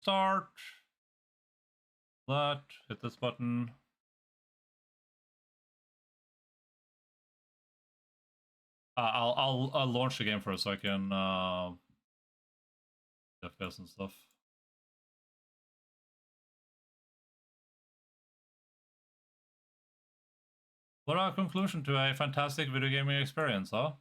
start. That, hit this button. I'll launch the game for a second. FPS and stuff. What a conclusion to a fantastic video gaming experience, huh?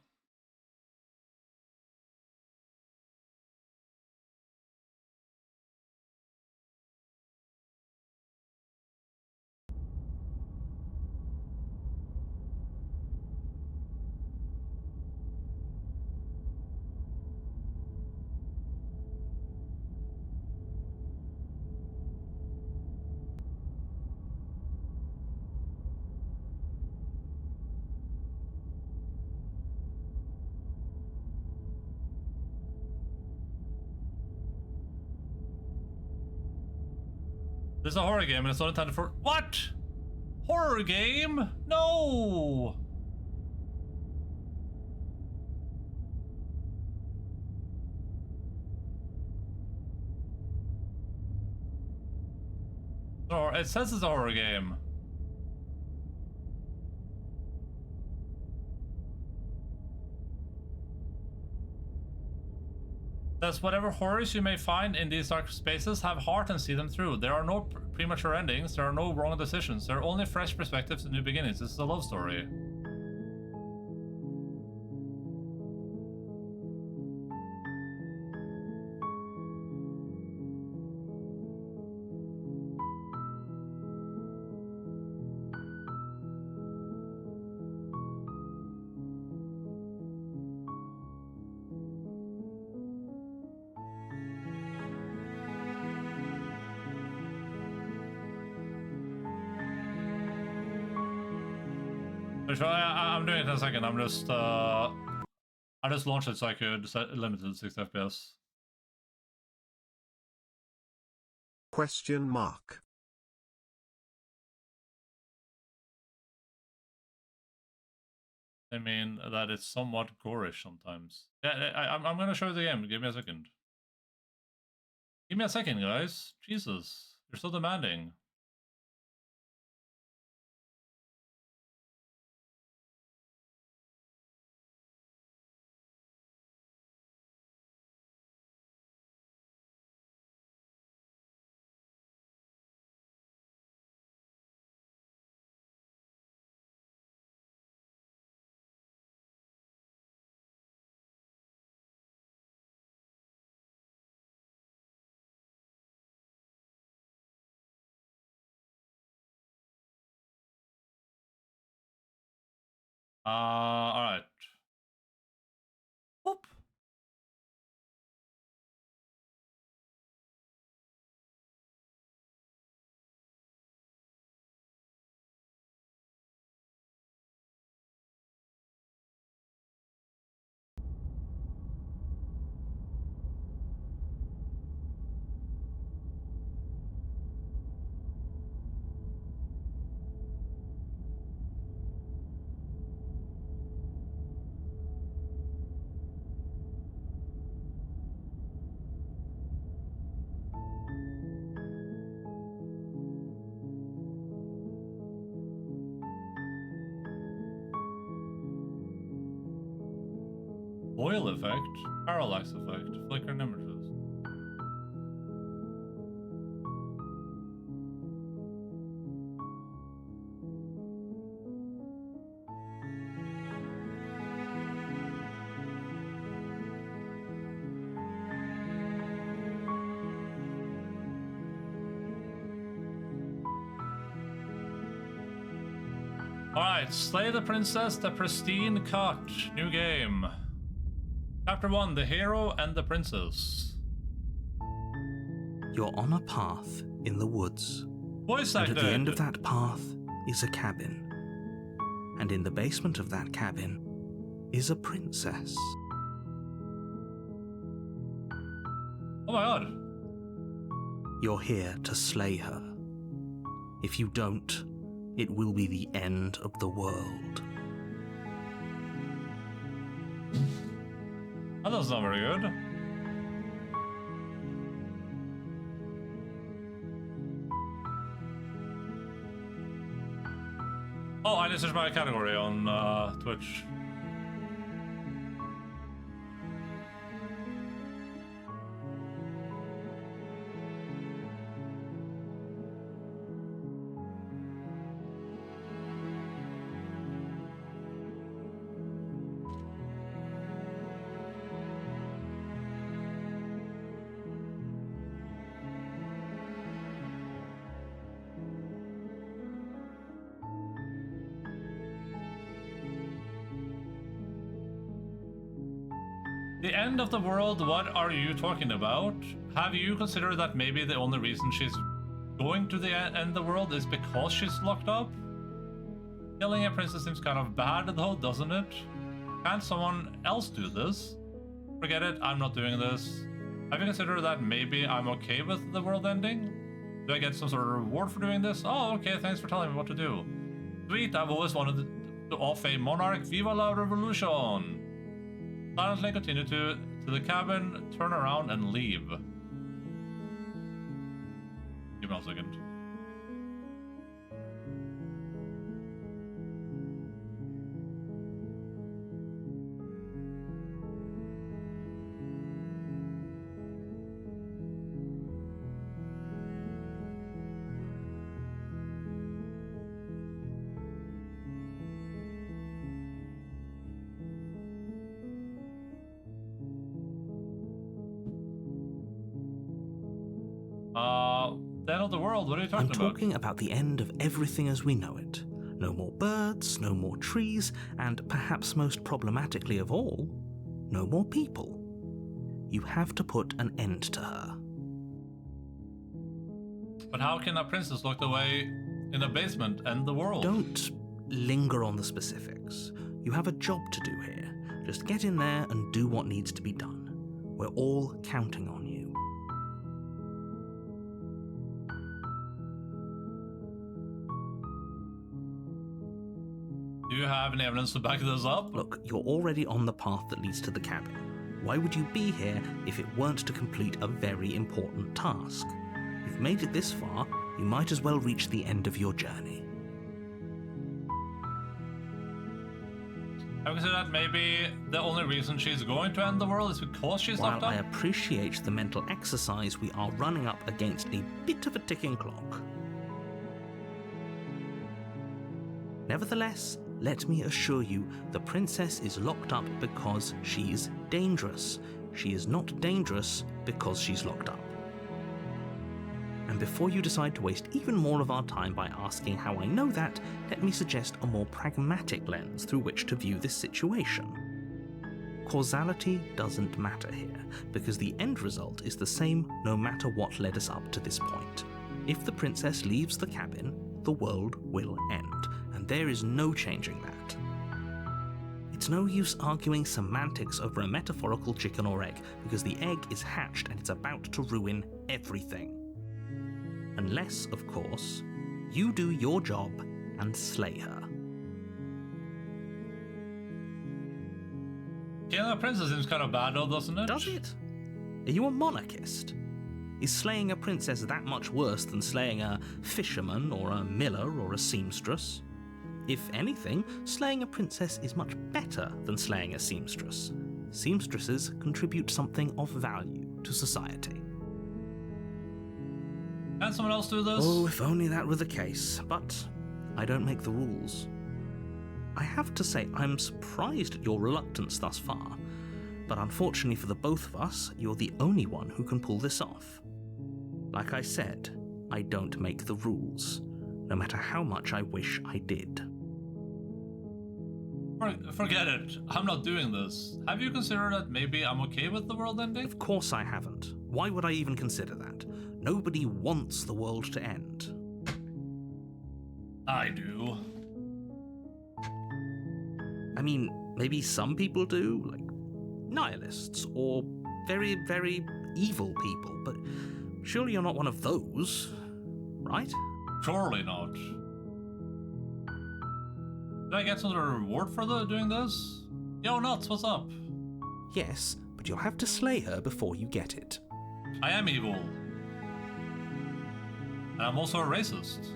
This is a horror game and it's not intended for— What? Horror game? No! Or it says it's a horror game. Thus, whatever horrors you may find in these dark spaces, have heart and see them through. There are no premature endings, there are no wrong decisions, there are only fresh perspectives and new beginnings. This is a love story. I'm doing it in a second. I just launched it so I could set it limited to 60 FPS. Question mark. I mean that it's somewhat gorish sometimes. Yeah, I'm gonna show you the game. Give me a second. Give me a second, guys. Jesus, you're so demanding. All right. Whoop. Oil effect, parallax effect, flickering images. Alright, Slay the Princess, the Pristine Cut. New game. Chapter 1, The Hero and the Princess. You're on a path in the woods. Voice and acted. at the end of that path is a cabin. And in the basement of that cabin is a princess. Oh my god. You're here to slay her. If you don't, it will be the end of the world. That doesn't sound very good. Oh, I just searched my category on Twitch. The end of the world, what are you talking about? Have you considered that maybe the only reason she's going to the end of the world is because she's locked up? Killing a princess seems kind of bad though, doesn't it? Can't someone else do this? Forget it, I'm not doing this. Have you considered that maybe I'm okay with the world ending? Do I get some sort of reward for doing this? Oh, okay, thanks for telling me what to do. Sweet, I've always wanted to off a monarch. Viva la revolution! Silently continue to the cabin, turn around and leave. Give me a second. The end of the world, what are you talking I'm about? talking about the end of everything as we know it. No more birds, no more trees, and perhaps most problematically of all, no more people. You have to put an end to her. But how can a princess locked away in a basement end the world? Don't linger on the specifics. You have a job to do here. Just get in there and do what needs to be done. We're all counting on you. Do you have any evidence to back this up? Look, you're already on the path that leads to the cabin. Why would you be here if it weren't to complete a very important task? You've made it this far, you might as well reach the end of your journey. Have you considered that maybe the only reason she's going to end the world is because she's While locked I up? appreciate the mental exercise, we are running up against a bit of a ticking clock. Nevertheless, let me assure you, the princess is locked up because she's dangerous. She is not dangerous because she's locked up. And before you decide to waste even more of our time by asking how I know that, let me suggest a more pragmatic lens through which to view this situation. Causality doesn't matter here, because the end result is the same no matter what led us up to this point. If the princess leaves the cabin, the world will end, and there is no changing that. It's no use arguing semantics over a metaphorical chicken or egg, because the egg is hatched and it's about to ruin everything. Unless, of course, you do your job and slay her. Killing a princess seems kind of bad though, doesn't it? Does it? Are you a monarchist? Is slaying a princess that much worse than slaying a fisherman or a miller or a seamstress? If anything, slaying a princess is much better than slaying a seamstress. Seamstresses contribute something of value to society. Can someone else do this? Oh, if only that were the case, but I don't make the rules. I have to say, I'm surprised at your reluctance thus far, but unfortunately for the both of us, you're the only one who can pull this off. Like I said, I don't make the rules, no matter how much I wish I did. Forget it. I'm not doing this. Have you considered that maybe I'm okay with the world ending? Of course I haven't. Why would I even consider that? Nobody wants the world to end. I do. I mean, maybe some people do, like nihilists or very, very evil people, but surely you're not one of those, right? Surely not. Did I get some sort of reward for doing this? Yo, Nuts, what's up? Yes, but you'll have to slay her before you get it. I am evil. And I'm also a racist.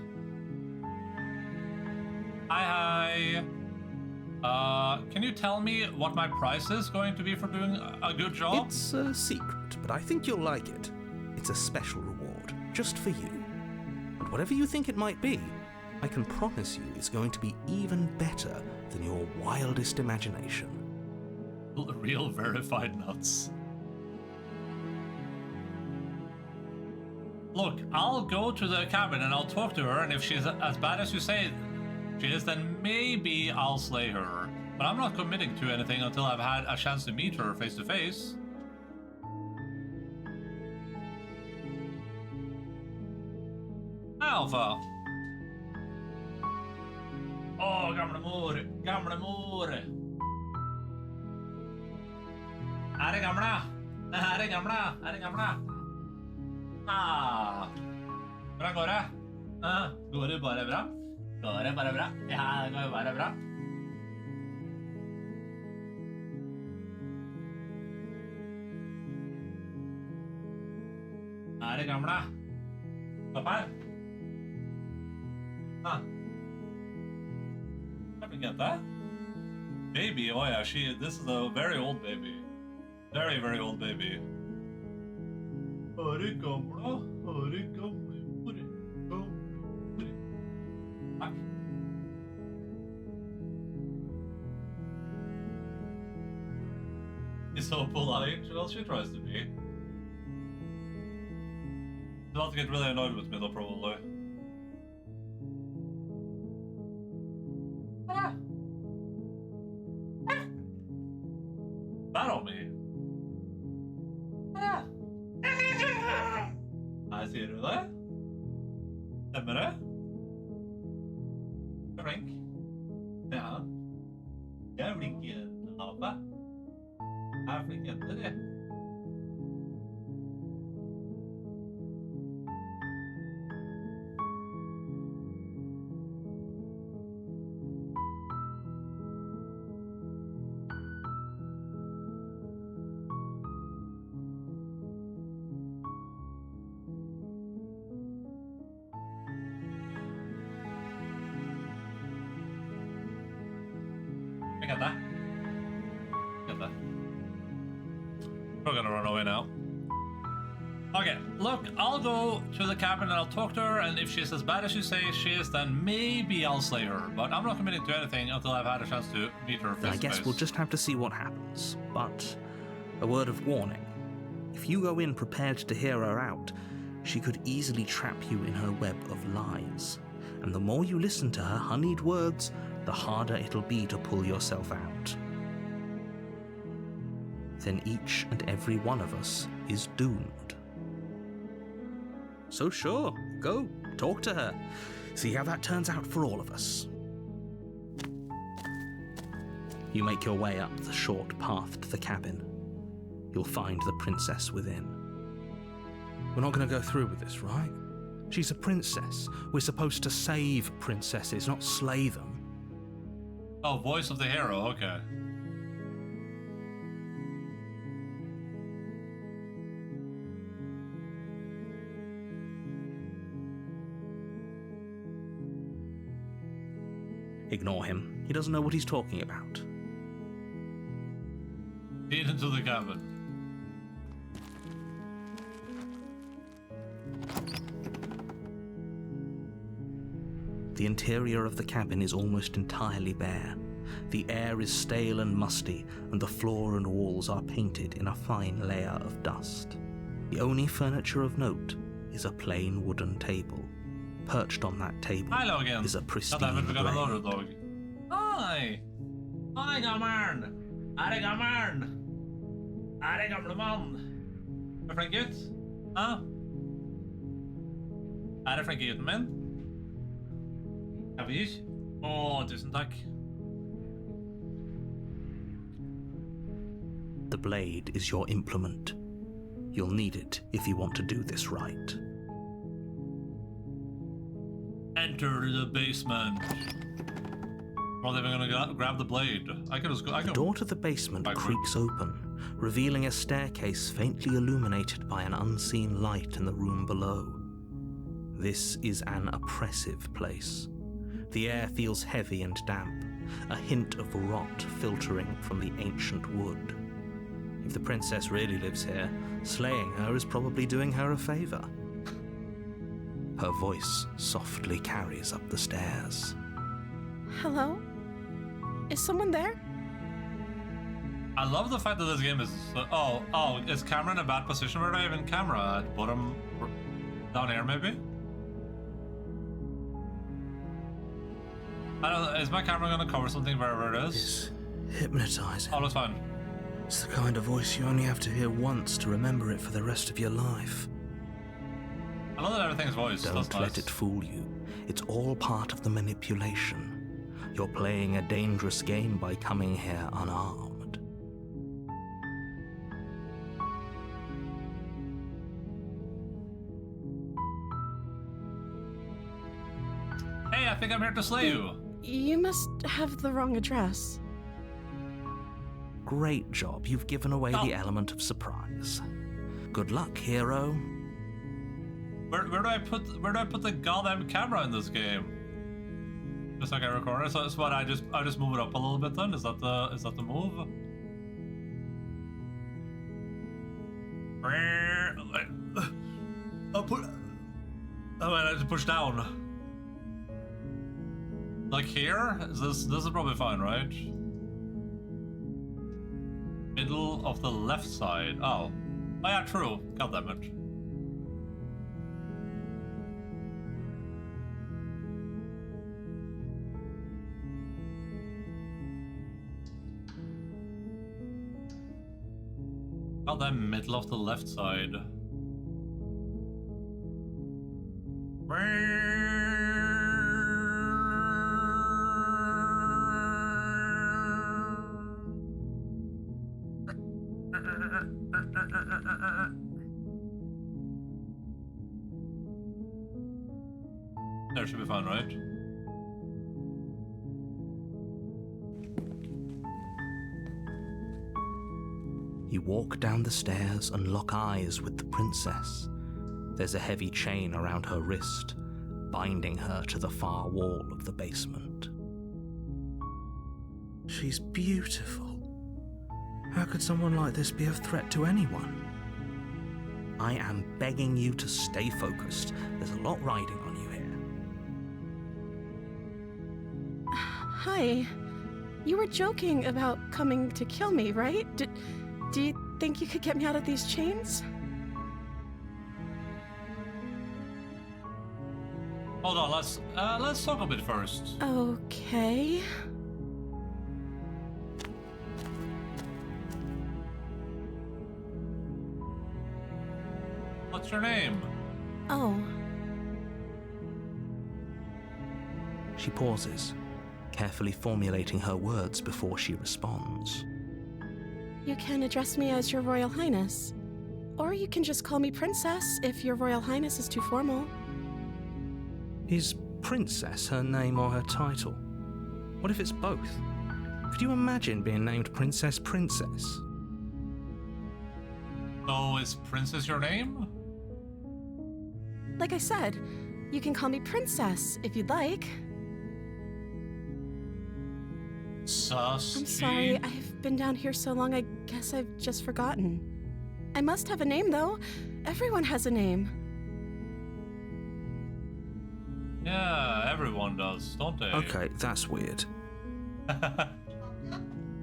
Hi. Can you tell me what my price is going to be for doing a good job? It's a secret, but I think you'll like it. It's a special reward, just for you. And whatever you think it might be, I can promise you it's going to be even better than your wildest imagination. Real verified nuts. Look, I'll go to the cabin and I'll talk to her, and if she's as bad as you say she is, then maybe I'll slay her. But I'm not committing to anything until I've had a chance to meet her face to face. Alpha. Å, gamle mor. Gamle mor. Er det gamle? Er det gamle? Er det gamle? Ah. Hvordan går det? Går det bare bra? Går det bare bra? Ja, det går bare bra. Er det gamle? Stopp her. I can get that. Baby, oh yeah, this is a very old baby. Very, very old baby. Are gamla, are gamle, are gamle. Takk. She's so polite. Well, she tries to be. She's about to get really annoyed with me though, probably. Battle me. Her sier du det? Stemmer det? Er flink? Ja. Jeg er flink jente. Jeg er flink jente, det. I got that. Got that. We're gonna run away now. Okay, look, I'll go to the cabin and I'll talk to her, and if she's as bad as you say she is, then maybe I'll slay her. But I'm not committing to anything until I've had a chance to meet her face to face. I guess we'll just have to see what happens. But a word of warning. If you go in prepared to hear her out, she could easily trap you in her web of lies. And the more you listen to her honeyed words, the harder it'll be to pull yourself out. Then each and every one of us is doomed. So sure, go, talk to her. See how that turns out for all of us. You make your way up the short path to the cabin. You'll find the princess within. We're not going to go through with this, right? She's a princess. We're supposed to save princesses, not slay them. Oh, voice of the hero, okay. Ignore him. He doesn't know what he's talking about. Lead into the cabin. The interior of the cabin is almost entirely bare. The air is stale and musty, and the floor and walls are painted in a fine layer of dust. The only furniture of note is a plain wooden table. Perched on that table is a pristine blade. Hi! Hi, gammeren! Er det gammeren? Er det gamle mann? Er det flink gutt? Hæ? Er det flinke gutten min? Ja, vi ikke? Åh, tusen takk. The blade is your implement. You'll need it if you want to do this right. Enter the basement. Well, they're gonna grab the blade. The door to the basement creaks open, revealing a staircase faintly illuminated by an unseen light in the room below. This is an oppressive place. The air feels heavy and damp, a hint of rot filtering from the ancient wood. If the princess really lives here, slaying her is probably doing her a favor. Her voice softly carries up the stairs. Hello? Is someone there? I love the fact that this game is... is camera in a bad position? Where do I have in camera? At bottom... down here, maybe? I don't know, is my camera gonna cover something wherever it is? It's hypnotizing. Oh, that's fine. It's the kind of voice you only have to hear once to remember it for the rest of your life. I love that everything's voiced. Don't That's let nice. it fool you. It's all part of the manipulation. You're playing a dangerous game by coming here unarmed. Hey, I think I'm here to slay you. You must have the wrong address. Great job. You've given away the element of surprise. Good luck, hero. Where do I put the goddamn camera in this game? Just like I record it. So it's what I just move it up a little bit then? Is that the move? I just push down. Like here? This is probably fine, right? Middle of the left side. Oh yeah, true. God damn it. God damn, middle of the left side. There should be fine, right? You walk down the stairs and lock eyes with the princess. There's a heavy chain around her wrist, binding her to the far wall of the basement. She's beautiful. How could someone like this be a threat to anyone? I am begging you to stay focused. There's a lot riding on you here. Hi. You were joking about coming to kill me, right? Do you think you could get me out of these chains? Hold on, let's talk a bit first. Okay. What's your name? Oh. She pauses, carefully formulating her words before she responds. You can address me as Your Royal Highness. Or you can just call me Princess if Your Royal Highness is too formal. Is Princess her name or her title? What if it's both? Could you imagine being named Princess Princess? So is Princess your name? Like I said, you can call me Princess if you'd like. Sus. I'm sorry, I've been down here so long, I guess I've just forgotten. I must have a name, though. Everyone has a name. Yeah, everyone does, don't they? Okay, that's weird. Huh?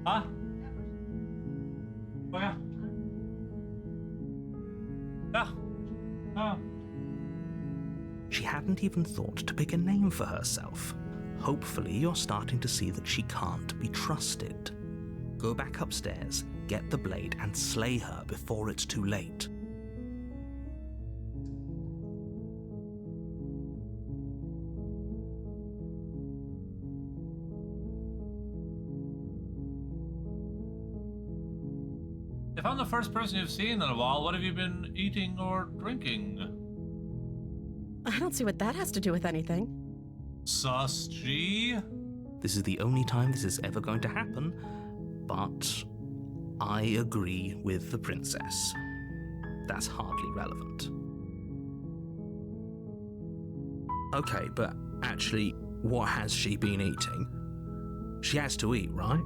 Oh yeah. Yeah. Oh. She hadn't even thought to pick a name for herself. Hopefully you're starting to see that she can't be trusted. Go back upstairs, get the blade, and slay her before it's too late. If I'm the first person you've seen in a while, what have you been eating or drinking? I don't see what that has to do with anything. Sus G? This is the only time this is ever going to happen, but I agree with the princess. That's hardly relevant. Okay, but actually, What has she been eating? She has to eat, right?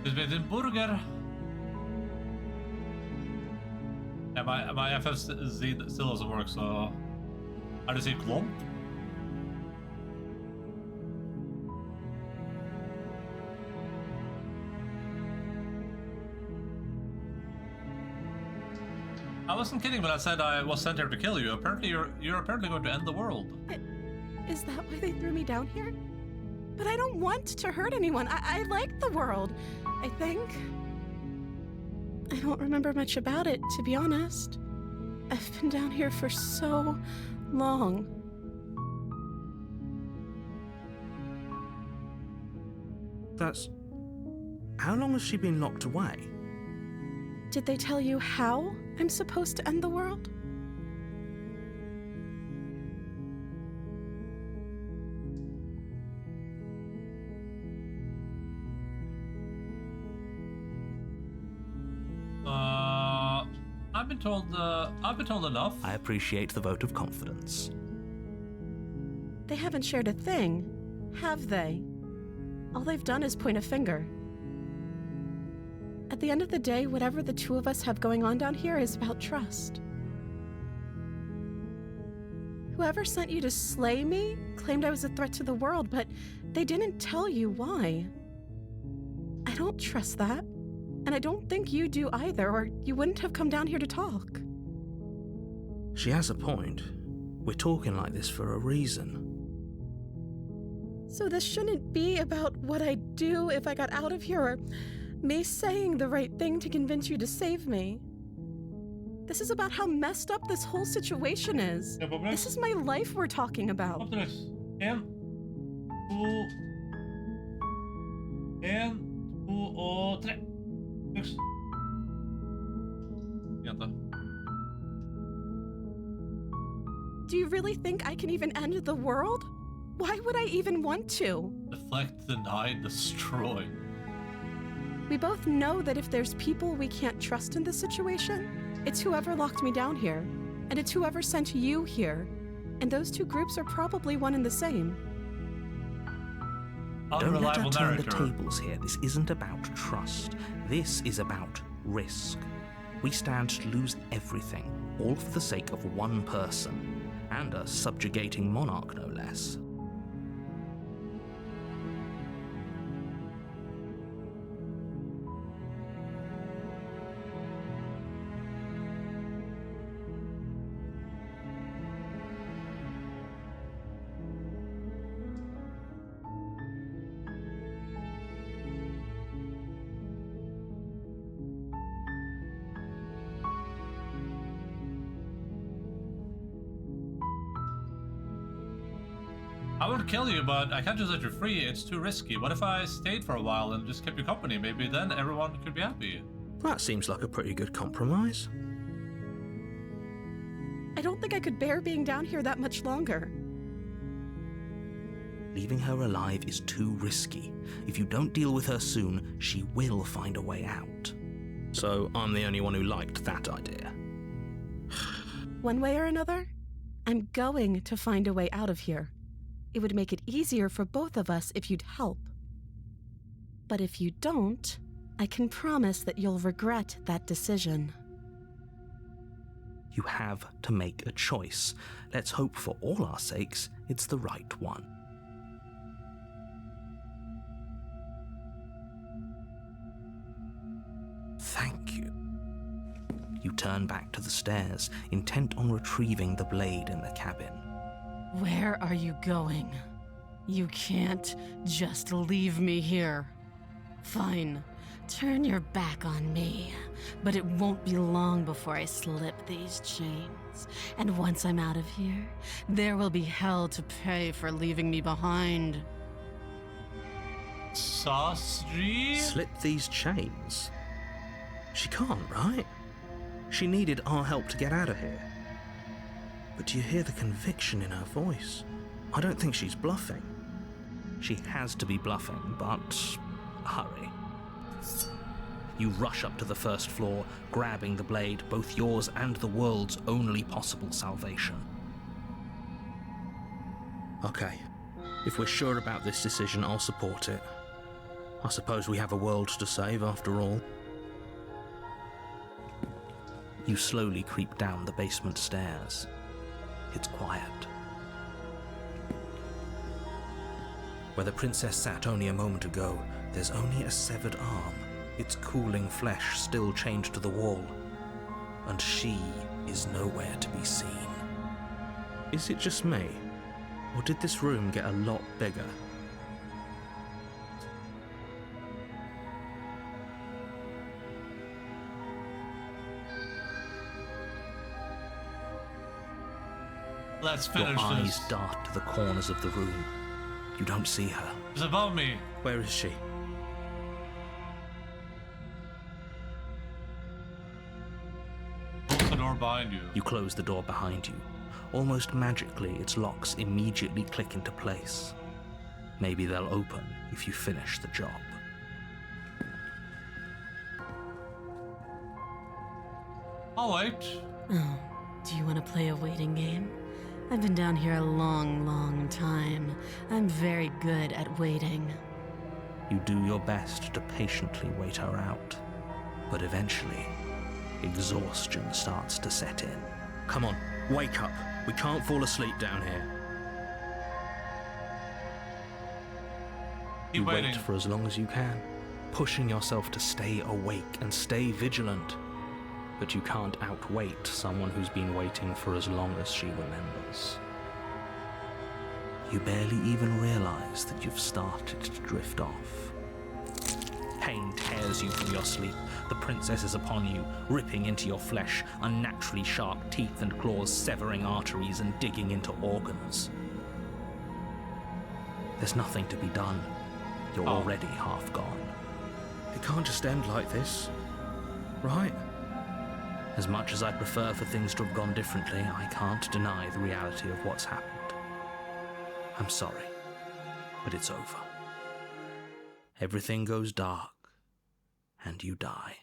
This bit in burger. Yeah, my FFZ still doesn't work, so how do you say klomp? I wasn't kidding when I said I was sent here to kill you. Apparently you're apparently going to end the world. Is that why they threw me down here? But I don't want to hurt anyone. I like the world, I think. I don't remember much about it, to be honest. I've been down here for so long. That's... How long has she been locked away? Did they tell you how I'm supposed to end the world? I've been told enough. I appreciate the vote of confidence. They haven't shared a thing, have they? All they've done is point a finger. At the end of the day, whatever the two of us have going on down here is about trust. Whoever sent you to slay me claimed I was a threat to the world, but they didn't tell you why. I don't trust that, and I don't think you do either, or you wouldn't have come down here to talk. She has a point. We're talking like this for a reason. So this shouldn't be about what I'd do if I got out of here, or me saying the right thing to convince you to save me. This is about how messed up this whole situation is. Ja, på This is my life we're talking about. Opp til deg. 1, 2 og 3. Niks. Jente. Do you really think I can even end the world? Why would I even want to? Deflect, deny, destroy. We both know that if there's people we can't trust in this situation, it's whoever locked me down here, and it's whoever sent you here. And those two groups are probably one and the same. Don't let her Unreliable turn the narrator. tables here. This isn't about trust. This is about risk. We stand to lose everything, all for the sake of one person, and a subjugating monarch, no less. I would kill you, but I can't just let you free. It's too risky. What if I stayed for a while and just kept you company? Maybe then everyone could be happy. That seems like a pretty good compromise. I don't think I could bear being down here that much longer. Leaving her alive is too risky. If you don't deal with her soon, she will find a way out. So I'm the only one who liked that idea. One way or another, I'm going to find a way out of here. It would make it easier for both of us if you'd help. But if you don't, I can promise that you'll regret that decision. You have to make a choice. Let's hope for all our sakes it's the right one. Thank you. You turn back to the stairs, intent on retrieving the blade in the cabin. Where are you going? You can't just leave me here. Fine, turn your back on me, but it won't be long before I slip these chains. And once I'm out of here, there will be hell to pay for leaving me behind. sauce, G? Slip these chains? She can't, right? She needed our help to get out of here. But do you hear the conviction in her voice? I don't think she's bluffing. She has to be bluffing, but hurry. You rush up to the first floor, grabbing the blade, both yours and the world's only possible salvation. Okay, if we're sure about this decision, I'll support it. I suppose we have a world to save after all. You slowly creep down the basement stairs. It's quiet. Where the princess sat only a moment ago, there's only a severed arm, its cooling flesh still chained to the wall. And she is nowhere to be seen. Is it just me? Or did this room get a lot bigger? Let's finish Your eyes this. dart to the corners of the room. You don't see her. It's above me. Where is she? Close the door behind you. You close the door behind you. Almost magically, its locks immediately click into place. Maybe they'll open if you finish the job. I'll wait. Oh, do you want to play a waiting game? I've been down here a long, long time. I'm very good at waiting. You do your best to patiently wait her out. But eventually, exhaustion starts to set in. Come on, wake up. We can't fall asleep down here. Keep You waiting. wait for as long as you can, pushing yourself to stay awake and stay vigilant. But you can't outwait someone who's been waiting for as long as she remembers. You barely even realize that you've started to drift off. Pain tears you from your sleep. The princess is upon you, ripping into your flesh, unnaturally sharp teeth and claws severing arteries and digging into organs. There's nothing to be done. You're already half gone. It can't just end like this, right? As much as I'd prefer for things to have gone differently, I can't deny the reality of what's happened. I'm sorry, but it's over. Everything goes dark, and you die.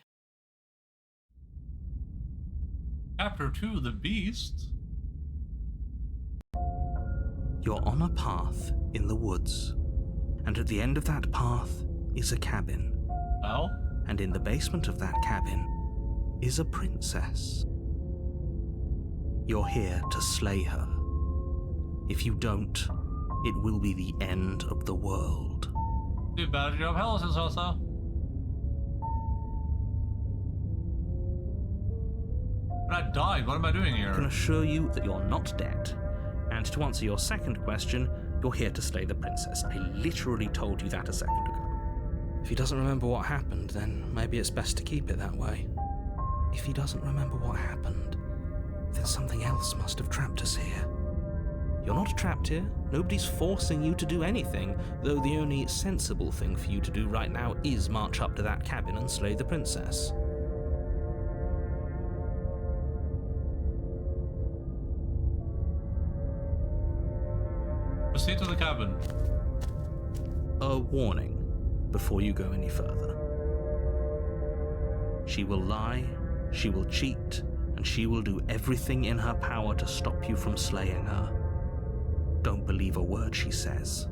Chapter 2, The Beast. You're on a path in the woods, and at the end of that path is a cabin. Well? And in the basement of that cabin is a princess. You're here to slay her. If you don't, it will be the end of the world. Do a better job, Hellas also. But I died. What am I doing I can here? assure you that you're not dead. And to answer your second question, you're here to slay the princess. I literally told you that a second ago. If he doesn't remember what happened, then maybe it's best to keep it that way. If he doesn't remember what happened, then something else must have trapped us here. You're not trapped here. Nobody's forcing you to do anything, though the only sensible thing for you to do right now is march up to that cabin and slay the princess. Proceed to the cabin. A warning before you go any further. She will lie, she will cheat, and she will do everything in her power to stop you from slaying her. Don't believe a word she says.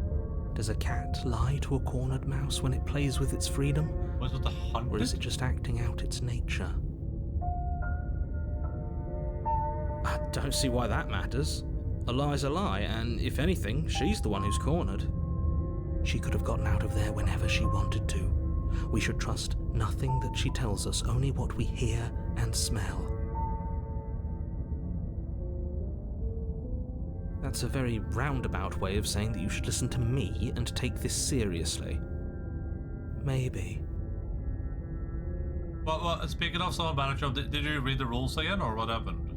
Does a cat lie to a cornered mouse when it plays with its freedom? Was it the Or 100? is it just acting out its nature? I don't see why that matters. A lie's a lie, and if anything, she's the one who's cornered. She could have gotten out of there whenever she wanted to. We should trust nothing that she tells us, only what we hear and smell. That's a very roundabout way of saying that you should listen to me and take this seriously. Maybe. Well, speaking of someone bad job, did you read the rules again, or what happened?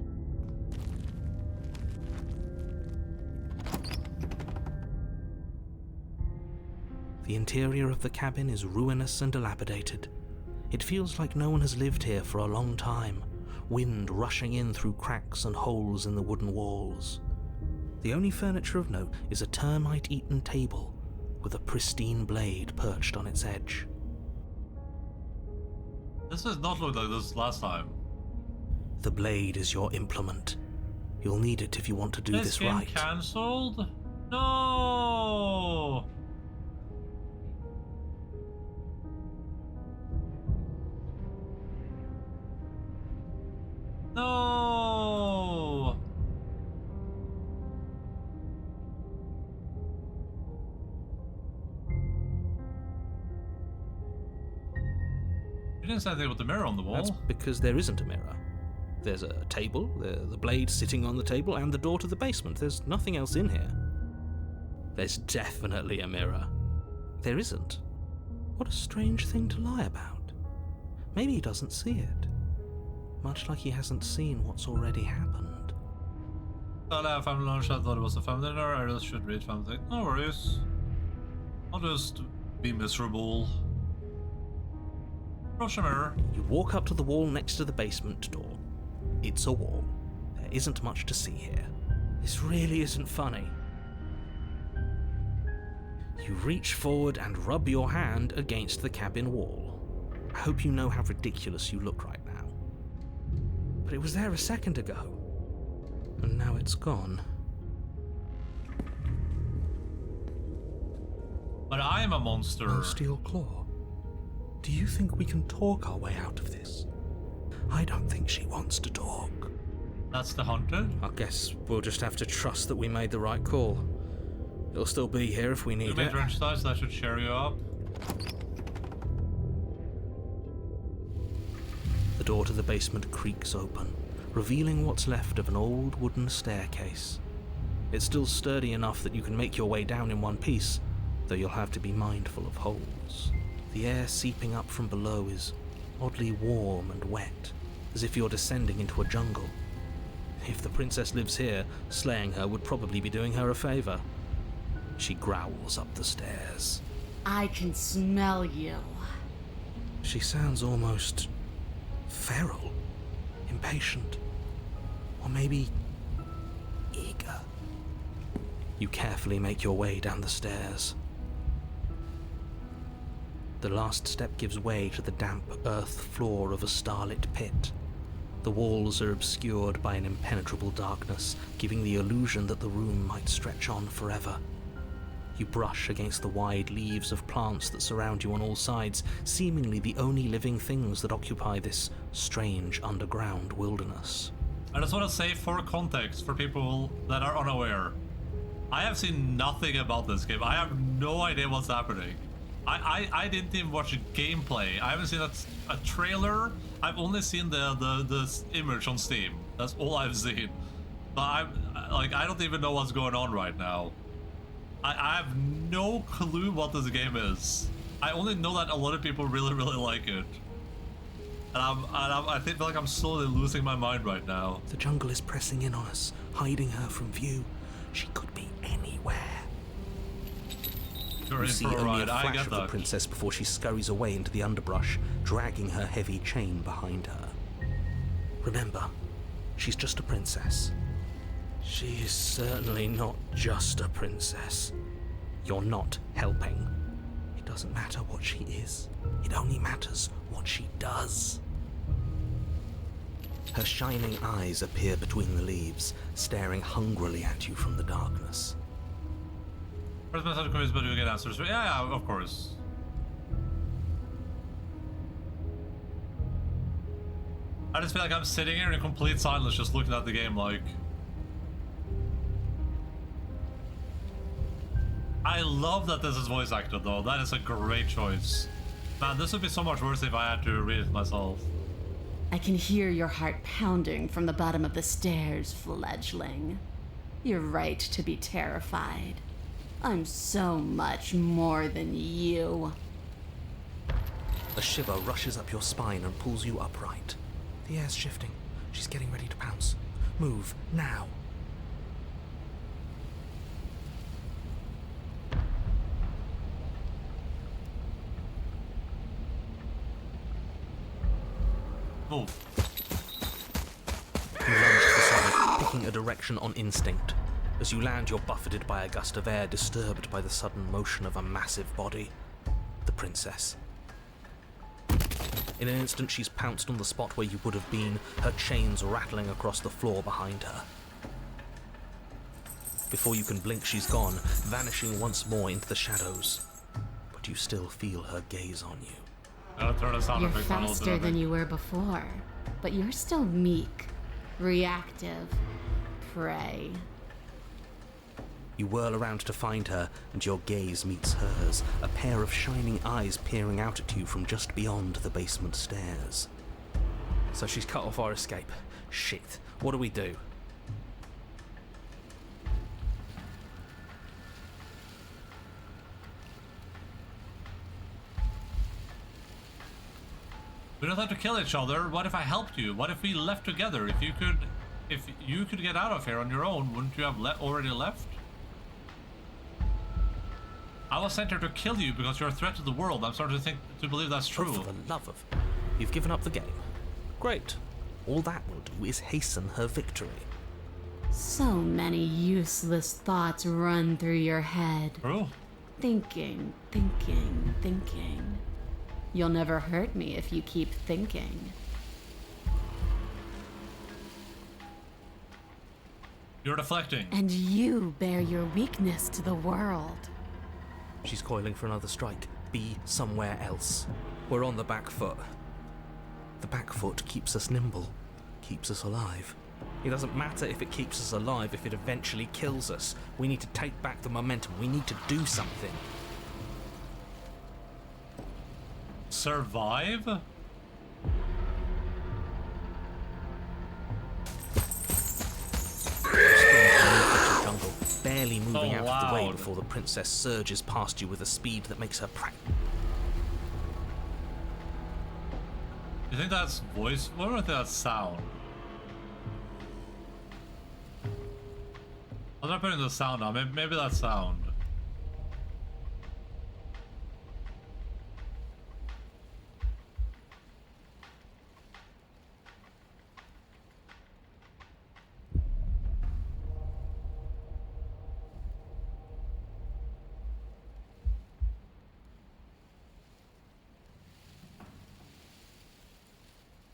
The interior of the cabin is ruinous and dilapidated. It feels like no one has lived here for a long time, wind rushing in through cracks and holes in the wooden walls. The only furniture of note is a termite-eaten table with a pristine blade perched on its edge. This does not look like this last time. The blade is your implement. You'll need it if you want to do this game right. Cancelled? No! No! You didn't say anything about the mirror on the wall. That's because there isn't a mirror. There's a table, the blade sitting on the table, and the door to the basement. There's nothing else in here. There's definitely a mirror. There isn't. What a strange thing to lie about. Maybe he doesn't see it. Much like he hasn't seen what's already happened. I'll have family lunch. I thought it was a family dinner. I just should read family thing. No worries. I'll just be miserable. Approach a mirror. You walk up to the wall next to the basement door. It's a wall. There isn't much to see here. This really isn't funny. You reach forward and rub your hand against the cabin wall. I hope you know how ridiculous you look right now. But it was there a second ago. And now it's gone. But I am a monster. Oh, Steel Claw. Do you think we can talk our way out of this? I don't think she wants to talk. That's the hunted? I guess we'll just have to trust that we made the right call. It'll still be here if we need You made it. wrench dice, that should cheer you up. The door to the basement creaks open, revealing what's left of an old wooden staircase. It's still sturdy enough that you can make your way down in one piece, though you'll have to be mindful of holes. The air seeping up from below is oddly warm and wet, as if you're descending into a jungle. If the princess lives here, slaying her would probably be doing her a favor. She growls up the stairs. I can smell you. She sounds almost feral, impatient, or maybe eager. You carefully make your way down the stairs. The last step gives way to the damp earth floor of a starlit pit. The walls are obscured by an impenetrable darkness, giving the illusion that the room might stretch on forever. You brush against the wide leaves of plants that surround you on all sides, seemingly the only living things that occupy this strange underground wilderness. I just want to say, for context, for people that are unaware, I have seen nothing about this game. I have no idea what's happening. I didn't even watch a gameplay. I haven't seen a trailer. I've only seen the image on Steam. That's all I've seen. But I don't even know what's going on right now. I have no clue what this game is. I only know that a lot of people really, really like it. And I feel like I'm slowly losing my mind right now. The jungle is pressing in on us, hiding her from view. She could be anywhere. You're You in see for a only a ride. I flash get of the that. princess before she scurries away into the underbrush, dragging her heavy chain behind her. Remember, she's just a princess. She is certainly not just a princess. You're not helping. It doesn't matter what she is. It only matters what she does. Her shining eyes appear between the leaves, staring hungrily at you from the darkness. First message confused, but you get answers. Yeah, of course. I just feel like I'm sitting here in complete silence, just looking at the game like... I love that this is voice acted though. That is a great choice. Man, this would be so much worse if I had to read it myself. I can hear your heart pounding from the bottom of the stairs, fledgling. You're right to be terrified. I'm so much more than you. A shiver rushes up your spine and pulls you upright. The air's shifting. She's getting ready to pounce. Move, now. Move. You lunge to the side, picking a direction on instinct. As you land, you're buffeted by a gust of air, disturbed by the sudden motion of a massive body. The princess. In an instant, she's pounced on the spot where you would have been, her chains rattling across the floor behind her. Before you can blink, she's gone, vanishing once more into the shadows. But you still feel her gaze on you. Turn the sound You're effects on a little faster bit. than you were before, but you're still meek, reactive, prey. You whirl around to find her, and your gaze meets hers, a pair of shining eyes peering out at you from just beyond the basement stairs. So she's cut off our escape. Shit, what do we do? We don't have to kill each other. What if I helped you? What if we left together? If you could get out of here on your own, wouldn't you have already left? I was sent here to kill you because you're a threat to the world. I'm starting to believe that's true. Oh, for the love of... You've given up the game. Great. All that will do is hasten her victory. So many useless thoughts run through your head. True. Thinking, thinking, thinking. You'll never hurt me if you keep thinking. You're deflecting. And you bear your weakness to the world. She's coiling for another strike. Be somewhere else. We're on the back foot. The back foot keeps us nimble, keeps us alive. It doesn't matter if it keeps us alive if it eventually kills us. We need to take back the momentum. We need to do something. Survive? Jungle, barely moving So out of the way loud. before the princess surges past you with a speed that makes her You think that's voice? What about that sound? I'll not put in the sound now. Maybe that sound.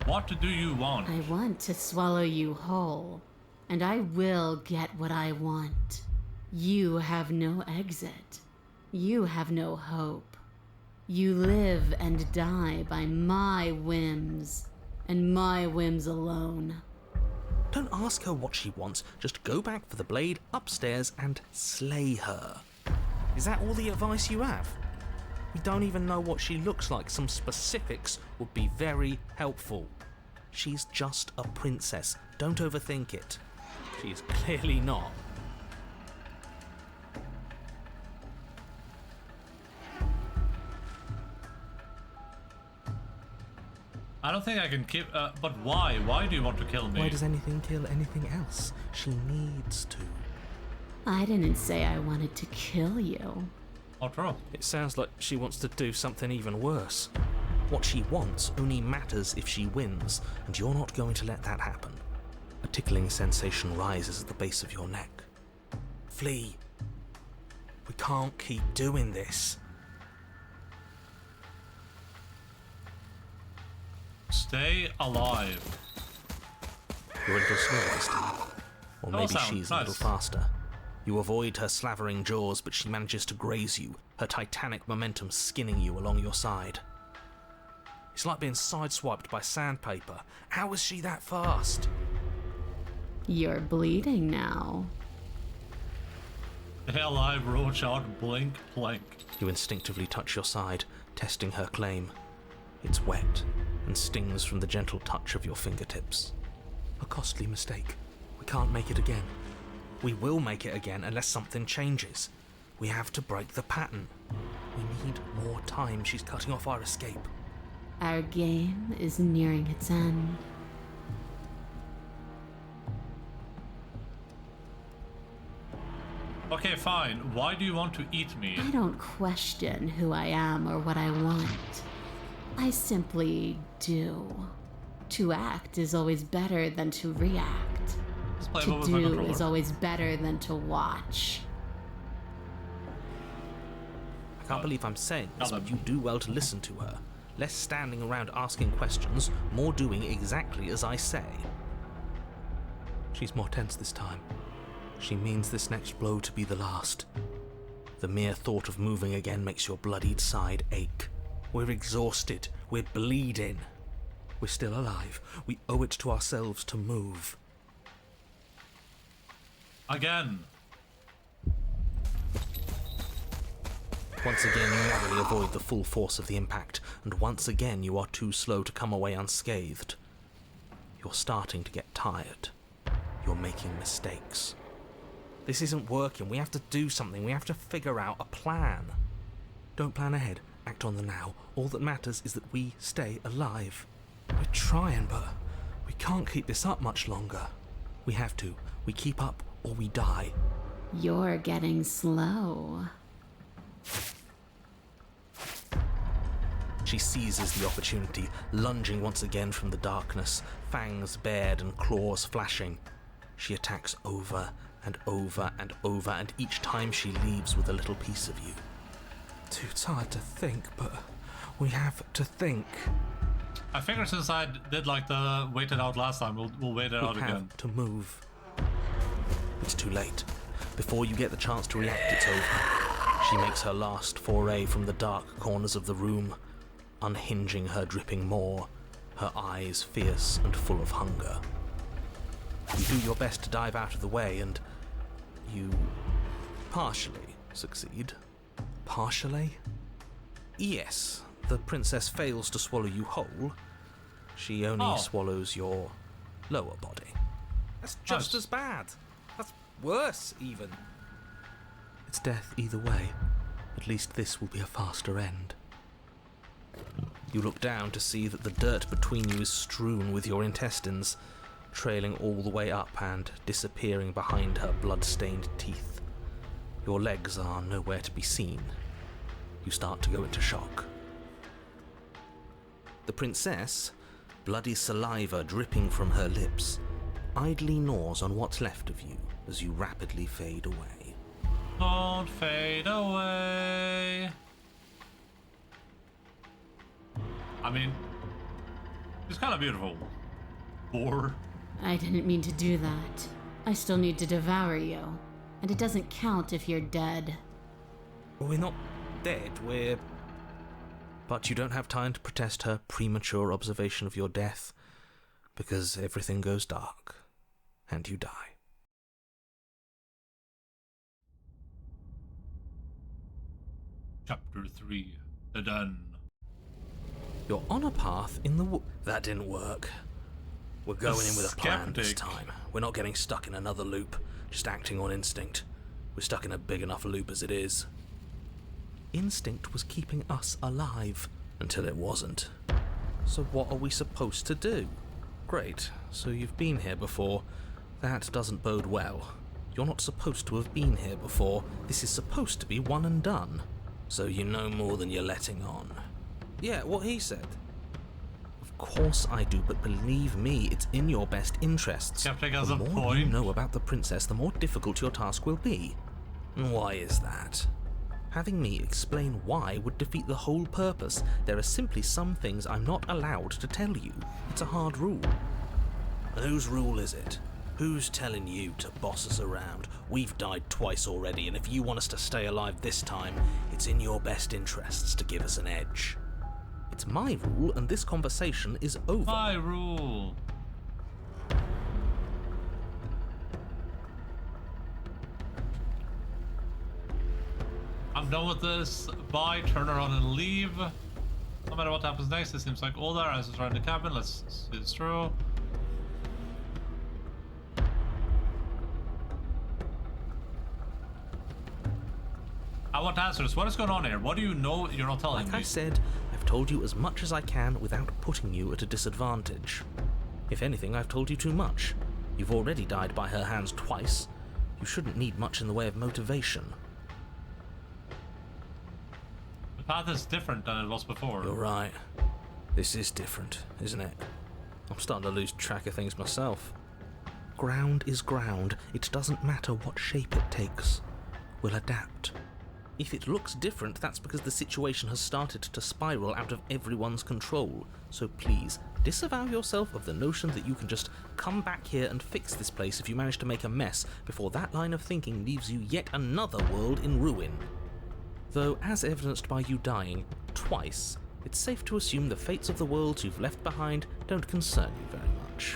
What do you want? I want to swallow you whole, and I will get what I want. You have no exit. You have no hope. You live and die by my whims, and my whims alone. Don't ask her what she wants. Just go back for the blade upstairs and slay her. Is that all the advice you have? We don't even know what she looks like. Some specifics would be very helpful. She's just a princess. Don't overthink it. She's clearly not. I don't think I can keep. But why? Why do you want to kill me? Why does anything kill anything else? She needs to. I didn't say I wanted to kill you. Oh, true. It sounds like she wants to do something even worse. What she wants only matters if she wins, and you're not going to let that happen. A tickling sensation rises at the base of your neck. Flee. We can't keep doing this. Stay alive. You're a little slower this time. Or That maybe sounds she's a nice. little faster. You avoid her slavering jaws, but she manages to graze you, her titanic momentum skinning you along your side. It's like being sideswiped by sandpaper. How is she that fast? You're bleeding now. Stay alive, roach out, blink, blank. You instinctively touch your side, testing her claim. It's wet and stings from the gentle touch of your fingertips. A costly mistake. We can't make it again. We will make it again unless something changes. We have to break the pattern. We need more time. She's cutting off our escape. Our game is nearing its end. Okay, fine. Why do you want to eat me? I don't question who I am or what I want. I simply do. To act is always better than to react. Let's play To with my do controller. is always better than to watch. I can't believe I'm saying this, Got but them. you do well to listen to her. Less standing around asking questions, more doing exactly as I say. She's more tense this time. She means this next blow to be the last. The mere thought of moving again makes your bloodied side ache. We're exhausted. We're bleeding. We're still alive. We owe it to ourselves to move. Again. Once again, you narrowly avoid the full force of the impact, and once again you are too slow to come away unscathed. You're starting to get tired. You're making mistakes. This isn't working. We have to do something. We have to figure out a plan. Don't plan ahead. Act on the now. All that matters is that we stay alive. We're trying, but we can't keep this up much longer. We have to. We keep up or we die. You're getting slow. She seizes the opportunity, lunging once again from the darkness, fangs bared and claws flashing. She attacks over and over and over, and each time she leaves with a little piece of you. Too tired to think, but we have to think. I figured since I did like the wait it out last time, we'll wait it out We have again. to move. It's too late. Before you get the chance to react, it's over. She makes her last foray from the dark corners of the room, unhinging her dripping maw, her eyes fierce and full of hunger. You do your best to dive out of the way, and you partially succeed. Partially? Yes, the princess fails to swallow you whole. She only swallows your lower body. That's just Nice. as bad. That's worse, even. It's death either way. At least this will be a faster end. You look down to see that the dirt between you is strewn with your intestines, trailing all the way up and disappearing behind her blood-stained teeth. Your legs are nowhere to be seen. You start to go into shock. The princess, bloody saliva dripping from her lips, idly gnaws on what's left of you as you rapidly fade away. Don't fade away. I mean, it's kind of beautiful. Or I didn't mean to do that. I still need to devour you. And it doesn't count if you're dead. We're not dead, we're... But you don't have time to protest her premature observation of your death, because everything goes dark, and you die. Chapter 3, The Den. You're on a path in the That didn't work. We're going in with a plan this Skeptic. time. We're not getting stuck in another loop, just acting on instinct. We're stuck in a big enough loop as it is. Instinct was keeping us alive, until it wasn't. So what are we supposed to do? Great, so you've been here before. That doesn't bode well. You're not supposed to have been here before. This is supposed to be one and done. So you know more than you're letting on. Yeah, what he said. Of course I do, but believe me, it's in your best interests. Skeptic has The a more you point. know about the princess, the more difficult your task will be. And why is that? Having me explain why would defeat the whole purpose. There are simply some things I'm not allowed to tell you. It's a hard rule. And whose rule is it? Who's telling you to boss us around? We've died twice already, and if you want us to stay alive this time, it's in your best interests to give us an edge. It's my rule, and this conversation is over. My rule. I'm done with this. Bye, turn around and leave. No matter what happens next, it seems like all their answers are in the cabin. Let's see this through. I want answers. What is going on here? What do you know you're not telling Like me? I said, I've told you as much as I can without putting you at a disadvantage. If anything, I've told you too much. You've already died by her hands twice. You shouldn't need much in the way of motivation. The path is different than it was before. You're right. This is different, isn't it? I'm starting to lose track of things myself. Ground is ground. It doesn't matter what shape it takes. We'll adapt. If it looks different, that's because the situation has started to spiral out of everyone's control. So please, disavow yourself of the notion that you can just come back here and fix this place if you manage to make a mess before that line of thinking leaves you yet another world in ruin. Though, as evidenced by you dying twice, it's safe to assume the fates of the worlds you've left behind don't concern you very much.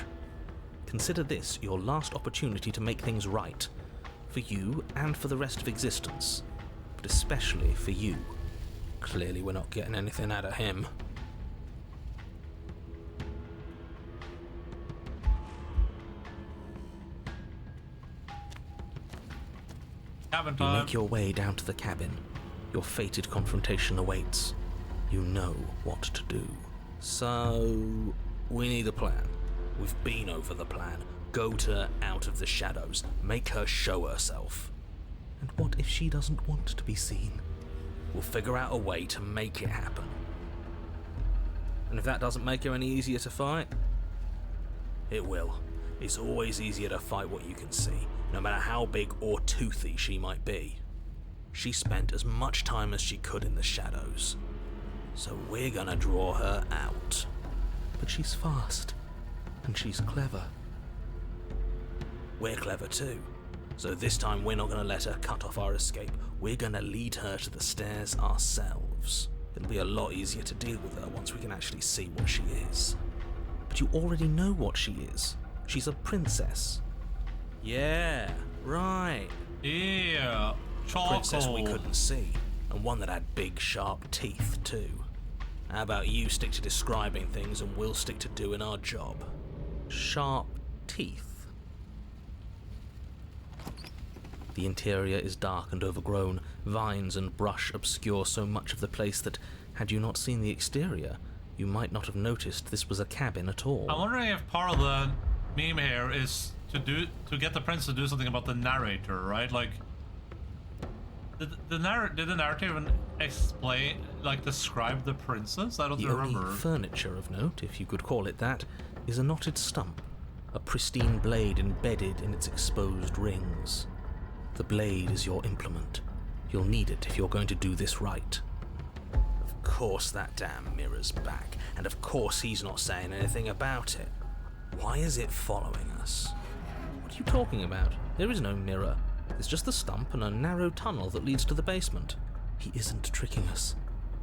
Consider this your last opportunity to make things right, for you and for the rest of existence. But especially for you. Clearly we're not getting anything out of him. Cabin You time. make your way down to the cabin. Your fated confrontation awaits. You know what to do. So, we need a plan. We've been over the plan. Goad her out of the shadows. Make her show herself. And what if she doesn't want to be seen? We'll figure out a way to make it happen. And if that doesn't make her any easier to fight, it will. It's always easier to fight what you can see, no matter how big or toothy she might be. She spent as much time as she could in the shadows, so we're gonna draw her out. But she's fast, and she's clever. We're clever too, so this time we're not gonna let her cut off our escape. We're gonna lead her to the stairs ourselves. It'll be a lot easier to deal with her once we can actually see what she is. But you already know what she is. She's a princess. Yeah, right. Yeah. Charcoal. Princess we couldn't see, and one that had big, sharp teeth too. How about you stick to describing things and we'll stick to doing our job? Sharp teeth. The interior is dark and overgrown. Vines and brush obscure so much of the place that, had you not seen the exterior, you might not have noticed this was a cabin at all. I'm wondering if part of the meme here is to get the prince to do something about the narrator, right? Like, did the narrative even explain, like, describe the princess? I don't remember. The only furniture of note, if you could call it that, is a knotted stump, a pristine blade embedded in its exposed rings. The blade is your implement. You'll need it if you're going to do this right. Of course that damn mirror's back, and of course he's not saying anything about it. Why is it following us? What are you talking about? There is no mirror. There's just the stump and a narrow tunnel that leads to the basement. He isn't tricking us.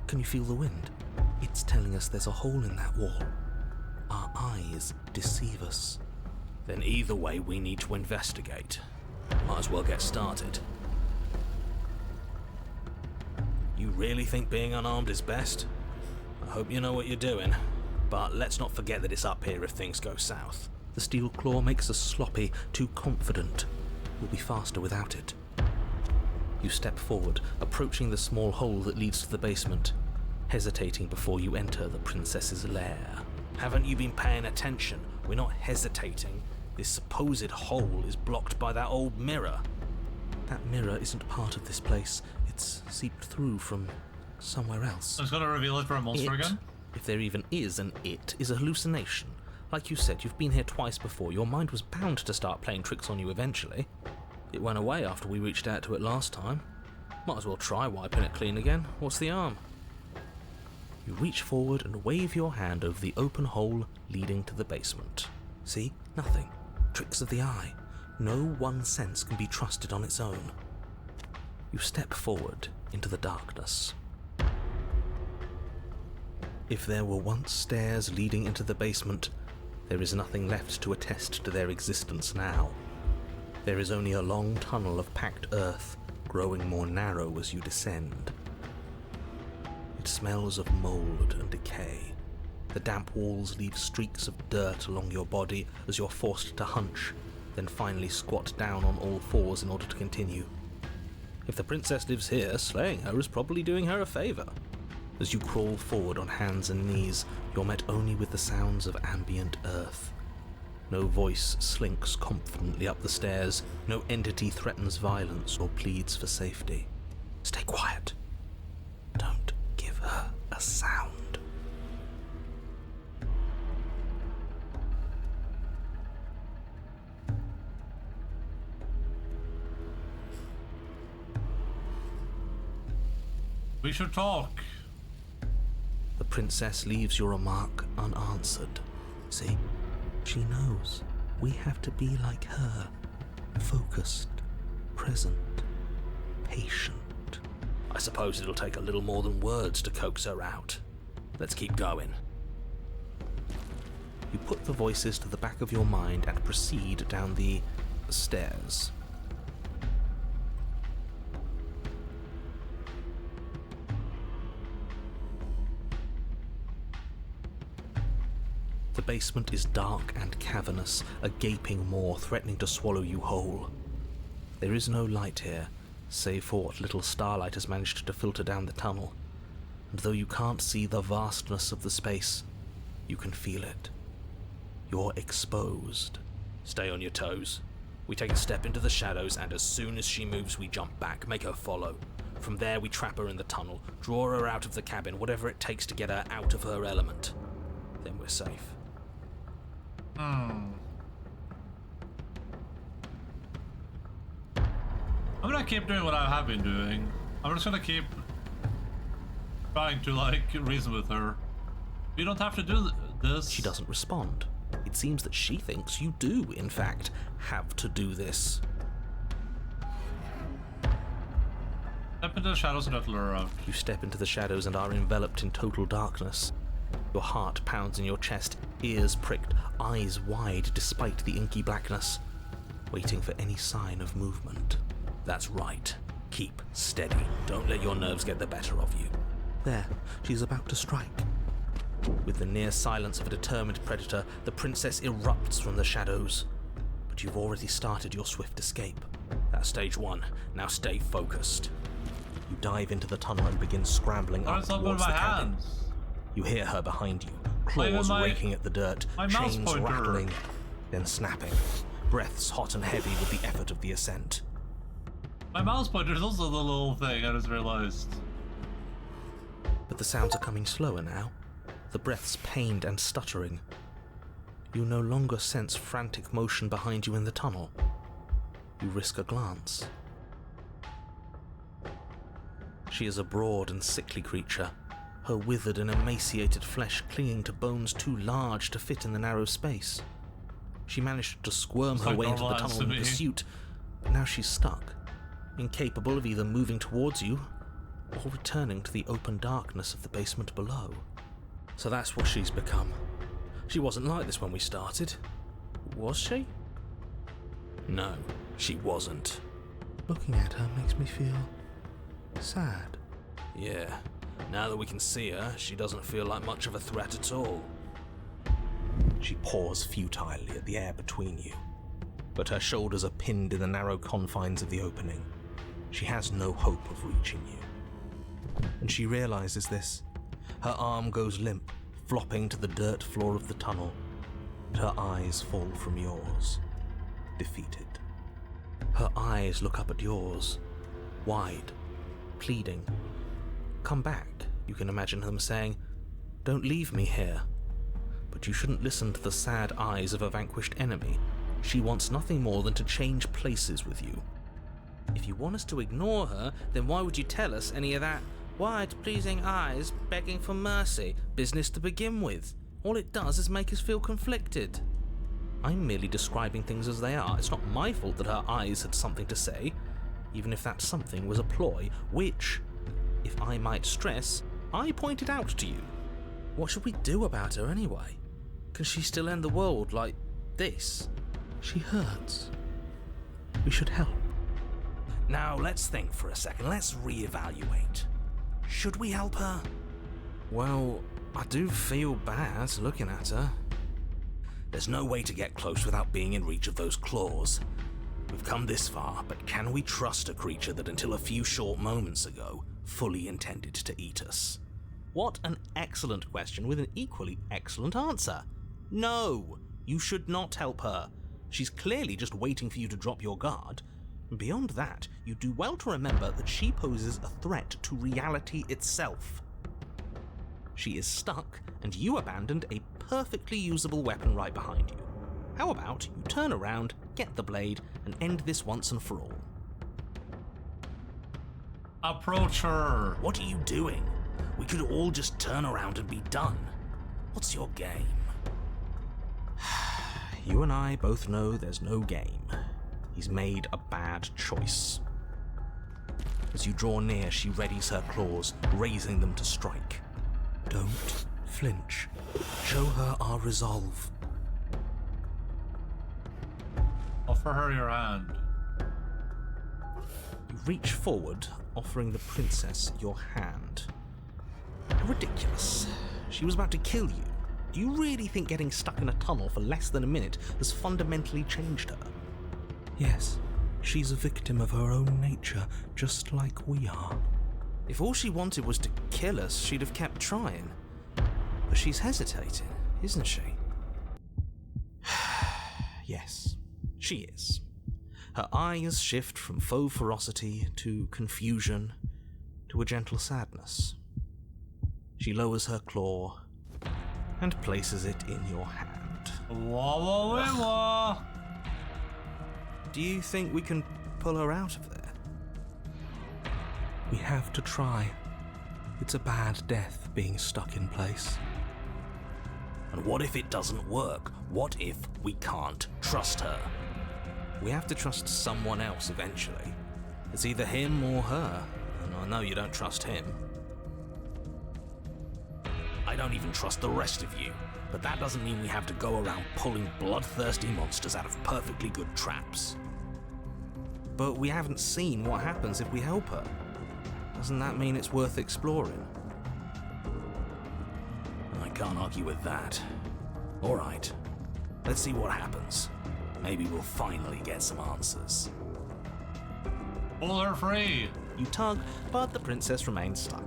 Can you feel the wind? It's telling us there's a hole in that wall. Our eyes deceive us. Then either way we need to investigate. Might as well get started. You really think being unarmed is best? I hope you know what you're doing. But let's not forget that it's up here if things go south. The steel claw makes us sloppy, too confident. We'll be faster without it. You step forward, approaching the small hole that leads to the basement, hesitating before you enter the princess's lair. Haven't you been paying attention? We're not hesitating. This supposed hole is blocked by that old mirror. That mirror isn't part of this place. It's seeped through from somewhere else. I was gonna reveal it for a monster again. If there even is an it, is a hallucination. Like you said, you've been here twice before. Your mind was bound to start playing tricks on you eventually. It went away after we reached out to it last time. Might as well try wiping it clean again. What's the harm? You reach forward and wave your hand over the open hole leading to the basement. See? Nothing. Tricks of the eye. No one sense can be trusted on its own. You step forward into the darkness. If there were once stairs leading into the basement, there is nothing left to attest to their existence now. There is only a long tunnel of packed earth, growing more narrow as you descend. It smells of mold and decay. The damp walls leave streaks of dirt along your body as you're forced to hunch, then finally squat down on all fours in order to continue. If the princess lives here, slaying her is probably doing her a favor. As you crawl forward on hands and knees, you're met only with the sounds of ambient earth. No voice slinks confidently up the stairs, no entity threatens violence or pleads for safety. Stay quiet. Don't give her a sound. We should talk. The princess leaves your remark unanswered. See, she knows we have to be like her. Focused, present, patient. I suppose it'll take a little more than words to coax her out. Let's keep going. You put the voices to the back of your mind and proceed down the stairs. The basement is dark and cavernous, a gaping maw threatening to swallow you whole. There is no light here, save for what little starlight has managed to filter down the tunnel. And though you can't see the vastness of the space, you can feel it. You're exposed. Stay on your toes. We take a step into the shadows, and as soon as she moves, we jump back, make her follow. From there, we trap her in the tunnel, draw her out of the cabin, whatever it takes to get her out of her element. Then we're safe. I'm gonna keep doing what I have been doing. I'm just gonna keep trying to, like, reason with her. You don't have to do this. She doesn't respond. It seems that she thinks you do, in fact, have to do this. Step into the shadows and rattle her out. You step into the shadows and are enveloped in total darkness. Your heart pounds in your chest, ears pricked, eyes wide despite the inky blackness, waiting for any sign of movement. That's right. Keep steady. Don't let your nerves get the better of you. There, she's about to strike. With the near silence of a determined predator, the princess erupts from the shadows. But you've already started your swift escape. That's stage one. Now stay focused. You dive into the tunnel and begin scrambling up towards the cabin. Hands. You hear her behind you, claws raking at the dirt, chains rattling, then snapping, breaths hot and heavy with the effort of the ascent. My mouse pointer is also the little thing I just realized. But the sounds are coming slower now, the breaths pained and stuttering. You no longer sense frantic motion behind you in the tunnel. You risk a glance. She is a broad and sickly creature, her withered and emaciated flesh clinging to bones too large to fit in the narrow space. She managed to squirm her way into the tunnel in pursuit, but now she's stuck, incapable of either moving towards you or returning to the open darkness of the basement below. So that's what she's become. She wasn't like this when we started. Was she? No, she wasn't. Looking at her makes me feel sad. Yeah. Now that we can see her, she doesn't feel like much of a threat at all. She paws futilely at the air between you, but her shoulders are pinned in the narrow confines of the opening. She has no hope of reaching you. And she realizes this. Her arm goes limp, flopping to the dirt floor of the tunnel, and her eyes fall from yours, defeated. Her eyes look up at yours, wide, pleading. Come back, you can imagine them saying. Don't leave me here. But you shouldn't listen to the sad eyes of a vanquished enemy. She wants nothing more than to change places with you. If you want us to ignore her, then why would you tell us any of that wide-pleasing eyes begging for mercy business to begin with? All it does is make us feel conflicted. I'm merely describing things as they are. It's not my fault that her eyes had something to say, even if that something was a ploy, which, if I might stress, I pointed out to you. What should we do about her anyway? Can she still end the world like this? She hurts. We should help. Now let's think for a second. Let's reevaluate. Should we help her? Well, I do feel bad looking at her. There's no way to get close without being in reach of those claws. We've come this far, but can we trust a creature that until a few short moments ago fully intended to eat us? What an excellent question with an equally excellent answer. No, you should not help her. She's clearly just waiting for you to drop your guard. Beyond that, you do well to remember that she poses a threat to reality itself. She is stuck, and you abandoned a perfectly usable weapon right behind you. How about you turn around, get the blade, and end this once and for all? Approach her. What are you doing? We could all just turn around and be done. What's your game? You and I both know there's no game. He's made a bad choice. As you draw near, she readies her claws, raising them to strike. Don't flinch. Show her our resolve. Offer her your hand. You reach forward, offering the princess your hand. How ridiculous. She was about to kill you. Do you really think getting stuck in a tunnel for less than a minute has fundamentally changed her? Yes, she's a victim of her own nature, just like we are. If all she wanted was to kill us, she'd have kept trying. But she's hesitating, isn't she? Yes, she is. Her eyes shift from faux ferocity to confusion to a gentle sadness. She lowers her claw and places it in your hand. Wah, wah, wah, wah. Do you think we can pull her out of there? We have to try. It's a bad death being stuck in place. And what if it doesn't work? What if we can't trust her? We have to trust someone else eventually. It's either him or her, and I know you don't trust him. I don't even trust the rest of you, but that doesn't mean we have to go around pulling bloodthirsty monsters out of perfectly good traps. But we haven't seen what happens if we help her. Doesn't that mean it's worth exploring? I can't argue with that. All right, let's see what happens. Maybe we'll finally get some answers. Pull her free. You tug, but the princess remains stuck.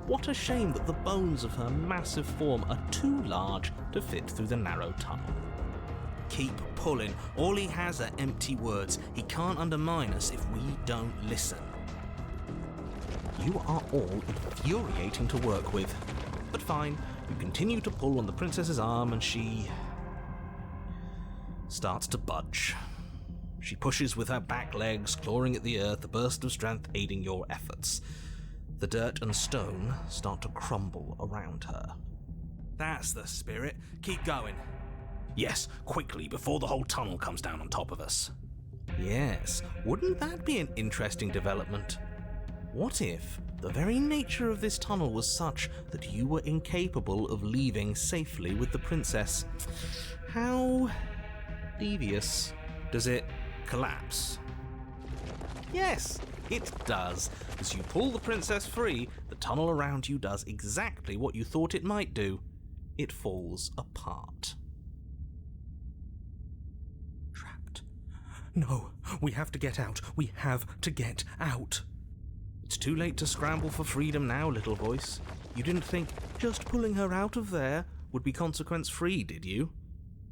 What a shame that the bones of her massive form are too large to fit through the narrow tunnel. Keep pulling. All he has are empty words. He can't undermine us if we don't listen. You are all infuriating to work with. But fine, you continue to pull on the princess's arm and she starts to budge. She pushes with her back legs, clawing at the earth, a burst of strength aiding your efforts. The dirt and stone start to crumble around her. That's the spirit. Keep going. Yes, quickly, before the whole tunnel comes down on top of us. Yes, wouldn't that be an interesting development? What if the very nature of this tunnel was such that you were incapable of leaving safely with the princess? How devious. Does it collapse? Yes, it does. As you pull the princess free, the tunnel around you does exactly what you thought it might do. It falls apart. Trapped. No, we have to get out. We have to get out. It's too late to scramble for freedom now, little voice. You didn't think just pulling her out of there would be consequence-free, did you?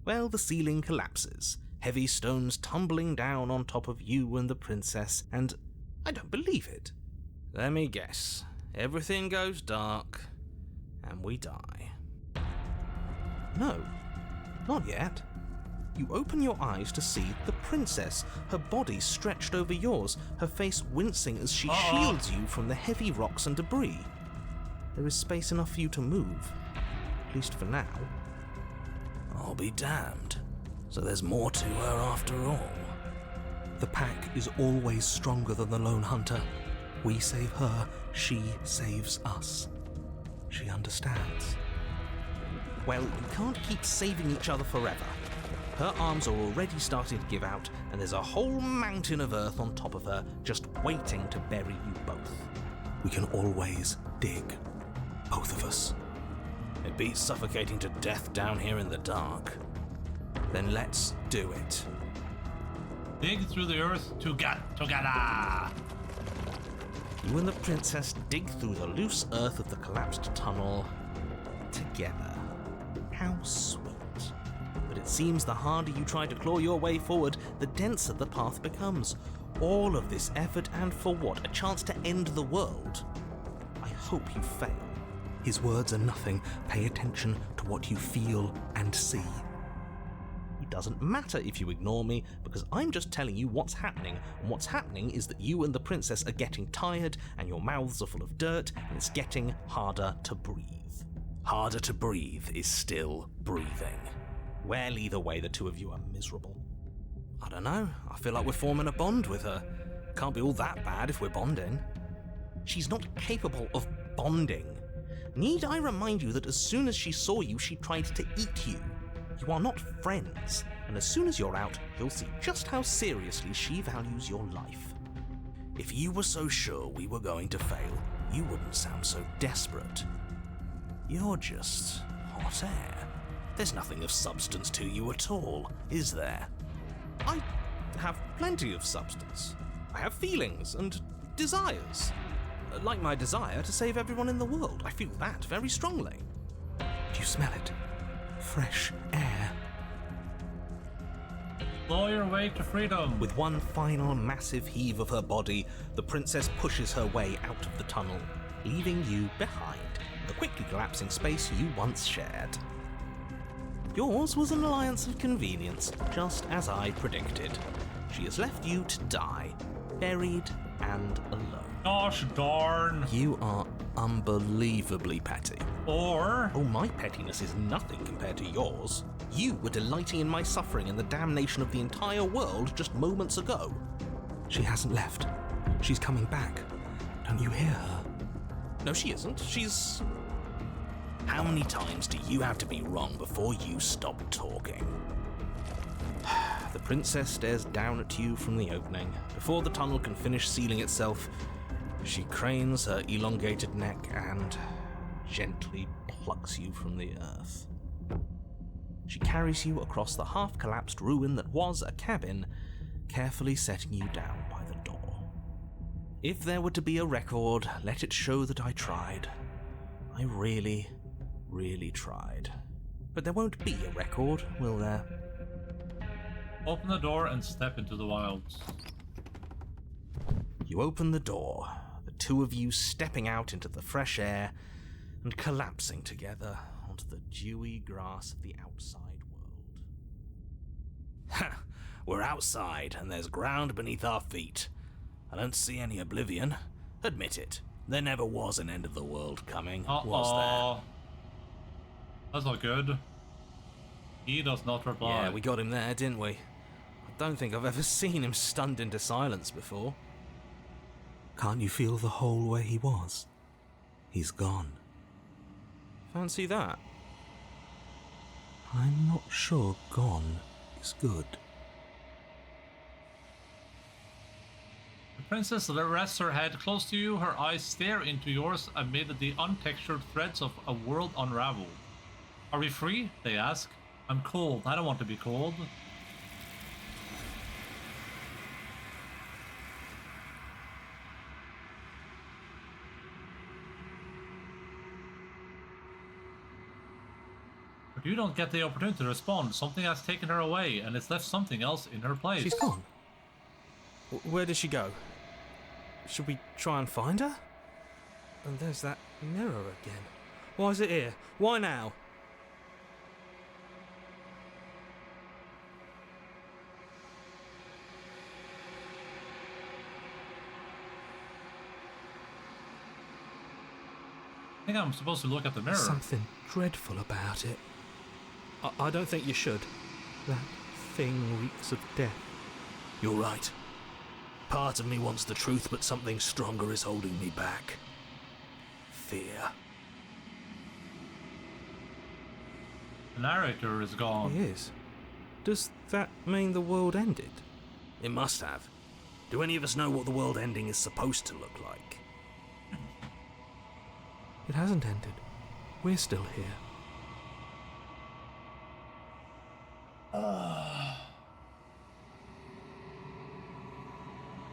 Well, the ceiling collapses, heavy stones tumbling down on top of you and the princess, and I don't believe it. Let me guess. Everything goes dark, and we die. No, not yet. You open your eyes to see the princess, her body stretched over yours, her face wincing as she shields you from the heavy rocks and debris. There is space enough for you to move, at least for now. I'll be damned. So there's more to her after all. The pack is always stronger than the lone hunter. We save her, she saves us. She understands. Well, we can't keep saving each other forever. Her arms are already starting to give out, and there's a whole mountain of earth on top of her, just waiting to bury you both. We can always dig. Both of us. It beats suffocating to death down here in the dark. Then let's do it. Dig through the earth together. You and the princess dig through the loose earth of the collapsed tunnel together. How sweet. But it seems the harder you try to claw your way forward, the denser the path becomes. All of this effort, and for what? A chance to end the world? I hope you fail. His words are nothing. Pay attention to what you feel and see. You It doesn't matter if you ignore me, because I'm just telling you what's happening, and what's happening is that you and the princess are getting tired, and your mouths are full of dirt, and it's getting harder to breathe. Harder to breathe is still breathing. Well, either way, the two of you are miserable. I don't know, I feel like we're forming a bond with her. Can't be all that bad if we're bonding. She's not capable of bonding. Need I remind you that as soon as she saw you, she tried to eat you? You are not friends, and as soon as you're out, you'll see just how seriously she values your life. If you were so sure we were going to fail, you wouldn't sound so desperate. You're just hot air. There's nothing of substance to you at all, is there? I have plenty of substance. I have feelings and desires. Like my desire to save everyone in the world. I feel that very strongly. Do you smell it? Fresh air. Blow your way to freedom. With one final massive heave of her body, the princess pushes her way out of the tunnel, leaving you behind, the quickly collapsing space you once shared. Yours was an alliance of convenience, just as I predicted. She has left you to die, buried and alone. Gosh darn. You are unbelievably petty. Or... Oh, my pettiness is nothing compared to yours. You were delighting in my suffering and the damnation of the entire world just moments ago. She hasn't left. She's coming back. Don't you hear her? No, she isn't. She's... How many times do you have to be wrong before you stop talking? The princess stares down at you from the opening. Before the tunnel can finish sealing itself, she cranes her elongated neck and gently plucks you from the earth. She carries you across the half-collapsed ruin that was a cabin, carefully setting you down by the door. If there were to be a record, let it show that I tried. I really tried. But there won't be a record, will there? Open the door and step into the wilds. You open the door, the two of you stepping out into the fresh air and collapsing together onto the dewy grass of the outside world. Ha! We're outside and there's ground beneath our feet. I don't see any oblivion. Admit it. There never was an end of the world coming, was there? That's not good. He does not reply. Yeah, we got him there, didn't we? I don't think I've ever seen him stunned into silence before. Can't you feel the hole where he was? He's gone. Fancy that? I'm not sure gone is good. The princess rests her head close to you, her eyes stare into yours amid the untextured threads of a world unraveled. Are we free? They ask. I'm cold. I don't want to be cold. But you don't get the opportunity to respond. Something has taken her away, and it's left something else in her place. She's gone. Where did she go? Should we try and find her? And there's that mirror again. Why is it here? Why now? I think I'm supposed to look at the mirror. Something dreadful about it. I don't think you should. That thing reeks of death. You're right. Part of me wants the truth, but something stronger is holding me back. Fear. The narrator is gone. He is. Does that mean the world ended? It must have. Do any of us know what the world ending is supposed to look like? It hasn't ended. We're still here.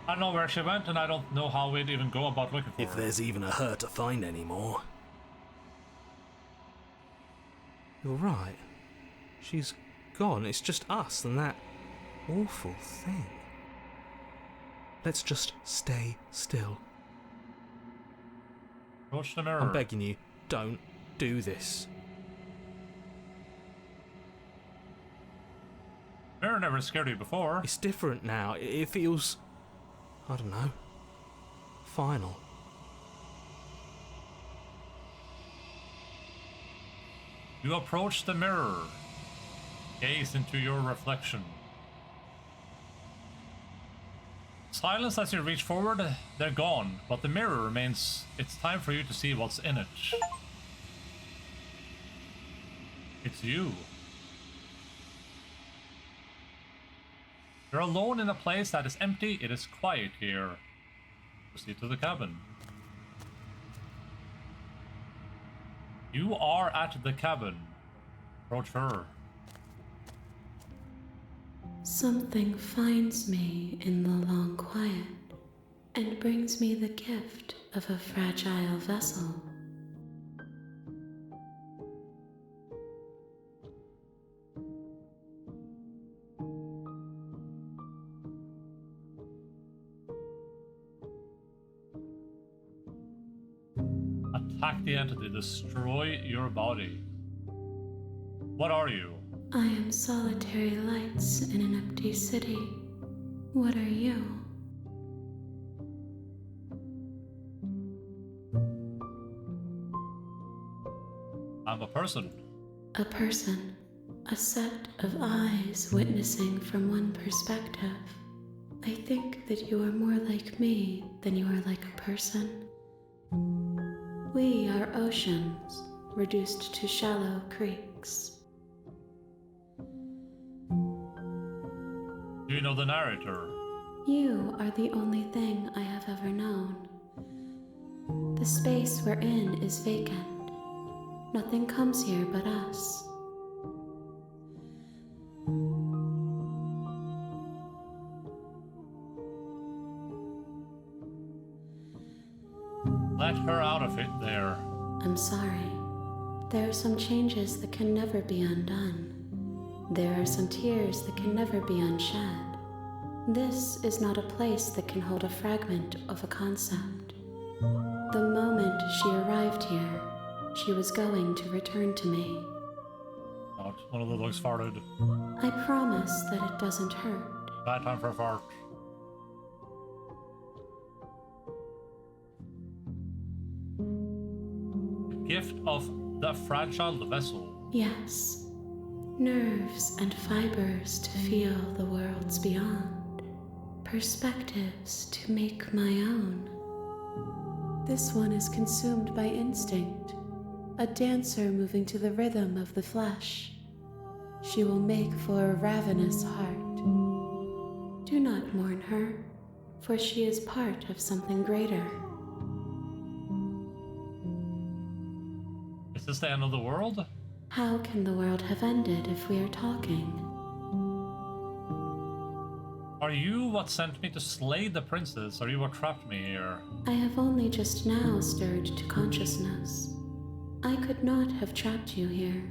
I don't know where she went, and I don't know how we'd even go about looking for her. If there's even a her to find anymore. You're right. She's gone. It's just us and that awful thing. Let's just stay still. Approach the mirror. I'm begging you, don't do this. mirror never scared you before. It's different now. It feels, I don't know, final. You approach the mirror. Gaze into your reflection. Silence as you reach forward, they're gone, but the mirror remains. It's time for you to see what's in it. It's you. You're alone in a place that is empty. It is quiet here. Proceed to the cabin. You are at the cabin. Approach her. Something finds me in the long quiet and brings me the gift of a fragile vessel. Attack the entity. Destroy your body. What are you? I am solitary lights in an empty city. What are you? I'm a person. A person. A set of eyes witnessing from one perspective. I think that you are more like me than you are like a person. We are oceans, reduced to shallow creeks. Do you know the narrator? You are the only thing I have ever known. The space we're in is vacant. Nothing comes here but us. Let her out of it there. I'm sorry. There are some changes that can never be undone. There are some tears that can never be unshed. This is not a place that can hold a fragment of a concept. The moment she arrived here, she was going to return to me. Not one of the dogs farted. I promise that it doesn't hurt. Bad time for a fart. Gift of the fragile vessel. Yes. Nerves and fibers to feel the worlds beyond. Perspectives to make my own. This one is consumed by instinct, a dancer moving to the rhythm of the flesh. She will make for a ravenous heart. Do not mourn her, for she is part of something greater. Is this the end of the world? How can the world have ended if we are talking? Are you what sent me to slay the princess? Are you what trapped me here? I have only just now stirred to consciousness. I could not have trapped you here,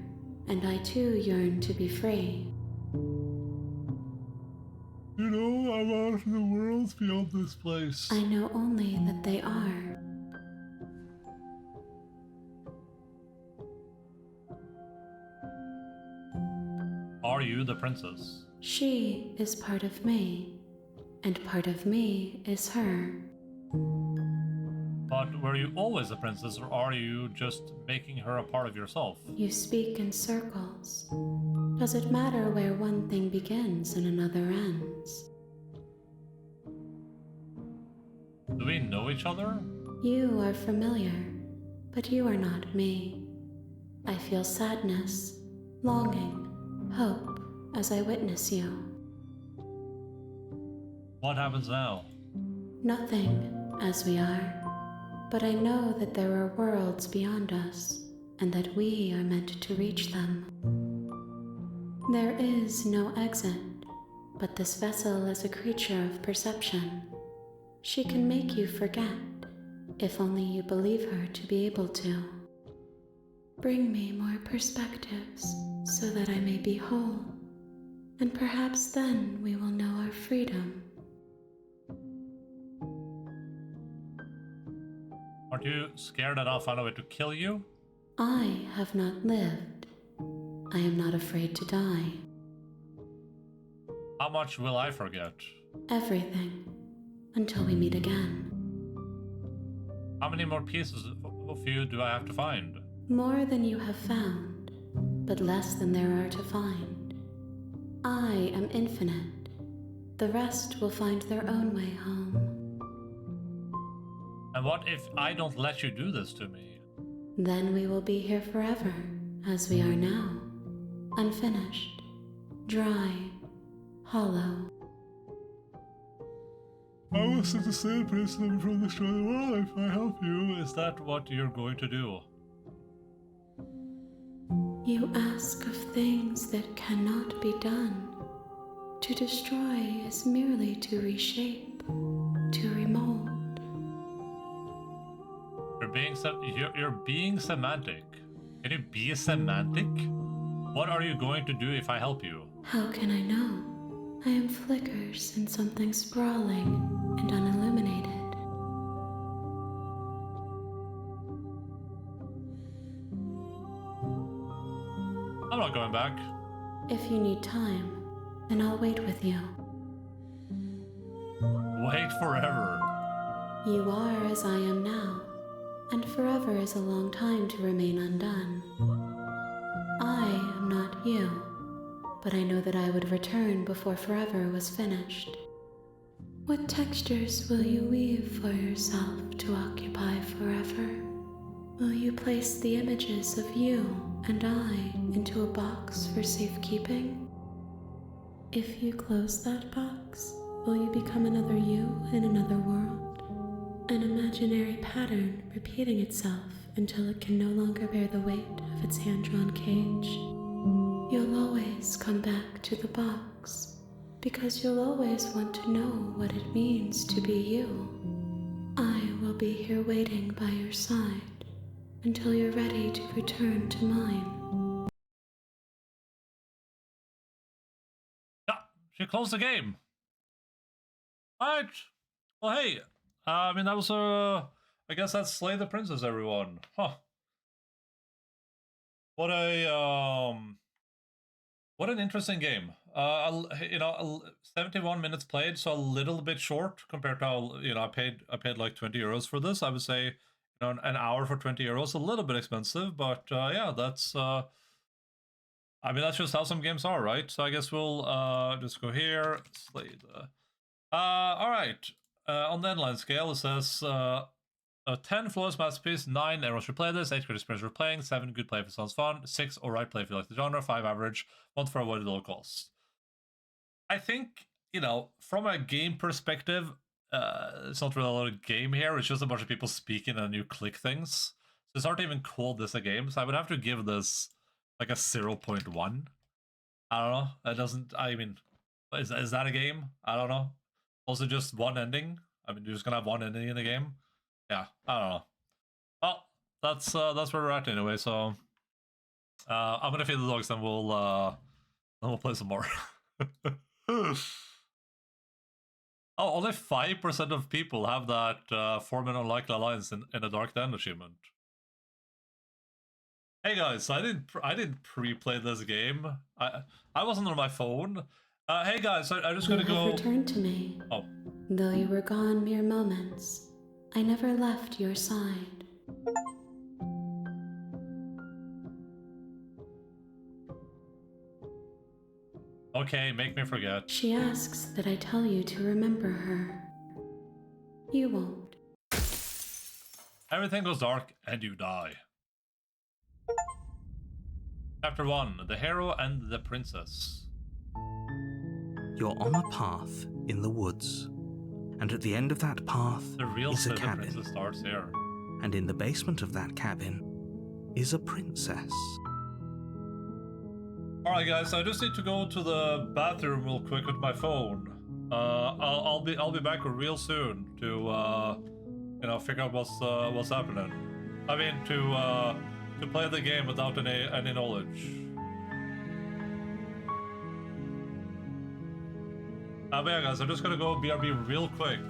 and I too yearn to be free. You know, I'm out in the worlds beyond this place. I know only that they are. Are you the princess? She is part of me, and part of me is her. But were you always a princess, or are you just making her a part of yourself? You speak in circles. Does it matter where one thing begins and another ends? Do we know each other? You are familiar, but you are not me. I feel sadness, longing, hope as I witness you. What happens now? Nothing, as we are. But I know that there are worlds beyond us, and that we are meant to reach them. There is no exit, but this vessel is a creature of perception. She can make you forget, if only you believe her to be able to. Bring me more perspectives, so that I may be whole, and perhaps then we will know our freedom. Aren't you scared that I'll find a way to kill you? I have not lived. I am not afraid to die. How much will I forget? Everything. Until we meet again. How many more pieces of you do I have to find? More than you have found, but less than there are to find. I am infinite. The rest will find their own way home. And what if I don't let you do this to me? Then we will be here forever, as we are now. Unfinished, dry, hollow. I will set the same principle from the start of my life. I help you. Is that what you're going to do? You ask of things that cannot be done. To destroy is merely to reshape, to remold. You're being semantic. Can you be semantic? What are you going to do if I help you? How can I know? I am flickers in something sprawling and unilluminated. I'm not going back. If you need time, then I'll wait with you. Wait forever. You are as I am now, and forever is a long time to remain undone. I am not you, but I know that I would return before forever was finished. What textures will you weave for yourself to occupy forever? Will you place the images of you and I into a box for safekeeping? If you close that box, will you become another you in another world? An imaginary pattern repeating itself until it can no longer bear the weight of its hand-drawn cage. You'll always come back to the box, because you'll always want to know what it means to be you. I will be here waiting by your side until you're ready to return to mine. Yeah, she closed the game. Alright. Well, hey. I mean, that was I guess that's Slay the Princess, everyone. Huh. What an interesting game. 71 minutes played, so a little bit short compared to how, I paid like 20 euros for this. I would say, an hour for 20 euros, a little bit expensive, but yeah, that's I mean, that's just how some games are, right? So I guess we'll just go here, slay the all right. On the Endaline scale, it says 10 flawless masterpiece, 9 everyone should play this, 8 good experience for playing, 7 good play if it sounds fun, 6 alright play if you like the genre, 5 average, 1 for avoided low cost. I think, from a game perspective, it's not really a lot of game here, it's just a bunch of people speaking and you click things. So it's hard to even call this a game, so I would have to give this like a 0.1. I don't know, that doesn't, I mean, is that a game? I don't know. Also just one ending? I mean, you're just gonna have one ending in the game? Yeah, I don't know. Well, that's where we're at anyway, so I'm gonna feed the dogs and we'll play some more. Oh, only 5% of people have that form an unlikely alliance in a Dark Den achievement. Hey guys, I didn't pre-play this game. I wasn't on my phone. Hey guys, I'm just gonna go. You have returned to me. Oh. Though you were gone mere moments, I never left your side. Okay, make me forget. She asks that I tell you to remember her. You won't. Everything goes dark and you die. Chapter 1, The Hero and the Princess. You're on a path in the woods, and at the end of that path The real is a Slay the cabin. Princess starts here. And in the basement of that cabin is a princess. Alright guys, I just need to go to the bathroom real quick with my phone. I'll be back real soon to figure out what's happening. I mean to play the game without any knowledge. But yeah guys, I'm just gonna go BRB real quick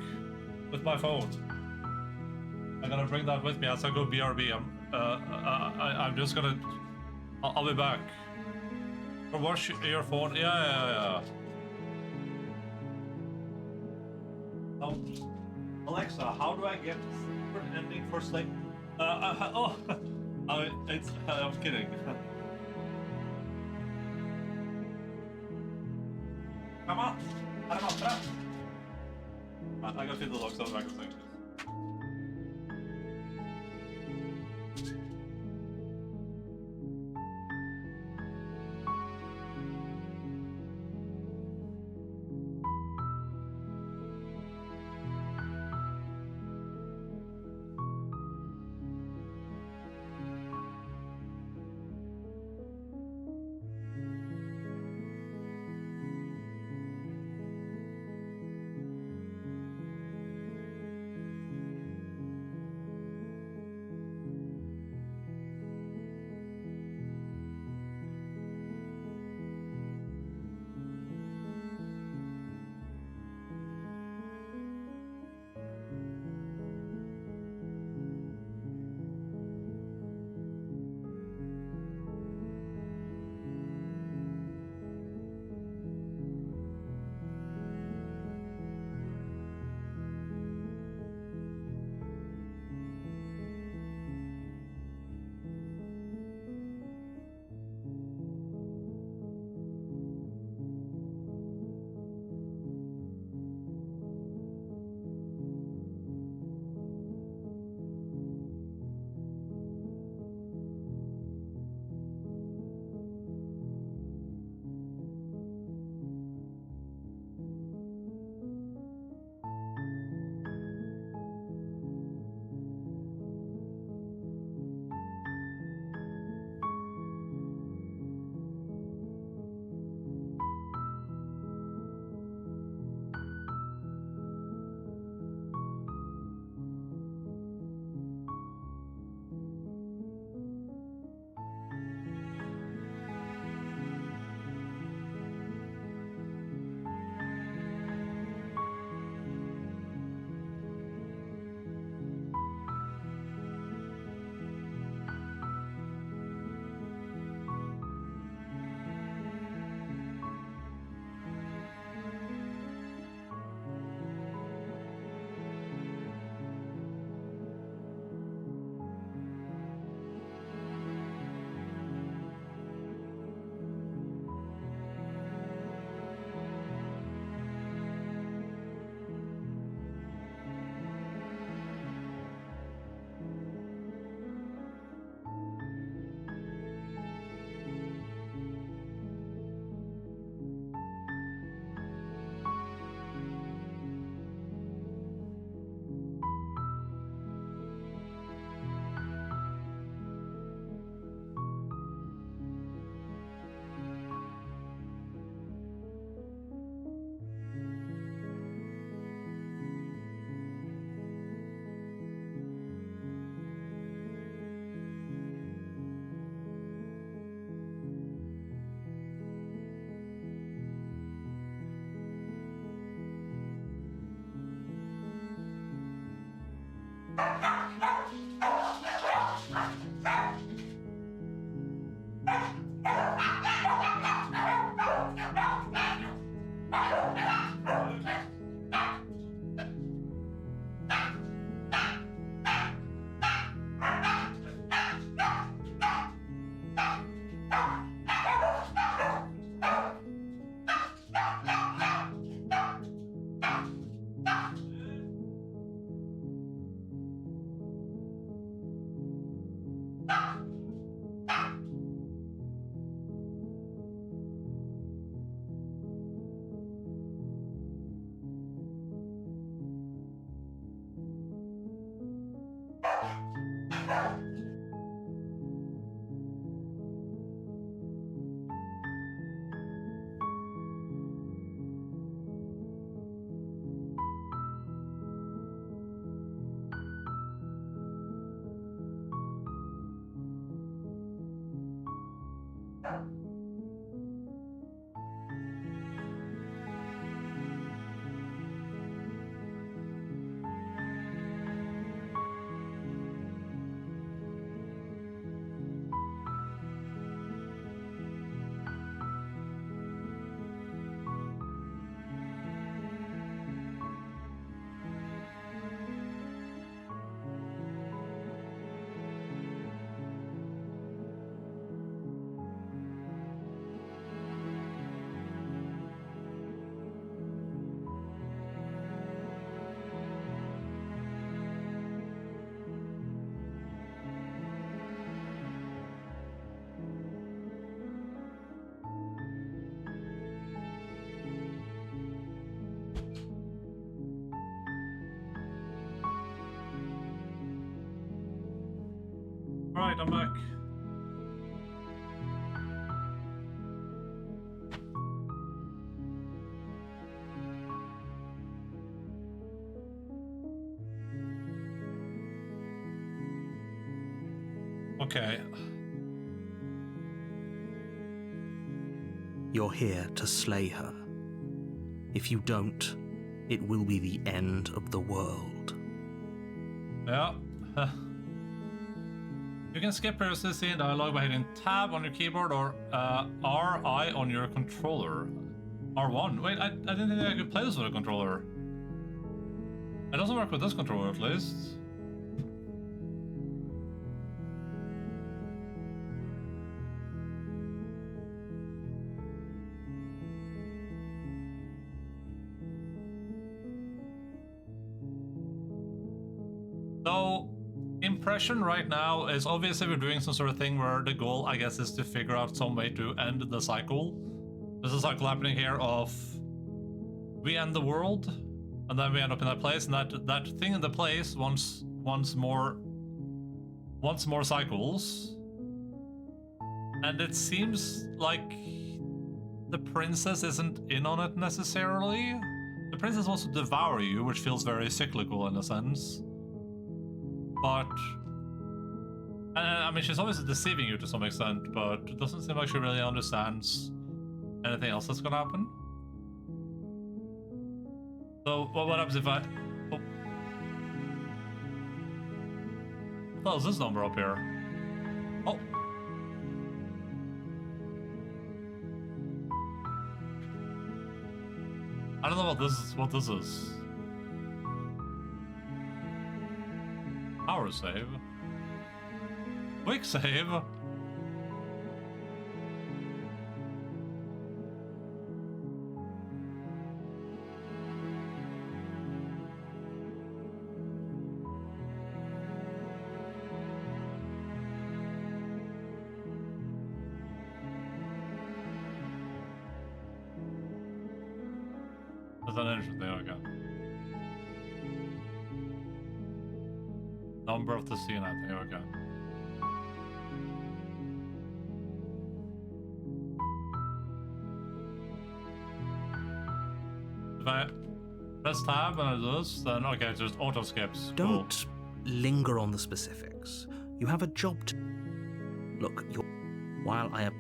with my phone. I'm gonna bring that with me as I go BRB. I'm just gonna I'll be back. Or wash your phone. Yeah. Oh, Alexa, how do I get secret ending for Slate? Oh, I'm kidding. Come on! Come on, trap! I gotta feed the dogs out back of things. Alright, I'm back. Okay. You're here to slay her. If you don't, it will be the end of the world. Yeah. You can skip previously seen dialogue by hitting tab on your keyboard or RI on your controller. R1. Wait, I didn't think I could play this with a controller. It doesn't work with this controller at least. So, impression right now is obviously we're doing some sort of thing where the goal, I guess, is to figure out some way to end the cycle. There's a cycle happening here of we end the world, and then we end up in that place, and that thing in the place wants more cycles. And it seems like the princess isn't in on it necessarily. The princess wants to devour you, which feels very cyclical in a sense. But, I mean, she's obviously deceiving you to some extent, but it doesn't seem like she really understands anything else that's gonna happen. So, what happens if I... Oh. What the hell is this number up here? Oh. I don't know what this is. Power save. Quick save. That's an interesting, okay. Number of the scene, I think, okay. If I press tab and I do this, then okay, it just auto skips. Don't linger on the specifics. You have a job to... Look, while I am...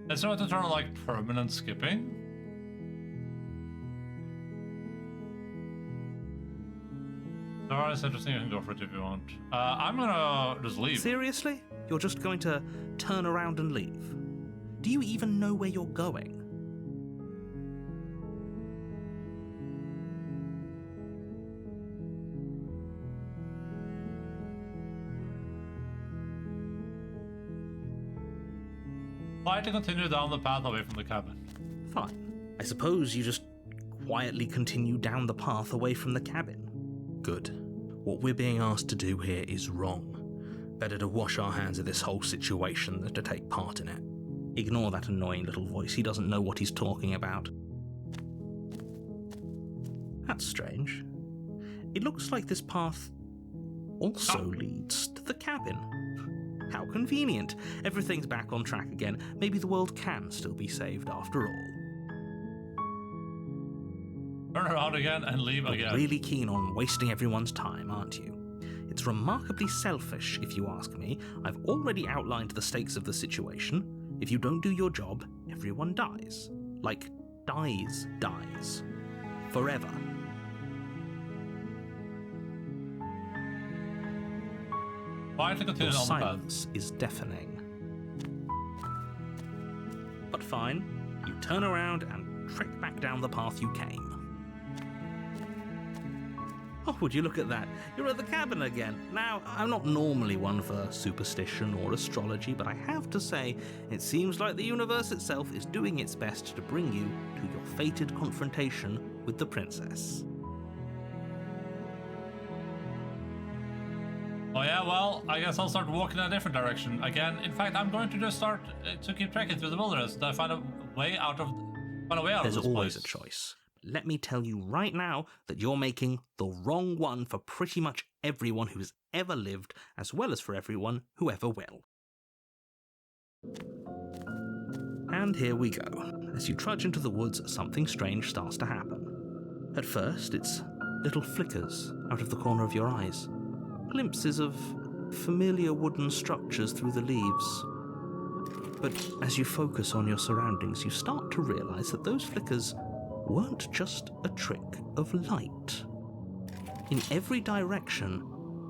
It's not to turn on like permanent skipping. It's interesting, you can go for it if you want. I'm gonna just leave. Seriously? You're just going to turn around and leave? Do you even know where you're going? Try to continue down the path away from the cabin. Fine. I suppose you just quietly continue down the path away from the cabin. Good. What we're being asked to do here is wrong. Better to wash our hands of this whole situation than to take part in it. Ignore that annoying little voice. He doesn't know what he's talking about. That's strange. It looks like this path also leads to the cabin. How convenient. Everything's back on track again. Maybe the world can still be saved after all. Turn around again and leave again. You're really keen on wasting everyone's time, aren't you? It's remarkably selfish, if you ask me. I've already outlined the stakes of the situation. If you don't do your job, everyone dies. Like, dies. Forever. Try to continue Your on the path. silence is deafening. But fine, you turn around and trek back down the path you came. Oh, would you look at that? You're at the cabin again. Now, I'm not normally one for superstition or astrology, but I have to say, it seems like the universe itself is doing its best to bring you to your fated confrontation with the princess. Oh yeah, well, I guess I'll start walking in a different direction. Again, in fact, I'm going to just start to keep trekking through the wilderness until I find a way out of There's this always place. a choice. let me tell you right now that you're making the wrong one for pretty much everyone who has ever lived, as well as for everyone who ever will. And here we go. As you trudge into the woods, something strange starts to happen. At first, it's little flickers out of the corner of your eyes, glimpses of familiar wooden structures through the leaves. But as you focus on your surroundings, you start to realize that those flickers weren't just a trick of light. In every direction,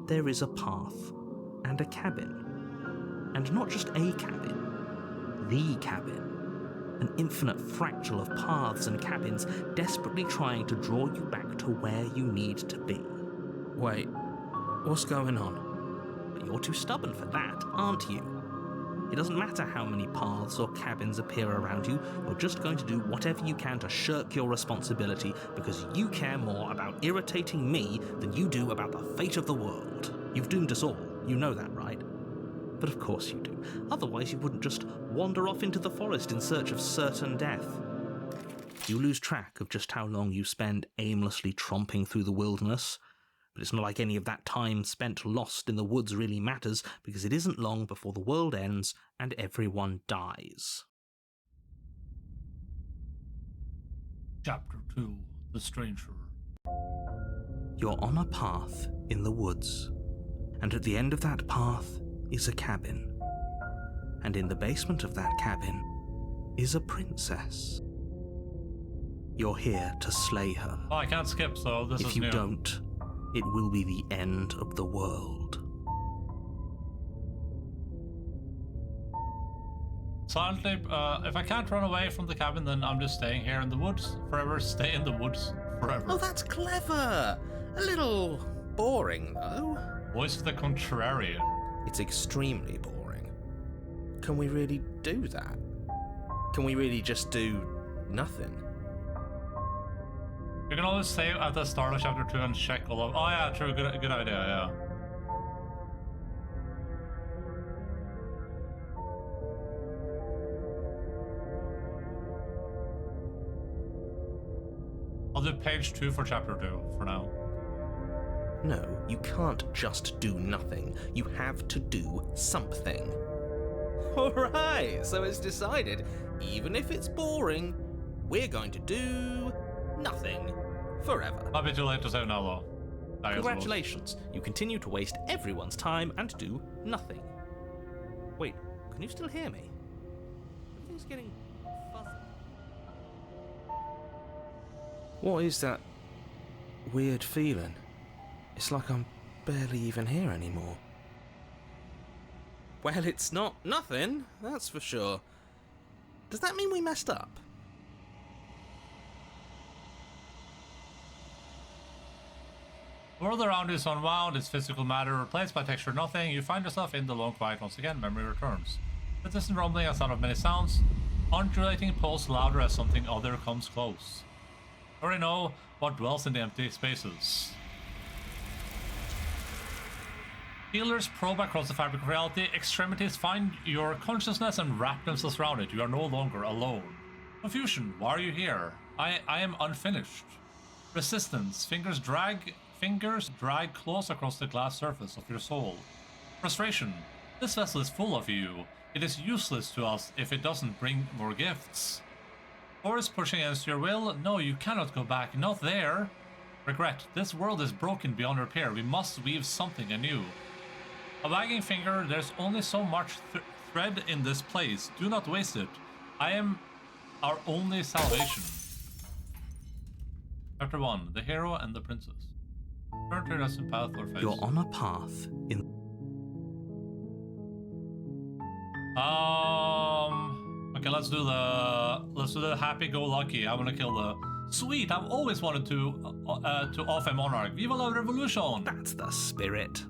there is a path and a cabin. And not just a cabin, the cabin. An infinite fractal of paths and cabins desperately trying to draw you back to where you need to be. Wait, what's going on? But you're too stubborn for that, aren't you? It doesn't matter how many paths or cabins appear around you, you're just going to do whatever you can to shirk your responsibility because you care more about irritating me than you do about the fate of the world. You've doomed us all, you know that, right? But of course you do. Otherwise you wouldn't just wander off into the forest in search of certain death. You lose track of just how long you spend aimlessly tromping through the wilderness. But it's not like any of that time spent lost in the woods really matters, because it isn't long before the world ends and everyone dies. Chapter 2: The Stranger. You're on a path in the woods, and at the end of that path is a cabin. And in the basement of that cabin is a princess. You're here to slay her. Oh, I can't skip, so this is If you new. don't, it will be the end of the world. Silently, if I can't run away from the cabin, then I'm just staying here in the woods forever. Stay in the woods forever. Oh, that's clever! A little boring, though. Voice of the contrarian. It's extremely boring. Can we really do that? Can we really just do nothing? You can always save at the start of chapter 2 and check all of. Oh yeah, true. Good idea. Yeah. I'll do page 2 for chapter 2 for now. No, you can't just do nothing. You have to do something. Alright, so it's decided. Even if it's boring, we're going to do nothing. Forever. Might be too late to save now, though. I guess it was. Congratulations, you continue to waste everyone's time and do nothing. Wait, can you still hear me? Everything's getting fuzzy. What is that weird feeling? It's like I'm barely even here anymore. Well, it's not nothing, that's for sure. Does that mean we messed up? The world around you is unwound, its physical matter replaced by texture nothing. You find yourself in the lone quiet once again. Memory returns. The distant rumbling and sound of many sounds. Undulating pulse louder as something other comes close. You already know what dwells in the empty spaces. Healers probe across the fabric of reality. Extremities find your consciousness and wrap themselves around it. You are no longer alone. Confusion. Why are you here? I am unfinished. Resistance. Fingers drag claws across the glass surface of your soul. Frustration. This vessel is full of you. It is useless to us if it doesn't bring more gifts. Force pushing against your will. No, you cannot go back. Not there. Regret. This world is broken beyond repair. We must weave something anew. A wagging finger. There's only so much thread in this place. Do not waste it. I am our only salvation. Chapter 1. The Hero and the Princess. Turn to your destined path or face. You're on a path in... Okay, let's do the happy-go-lucky. I want to kill the... Sweet, I've always wanted to off a monarch. Viva la revolution! That's the spirit.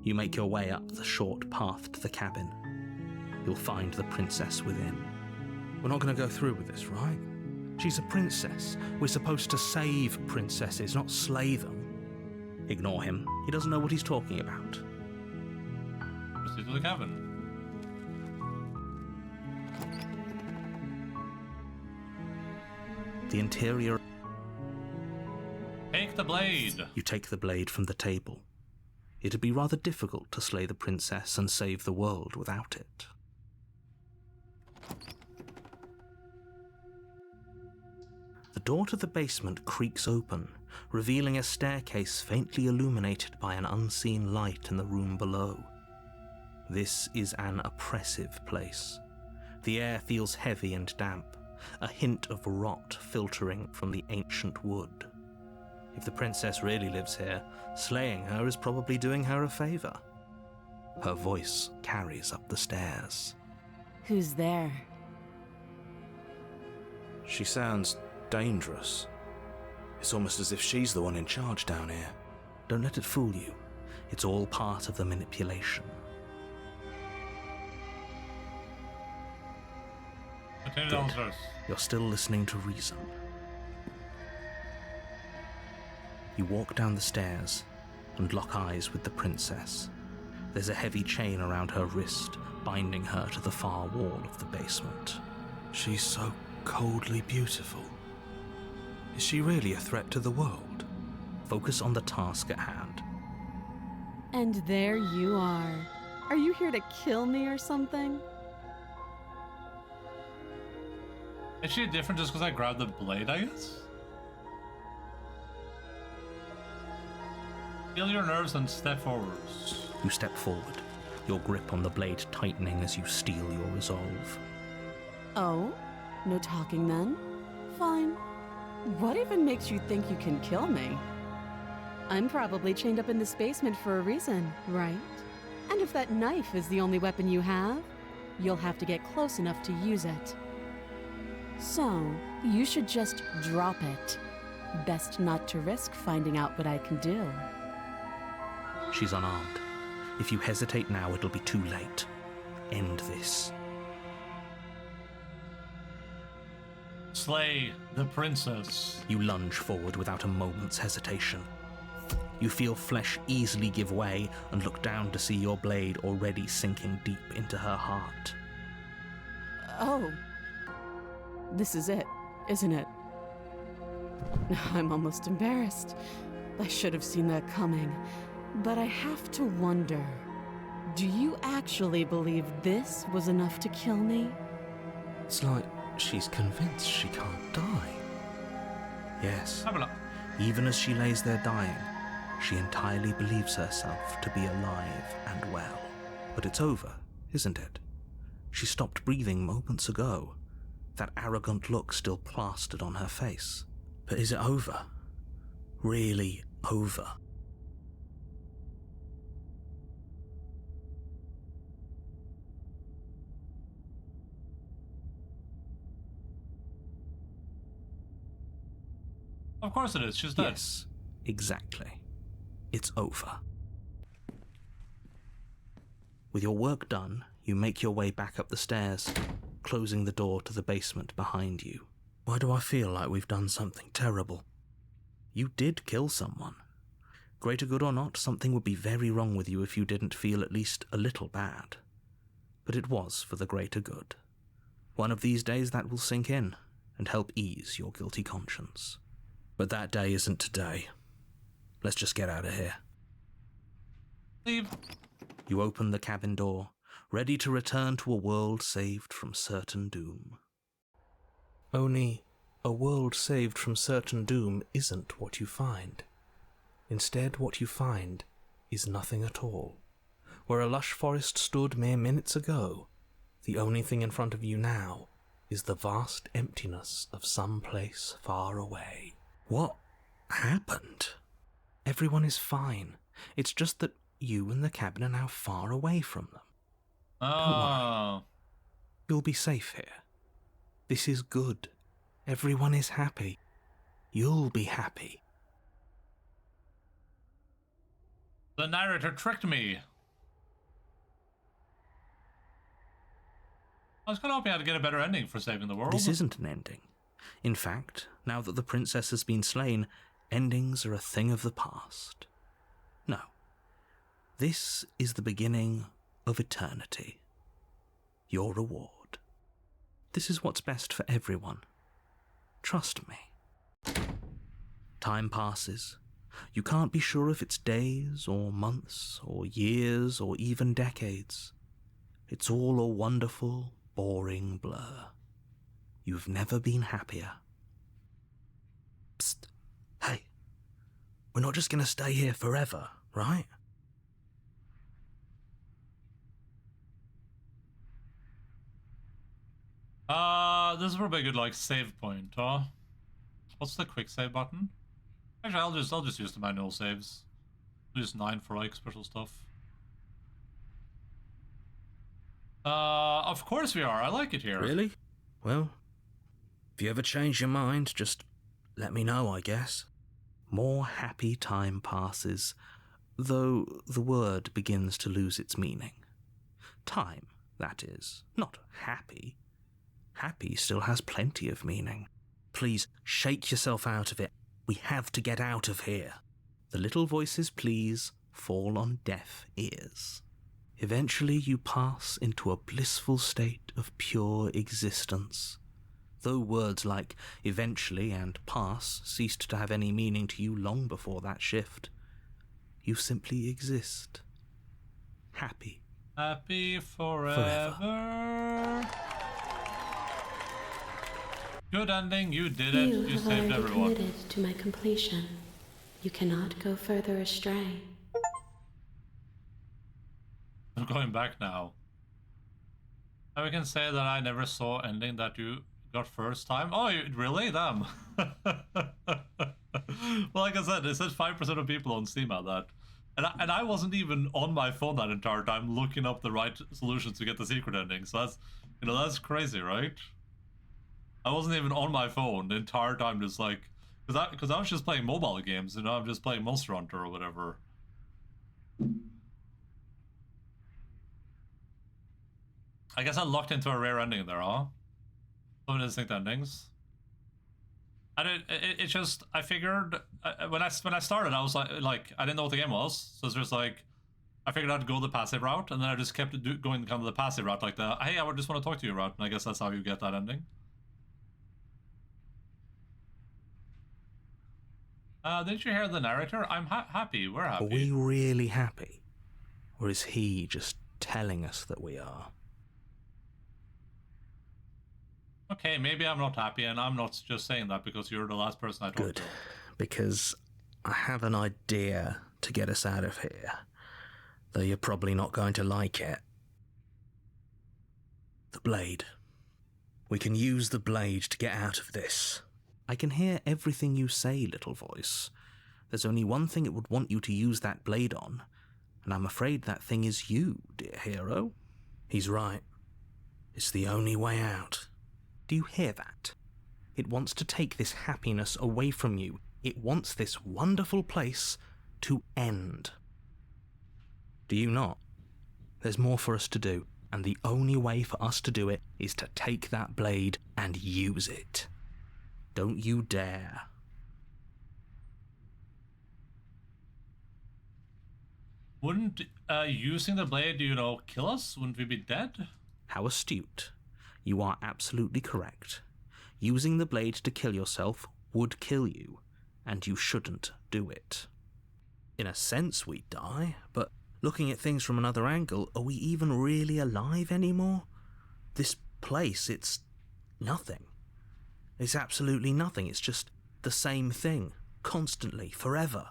You make your way up the short path to the cabin. You'll find the princess within. We're not going to go through with this, right? She's a princess. We're supposed to save princesses, not slay them. Ignore him. He doesn't know what he's talking about. Proceed to the cabin. The interior... Take the blade! You take the blade from the table. It'd be rather difficult to slay the princess and save the world without it. The door to the basement creaks open, revealing a staircase faintly illuminated by an unseen light in the room below. This is an oppressive place. The air feels heavy and damp, a hint of rot filtering from the ancient wood. If the princess really lives here, slaying her is probably doing her a favor. Her voice carries up the stairs. Who's there? She sounds dangerous. It's almost as if she's the one in charge down here. Don't let it fool you. It's all part of the manipulation. Continue downstairs. You're still listening to reason. You walk down the stairs and lock eyes with the princess. There's a heavy chain around her wrist, binding her to the far wall of the basement. She's so coldly beautiful. Is she really a threat to the world? Focus on the task at hand. And there you are. Are you here to kill me or something? Is she different just because I grabbed the blade, I guess? Feel your nerves and step forwards. You step forward, your grip on the blade tightening as you steel your resolve. Oh? No talking then? Fine. What even makes you think you can kill me? I'm probably chained up in this basement for a reason, right? And if that knife is the only weapon you have, you'll have to get close enough to use it. So, you should just drop it. Best not to risk finding out what I can do. She's unarmed. If you hesitate now, it'll be too late. End this. Slay the princess. You lunge forward without a moment's hesitation. You feel flesh easily give way and look down to see your blade already sinking deep into her heart. Oh. This is it, isn't it? I'm almost embarrassed. I should have seen that coming. But I have to wonder, do you actually believe this was enough to kill me? It's like she's convinced she can't die. Yes, Have a look. even as she lays there dying, she entirely believes herself to be alive and well. But it's over, isn't it? She stopped breathing moments ago, that arrogant look still plastered on her face. But is it over? Really over? Of course it is. She's dead. Yes, exactly. It's over. With your work done, you make your way back up the stairs, closing the door to the basement behind you. Why do I feel like we've done something terrible? You did kill someone. Greater good or not, something would be very wrong with you if you didn't feel at least a little bad. But it was for the greater good. One of these days that will sink in and help ease your guilty conscience. But that day isn't today. Let's just get out of here. Leave. You open the cabin door, ready to return to a world saved from certain doom. Only, a world saved from certain doom isn't what you find. Instead, what you find is nothing at all. Where a lush forest stood mere minutes ago, the only thing in front of you now is the vast emptiness of some place far away. What happened? Everyone is fine. It's just that you and the cabin are now far away from them. Oh. You'll be safe here. This is good. Everyone is happy. You'll be happy. The narrator tricked me. I was kind of hoping I'd get a better ending for saving the world. This isn't an ending. In fact, now that the princess has been slain, endings are a thing of the past. No. This is the beginning of eternity. Your reward. This is what's best for everyone. Trust me. Time passes. You can't be sure if it's days or months or years or even decades. It's all a wonderful, boring blur. You've never been happier. Psst. Hey. We're not just going to stay here forever, right? This is probably a good, like, save point, huh? What's the quick save button? Actually, I'll just use the manual saves. Use 9 for, like, special stuff. Of course we are. I like it here. Really? Well, if you ever change your mind, just let me know, I guess. More happy time passes, though the word begins to lose its meaning. Time, that is, not happy. Happy still has plenty of meaning. Please, shake yourself out of it. We have to get out of here. The little voice's pleas fall on deaf ears. Eventually you pass into a blissful state of pure existence. Though words like eventually and pass ceased to have any meaning to you long before that shift, you simply exist. Happy. Happy forever. Good ending, you did it, you have saved already everyone. committed to my completion. You cannot go further astray. I'm going back now. And we can say that I never saw ending that you got first time. Oh, you, really? Damn. Well, like I said, it said 5% of people on Steam had that. And I wasn't even on my phone that entire time looking up the right solution to get the secret ending. So that's, you know, that's crazy, right? I wasn't even on my phone the entire time, just like, because I was just playing mobile games, you know, I'm just playing Monster Hunter or whatever. I guess I locked into a rare ending there, huh? Some distinct endings. It just, I figured, when I started, I was like, I didn't know what the game was, so it's just like, I figured I'd go the passive route, and then I just kept going kind of the passive route, like the, hey, I just want to talk to you route, and I guess that's how you get that ending. Didn't you hear the narrator? I'm happy, we're happy. Are we really happy? Or is he just telling us that we are? Okay, maybe I'm not happy, and I'm not just saying that because you're the last person I talked Good, to. because I have an idea to get us out of here, though you're probably not going to like it. The blade. We can use the blade to get out of this. I can hear everything you say, little voice. There's only one thing it would want you to use that blade on, and I'm afraid that thing is you, dear hero. He's right. It's the only way out. Do you hear that? It wants to take this happiness away from you. It wants this wonderful place to end. Do you not? There's more for us to do, and the only way for us to do it is to take that blade and use it. Don't you dare. Wouldn't using the blade, you know, kill us? Wouldn't we be dead? How astute. You are absolutely correct. Using the blade to kill yourself would kill you, and you shouldn't do it. In a sense, we'd die, but looking at things from another angle, are we even really alive anymore? This place, it's nothing. It's absolutely nothing. It's just the same thing, constantly, forever.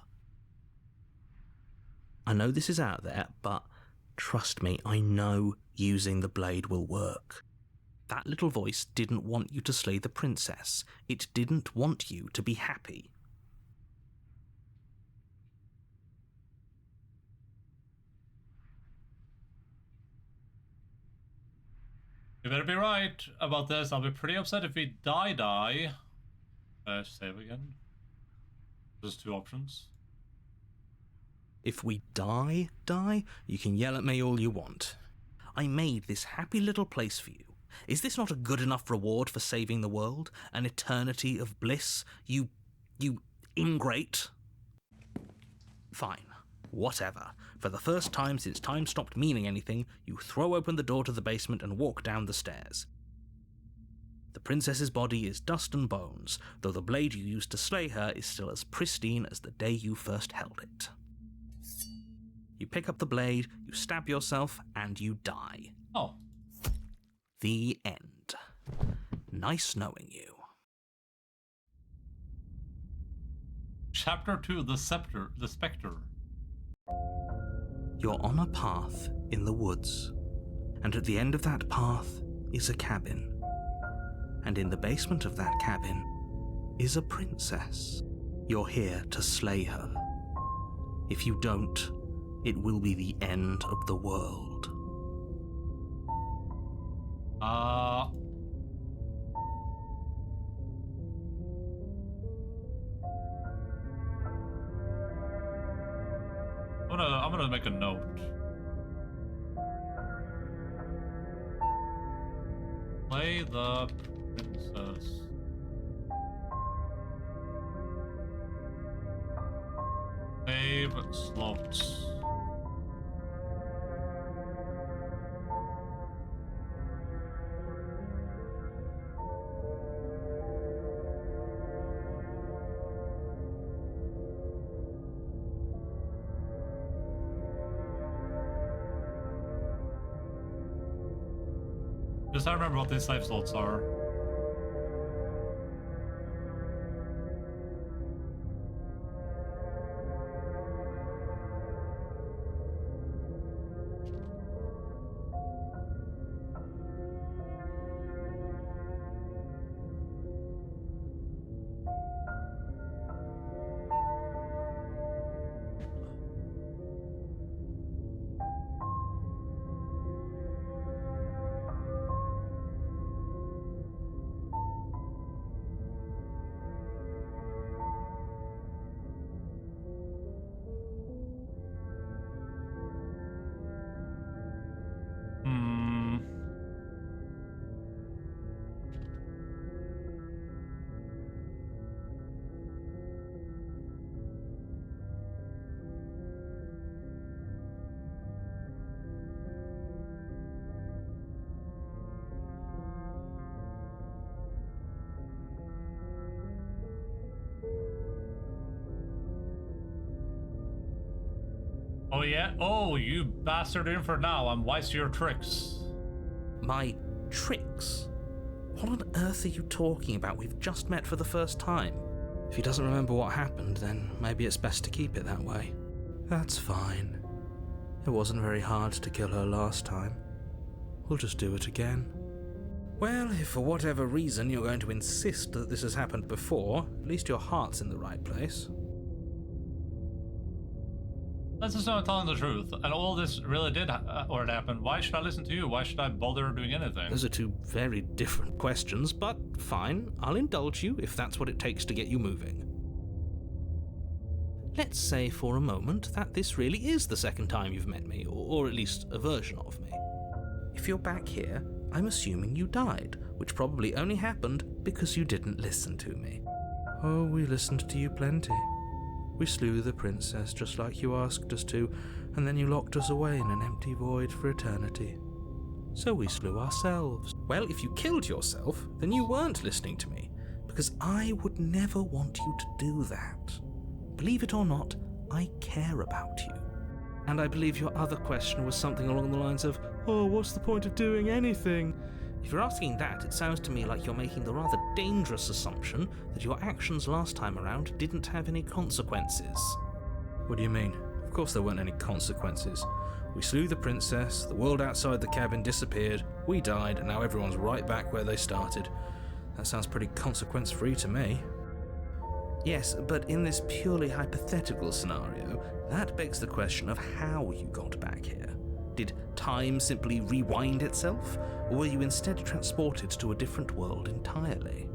I know this is out there, but trust me, I know using the blade will work. That little voice didn't want you to slay the princess. It didn't want you to be happy. You better be right about this. I'll be pretty upset if we die. Save again. There's 2 options. If we die, you can yell at me all you want. I made this happy little place for you. Is this not a good enough reward for saving the world? An eternity of bliss? You ingrate? Fine. Whatever. For the first time since time stopped meaning anything, you throw open the door to the basement and walk down the stairs. The princess's body is dust and bones, though the blade you used to slay her is still as pristine as the day you first held it. You pick up the blade, you stab yourself, and you die. Oh. The end. Nice knowing you. Chapter 2, The Spectre. You're on a path in the woods, and at the end of that path is a cabin. And in the basement of that cabin is a princess. You're here to slay her. If you don't, it will be the end of the world. I'm gonna make a note. Play the princess. Save slots. Just I remember what these save slots are. Oh yeah? Oh, you bastard in for now. I'm wise to your tricks. My tricks? What on earth are you talking about? We've just met for the first time. If he doesn't remember what happened, then maybe it's best to keep it that way. That's fine. It wasn't very hard to kill her last time. We'll just do it again. Well, if for whatever reason you're going to insist that this has happened before, at least your heart's in the right place. Let's just not telling the truth. And all this really did or it happened. Why should I listen to you? Why should I bother doing anything? Those are two very different questions, but fine. I'll indulge you if that's what it takes to get you moving. Let's say for a moment that this really is the second time you've met me, or at least a version of me. If you're back here, I'm assuming you died, which probably only happened because you didn't listen to me. Oh, we listened to you plenty. We slew the princess just like you asked us to, and then you locked us away in an empty void for eternity. So we slew ourselves. Well, if you killed yourself, then you weren't listening to me, because I would never want you to do that. Believe it or not, I care about you. And I believe your other question was something along the lines of, oh, what's the point of doing anything? If you're asking that, it sounds to me like you're making the rather dangerous assumption that your actions last time around didn't have any consequences. What do you mean? Of course there weren't any consequences. We slew the princess, the world outside the cabin disappeared, we died, and now everyone's right back where they started. That sounds pretty consequence-free to me. Yes, but in this purely hypothetical scenario, that begs the question of how you got back here. Did time simply rewind itself, or were you instead transported to a different world entirely?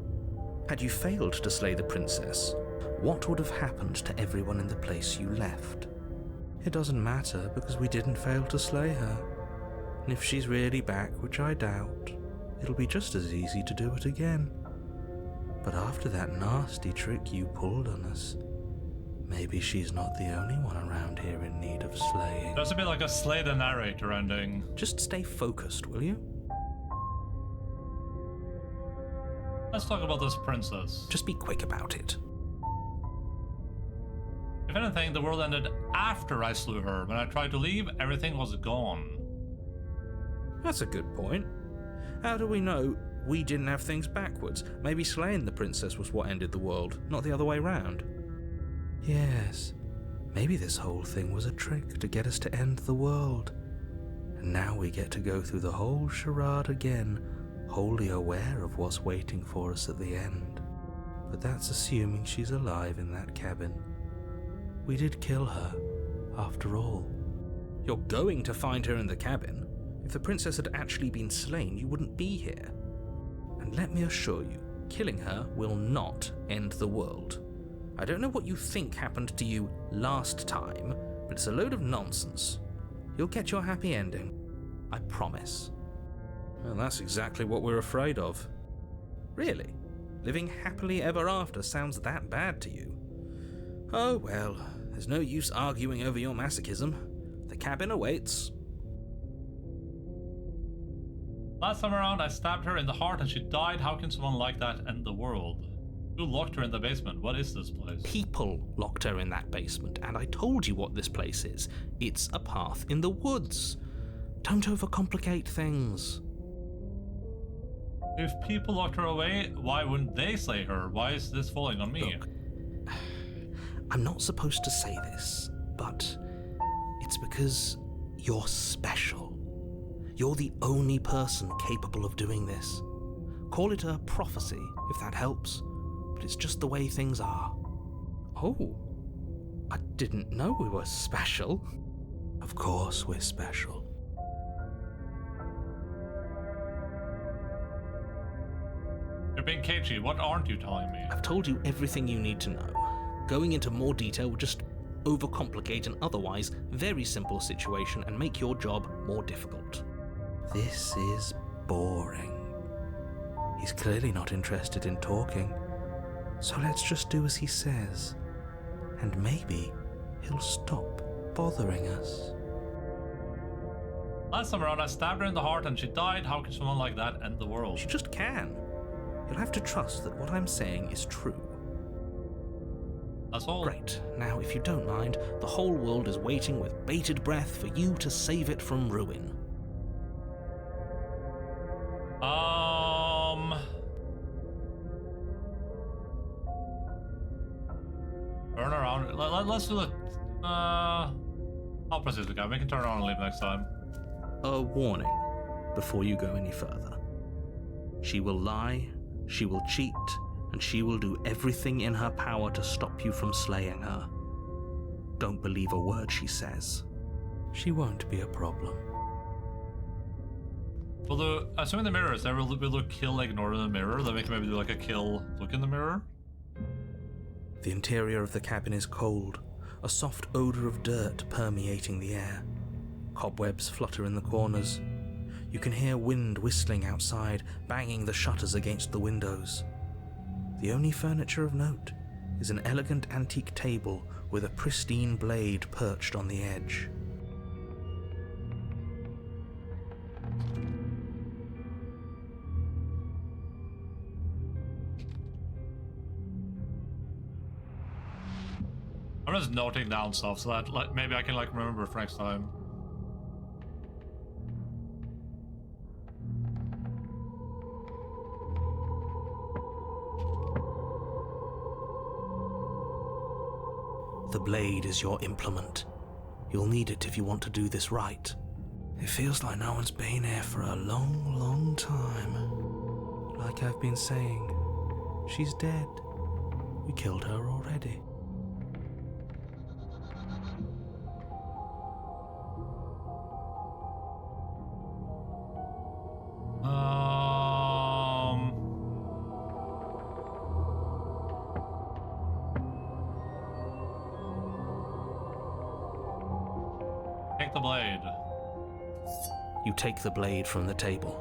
Had you failed to slay the princess, what would have happened to everyone in the place you left? It doesn't matter, because we didn't fail to slay her. And if she's really back, which I doubt, it'll be just as easy to do it again. But after that nasty trick you pulled on us, maybe she's not the only one around here in need of slaying. That's a bit like a slay the narrator ending. Just stay focused, will you? Let's talk about this princess. Just be quick about it. If anything, the world ended after I slew her. When I tried to leave, everything was gone. That's a good point. How do we know we didn't have things backwards? Maybe slaying the princess was what ended the world, not the other way round. Yes, maybe this whole thing was a trick to get us to end the world. And now we get to go through the whole charade again, wholly aware of what's waiting for us at the end. But that's assuming she's alive in that cabin. We did kill her, after all. You're going to find her in the cabin. If the princess had actually been slain, you wouldn't be here. And let me assure you, killing her will not end the world. I don't know what you think happened to you last time, but it's a load of nonsense. You'll get your happy ending. I promise. Well, that's exactly what we're afraid of. Really? Living happily ever after sounds that bad to you? Oh well, there's no use arguing over your masochism. The cabin awaits. Last time around, I stabbed her in the heart and she died. How can someone like that end the world? Who locked her in the basement? What is this place? People locked her in that basement, and I told you what this place is. It's a path in the woods. Don't overcomplicate things. If people locked her away, why wouldn't they slay her? Why is this falling on me? Look, I'm not supposed to say this, but it's because you're special. You're the only person capable of doing this. Call it a prophecy, if that helps, but it's just the way things are. Oh, I didn't know we were special. Of course we're special. You're being cagey. What aren't you telling me? I've told you everything you need to know. Going into more detail would just overcomplicate an otherwise very simple situation and make your job more difficult. This is boring. He's clearly not interested in talking, so let's just do as he says, and maybe he'll stop bothering us. Last time around, I stabbed her in the heart and she died. How can someone like that end the world? She just can. You'll have to trust that what I'm saying is true. That's all. Great. Now, if you don't mind, the whole world is waiting with bated breath for you to save it from ruin. Turn around. Let's do it. I'll proceed the guy. We can turn around and leave next time. A warning before you go any further. She will lie, she will cheat, and she will do everything in her power to stop you from slaying her. Don't believe a word she says. She won't be a problem. Well, assuming the mirrors, there will be a kill ignore in the mirror. Then we can maybe do like a kill look in the mirror. The interior of the cabin is cold, a soft odor of dirt permeating the air. Cobwebs flutter in the corners. You can hear wind whistling outside, banging the shutters against the windows. The only furniture of note is an elegant antique table with a pristine blade perched on the edge. I'm just noting down stuff so that like maybe I can like remember for next time. The blade is your implement. You'll need it if you want to do this right. It feels like no one's been here for a long, long time. Like I've been saying, she's dead. We killed her already. Take the blade. You take the blade from the table.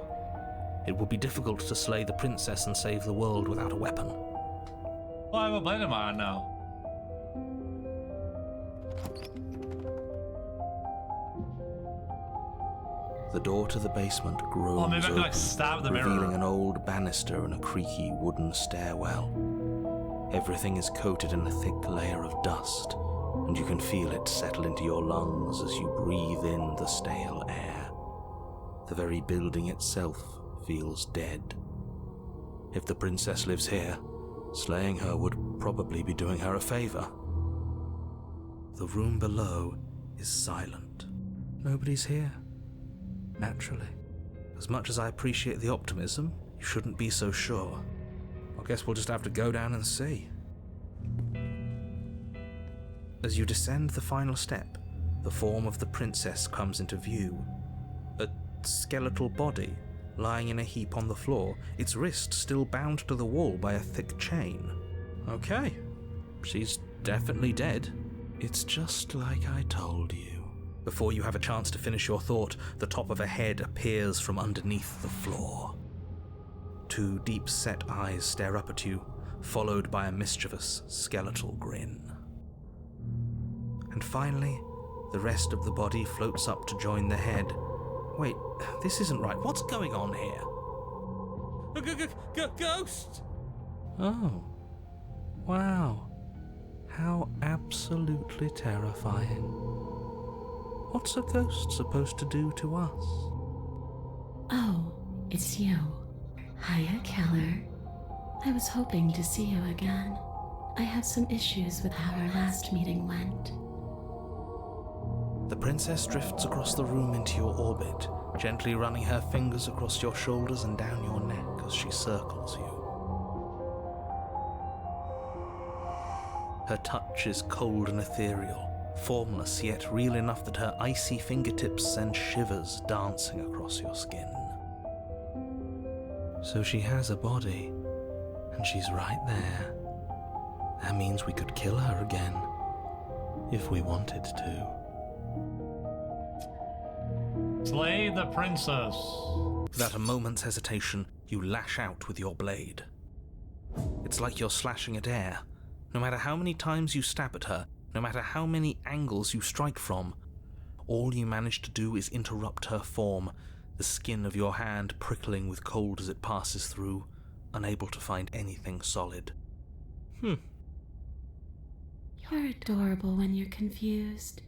It would be difficult to slay the princess and save the world without a weapon. Well, I have a blade in my hand now. The door to the basement groans Oh, maybe I can, like, open, stab the mirror. revealing an old banister and a creaky wooden stairwell. Everything is coated in a thick layer of dust, and you can feel it settle into your lungs as you breathe in the stale air. The very building itself feels dead. If the princess lives here, slaying her would probably be doing her a favor. The room below is silent. Nobody's here. Naturally. As much as I appreciate the optimism, you shouldn't be so sure. I guess we'll just have to go down and see. As you descend the final step, the form of the princess comes into view. A skeletal body lying in a heap on the floor, its wrist still bound to the wall by a thick chain. Okay, she's definitely dead. It's just like I told you. Before you have a chance to finish your thought, the top of a head appears from underneath the floor. Two deep-set eyes stare up at you, followed by a mischievous skeletal grin. And finally, the rest of the body floats up to join the head. Wait, this isn't right. What's going on here? Ghost! Oh. Wow. How absolutely terrifying. What's a ghost supposed to do to us? Oh, it's you. Hiya, Keller. I was hoping to see you again. I have some issues with how our last meeting went. The princess drifts across the room into your orbit, gently running her fingers across your shoulders and down your neck as she circles you. Her touch is cold and ethereal, formless yet real enough that her icy fingertips send shivers dancing across your skin. So she has a body, and she's right there. That means we could kill her again, if we wanted to. Slay the princess. Without a moment's hesitation, you lash out with your blade. It's like you're slashing at air. No matter how many times you stab at her, no matter how many angles you strike from, all you manage to do is interrupt her form, the skin of your hand prickling with cold as it passes through, unable to find anything solid. You're adorable when you're confused.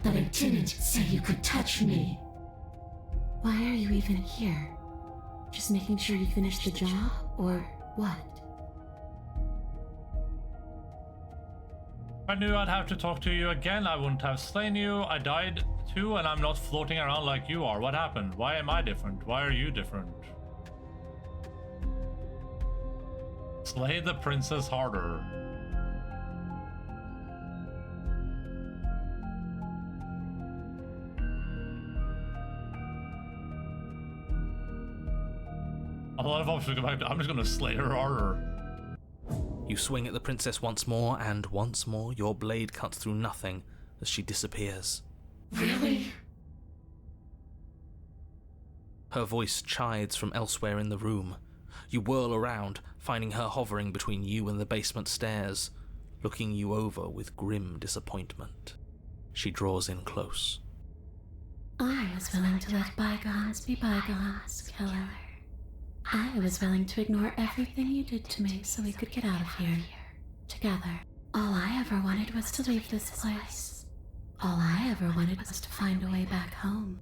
But I didn't say you could touch me. Why are you even here? Just making sure you finish the job, or what? If I knew I'd have to talk to you again, I wouldn't have slain you. I died too, and I'm not floating around like you are. What happened? Why am I different? Why are you different? Slay the princess harder. A lot of options go back to, I'm just gonna slay her harder. You swing at the princess once more, and once more your blade cuts through nothing as she disappears. Really? Her voice chides from elsewhere in the room. You whirl around, finding her hovering between you and the basement stairs, looking you over with grim disappointment. She draws in close. I was willing to let bygones be bygones, Keller. I was willing to ignore everything you did to me so we could get out of here, together. All I ever wanted was to leave this place. All I ever wanted was to find a way back home.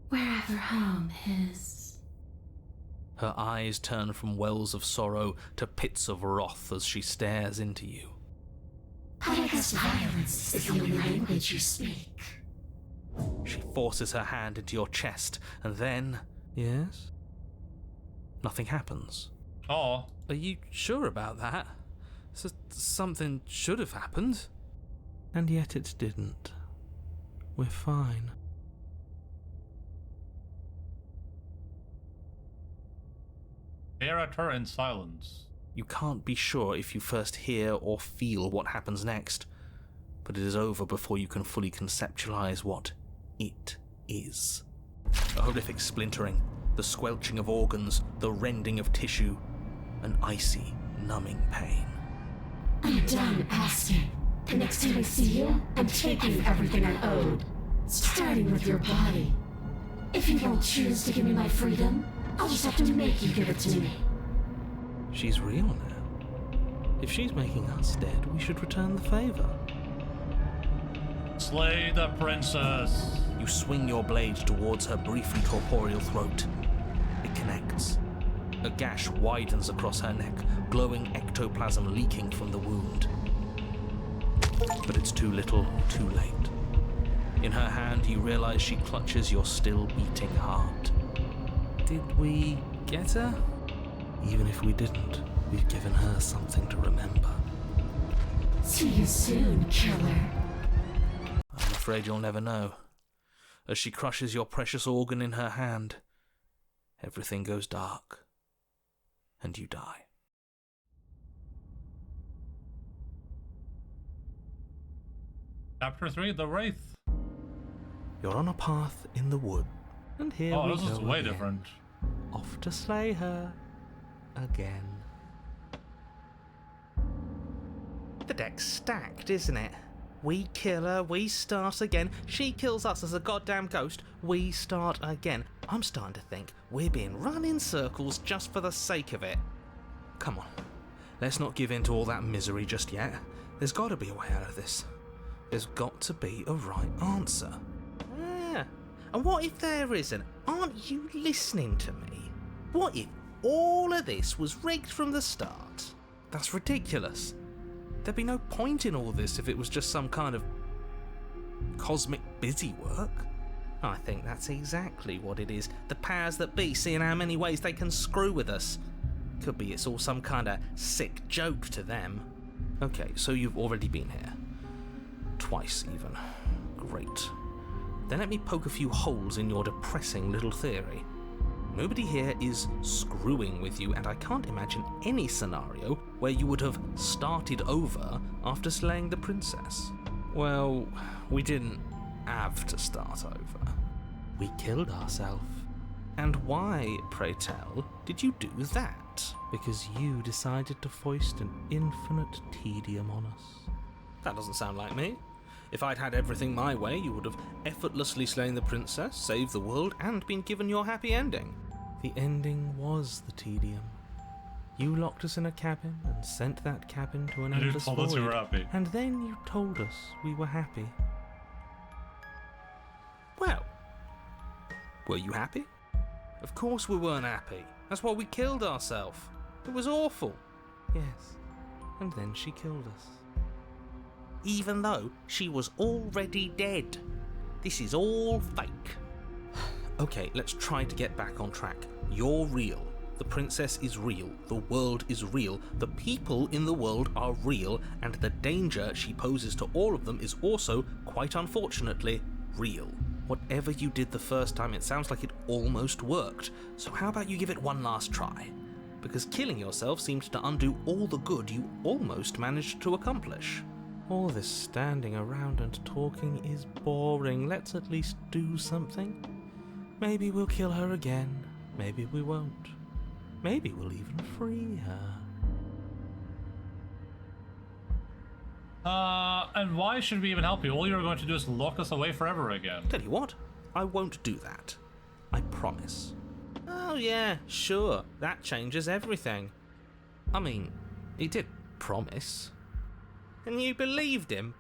Wherever home is. Her eyes turn from wells of sorrow to pits of wrath as she stares into you. I guess violence is the only language you speak. She forces her hand into your chest, and then... Yes? Nothing happens. Oh. Are you sure about that? Something should have happened. And yet it didn't. We're fine. Stare at her in silence. You can't be sure if you first hear or feel what happens next, but it is over before you can fully conceptualize what it is. A horrific splintering, the squelching of organs, the rending of tissue, an icy, numbing pain. I'm done asking. The next time I see you, I'm taking everything I owed. Starting with your body. If you don't choose to give me my freedom, I'll just have to make you give it to me. She's real now. If she's making us dead, we should return the favor. Slay the princess. You swing your blade towards her briefly corporeal throat. It connects. A gash widens across her neck, glowing ectoplasm leaking from the wound. But it's too little, too late. In her hand, you realize she clutches your still beating heart. Did we get her? Even if we didn't, we've given her something to remember. See you soon, killer. I'm afraid you'll never know. As she crushes your precious organ in her hand, everything goes dark, and you die. Chapter 3, The Wraith. You're on a path in the wood, and here we go. Oh, this is way again. different. Off to slay her again. The deck's stacked, isn't it? We kill her, we start again. She kills us as a goddamn ghost, we start again. I'm starting to think we're being run in circles just for the sake of it. Come on, let's not give in to all that misery just yet. There's got to be a way out of this. There's got to be a right answer. Yeah. And what if there isn't? Aren't you listening to me? What if all of this was rigged from the start? That's ridiculous. There'd be no point in all this if it was just some kind of cosmic busy work. I think that's exactly what it is. The powers that be seeing how many ways they can screw with us. Could be it's all some kind of sick joke to them. Okay, so you've already been here. Twice even. Great. Then let me poke a few holes in your depressing little theory. Nobody here is screwing with you, and I can't imagine any scenario where you would have started over after slaying the princess. Well, we didn't have to start over. We killed ourselves. And why, pray tell, did you do that? Because you decided to foist an infinite tedium on us. That doesn't sound like me. If I'd had everything my way, you would have effortlessly slain the princess, saved the world, and been given your happy ending. The ending was the tedium. You locked us in a cabin and sent that cabin to an endless void. You told us you were happy. And then you told us we were happy. Well, were you happy? Of course we weren't happy. That's why we killed ourselves. It was awful. Yes, and then she killed us. Even though she was already dead. This is all fake. Okay, let's try to get back on track. You're real. The princess is real. The world is real. The people in the world are real. And the danger she poses to all of them is also, quite unfortunately, real. Whatever you did the first time, it sounds like it almost worked. So how about you give it one last try? Because killing yourself seemed to undo all the good you almost managed to accomplish. All this standing around and talking is boring. Let's at least do something. Maybe we'll kill her again. Maybe we won't. Maybe we'll even free her. And why should we even help you? All you're going to do is lock us away forever again. Tell you what, I won't do that. I promise. Oh yeah, sure, that changes everything. I mean, he did promise. And you believed him?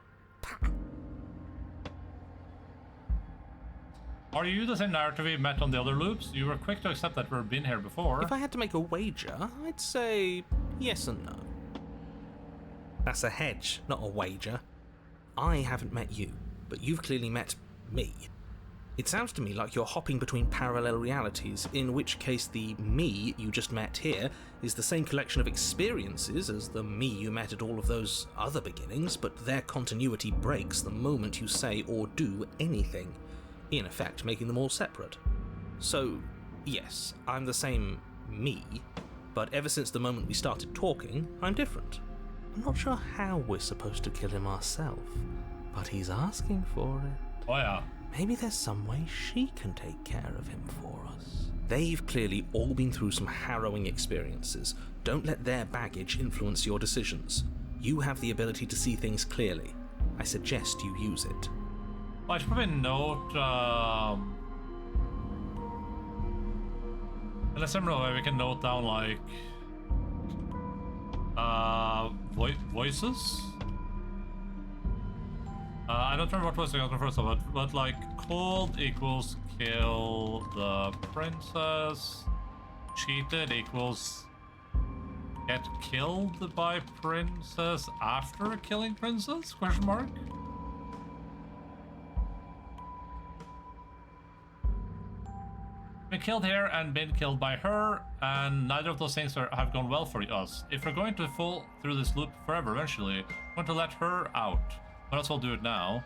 Are you the same narrative we met on the other loops? You were quick to accept that we've been here before. If I had to make a wager, I'd say yes and no. That's a hedge, not a wager. I haven't met you, but you've clearly met me. It sounds to me like you're hopping between parallel realities, in which case the me you just met here is the same collection of experiences as the me you met at all of those other beginnings, but their continuity breaks the moment you say or do anything, in effect making them all separate. So, yes, I'm the same me, but ever since the moment we started talking, I'm different. I'm not sure how we're supposed to kill him ourselves, but he's asking for it. Oh yeah. Maybe there's some way she can take care of him for us. They've clearly all been through some harrowing experiences. Don't let their baggage influence your decisions. You have the ability to see things clearly. I suggest you use it. Well, I should probably note, In a similar way, we can note down like voices. I don't remember what voice I got first of it, but like cold equals kill the princess. Cheated equals get killed by princess after killing princess? Question mark. Been killed here and been killed by her, and neither of those things have gone well for us. If we're going to fall through this loop forever eventually, we're going to let her out. Might as well do it now.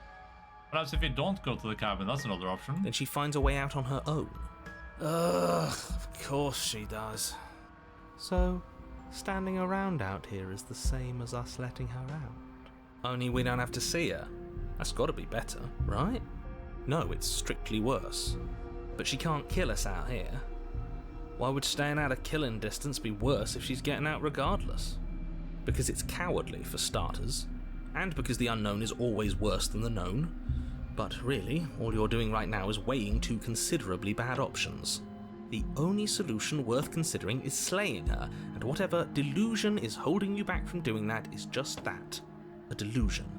Perhaps if we don't go to the cabin, that's another option. Then she finds a way out on her own. Ugh, of course she does. So, standing around out here is the same as us letting her out. Only we don't have to see her. That's gotta be better, right? No, it's strictly worse. But she can't kill us out here. Why would staying out of killing distance be worse if she's getting out regardless? Because it's cowardly, for starters, and because the unknown is always worse than the known. But really, all you're doing right now is weighing two considerably bad options. The only solution worth considering is slaying her, and whatever delusion is holding you back from doing that is just that, a delusion.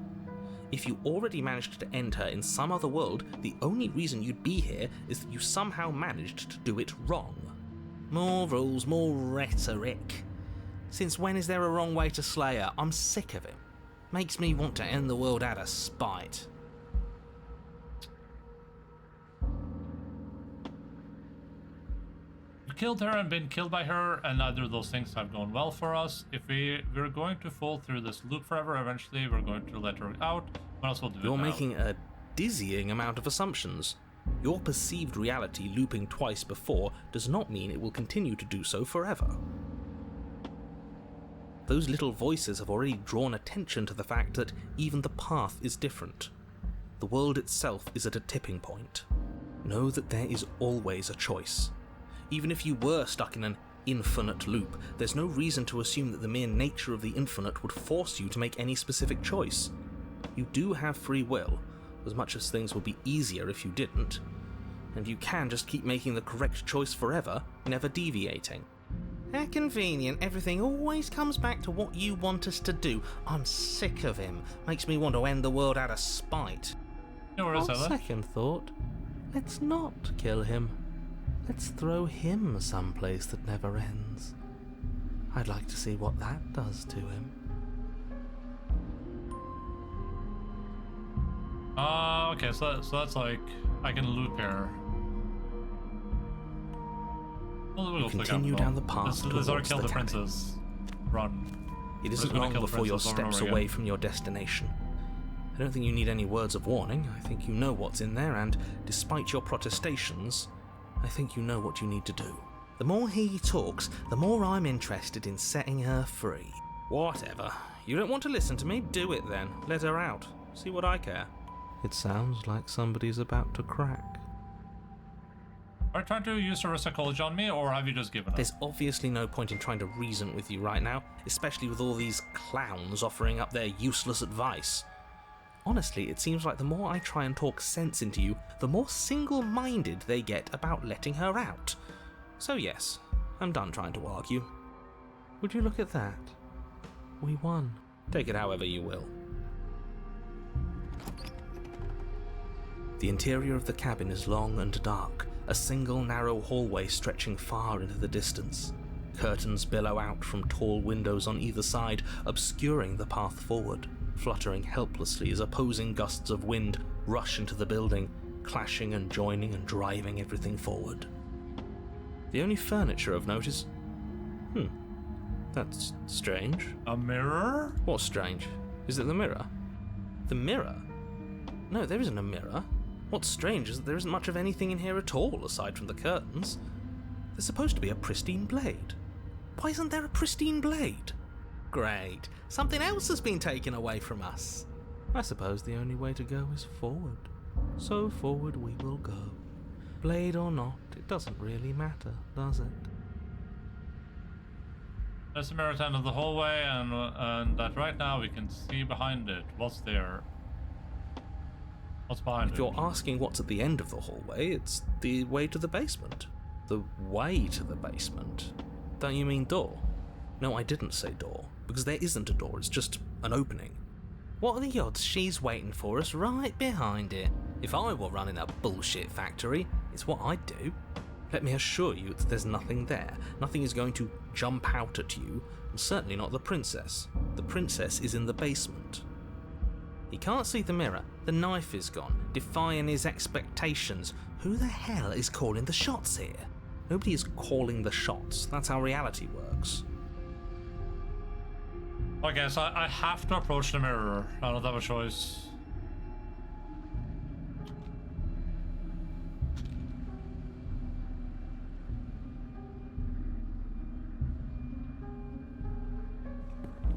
If you already managed to end her in some other world, the only reason you'd be here is that you somehow managed to do it wrong. More rules, more rhetoric. Since when is there a wrong way to slay her? I'm sick of it. Makes me want to end the world out of spite. We killed her and been killed by her, and neither of those things have gone well for us. If we're going to fall through this loop forever, eventually we're going to let her out. Might as well do it now. You're making a dizzying amount of assumptions. Your perceived reality looping twice before does not mean it will continue to do so forever. Those little voices have already drawn attention to the fact that even the path is different. The world itself is at a tipping point. Know that there is always a choice. Even if you were stuck in an infinite loop, there's no reason to assume that the mere nature of the infinite would force you to make any specific choice. You do have free will, as much as things would be easier if you didn't, and you can just keep making the correct choice forever, never deviating. How convenient, everything always comes back to what you want us to do. I'm sick of him. Makes me want to end the world out of spite. On second thought, let's not kill him. Let's throw him someplace that never ends. I'd like to see what that does to him. Okay, so that's like, I can loop here. We'll continue down the path Let's our towards kill the the princess. Run. It isn't long before you're steps away from your destination. I don't think you need any words of warning. I think you know what's in there, and despite your protestations, I think you know what you need to do. The more he talks, the more I'm interested in setting her free. Whatever. You don't want to listen to me? Do it then. Let her out. See what I care. It sounds like somebody's about to crack. Are you trying to use reverse psychology on me, or have you just given up? There's obviously no point in trying to reason with you right now, especially with all these clowns offering up their useless advice. Honestly, it seems like the more I try and talk sense into you, the more single-minded they get about letting her out. So yes, I'm done trying to argue. Would you look at that? We won. Take it however you will. The interior of the cabin is long and dark, a single narrow hallway stretching far into the distance. Curtains billow out from tall windows on either side, obscuring the path forward, fluttering helplessly as opposing gusts of wind rush into the building, clashing and joining and driving everything forward. The only furniture of note is... that's strange. A mirror? What's strange? Is it the mirror? The mirror? No, there isn't a mirror. What's strange is that there isn't much of anything in here at all, aside from the curtains. There's supposed to be a pristine blade. Why isn't there a pristine blade? Great. Something else has been taken away from us. I suppose the only way to go is forward. So forward we will go. Blade or not, it doesn't really matter, does it? There's a mirror at the end of the hallway, and that right now we can see behind it. What's there? What's behind it? If you're asking what's at the end of the hallway, it's the way to the basement. The way to the basement? Don't you mean door? No, I didn't say door, because there isn't a door, it's just an opening. What are the odds she's waiting for us right behind it? If I were running a bullshit factory, it's what I'd do. Let me assure you that there's nothing there. Nothing is going to jump out at you, and certainly not the princess. The princess is in the basement. He can't see the mirror. The knife is gone, defying his expectations. Who the hell is calling the shots here? Nobody is calling the shots. That's how reality works. Okay, so I have to approach the mirror. I don't have a choice.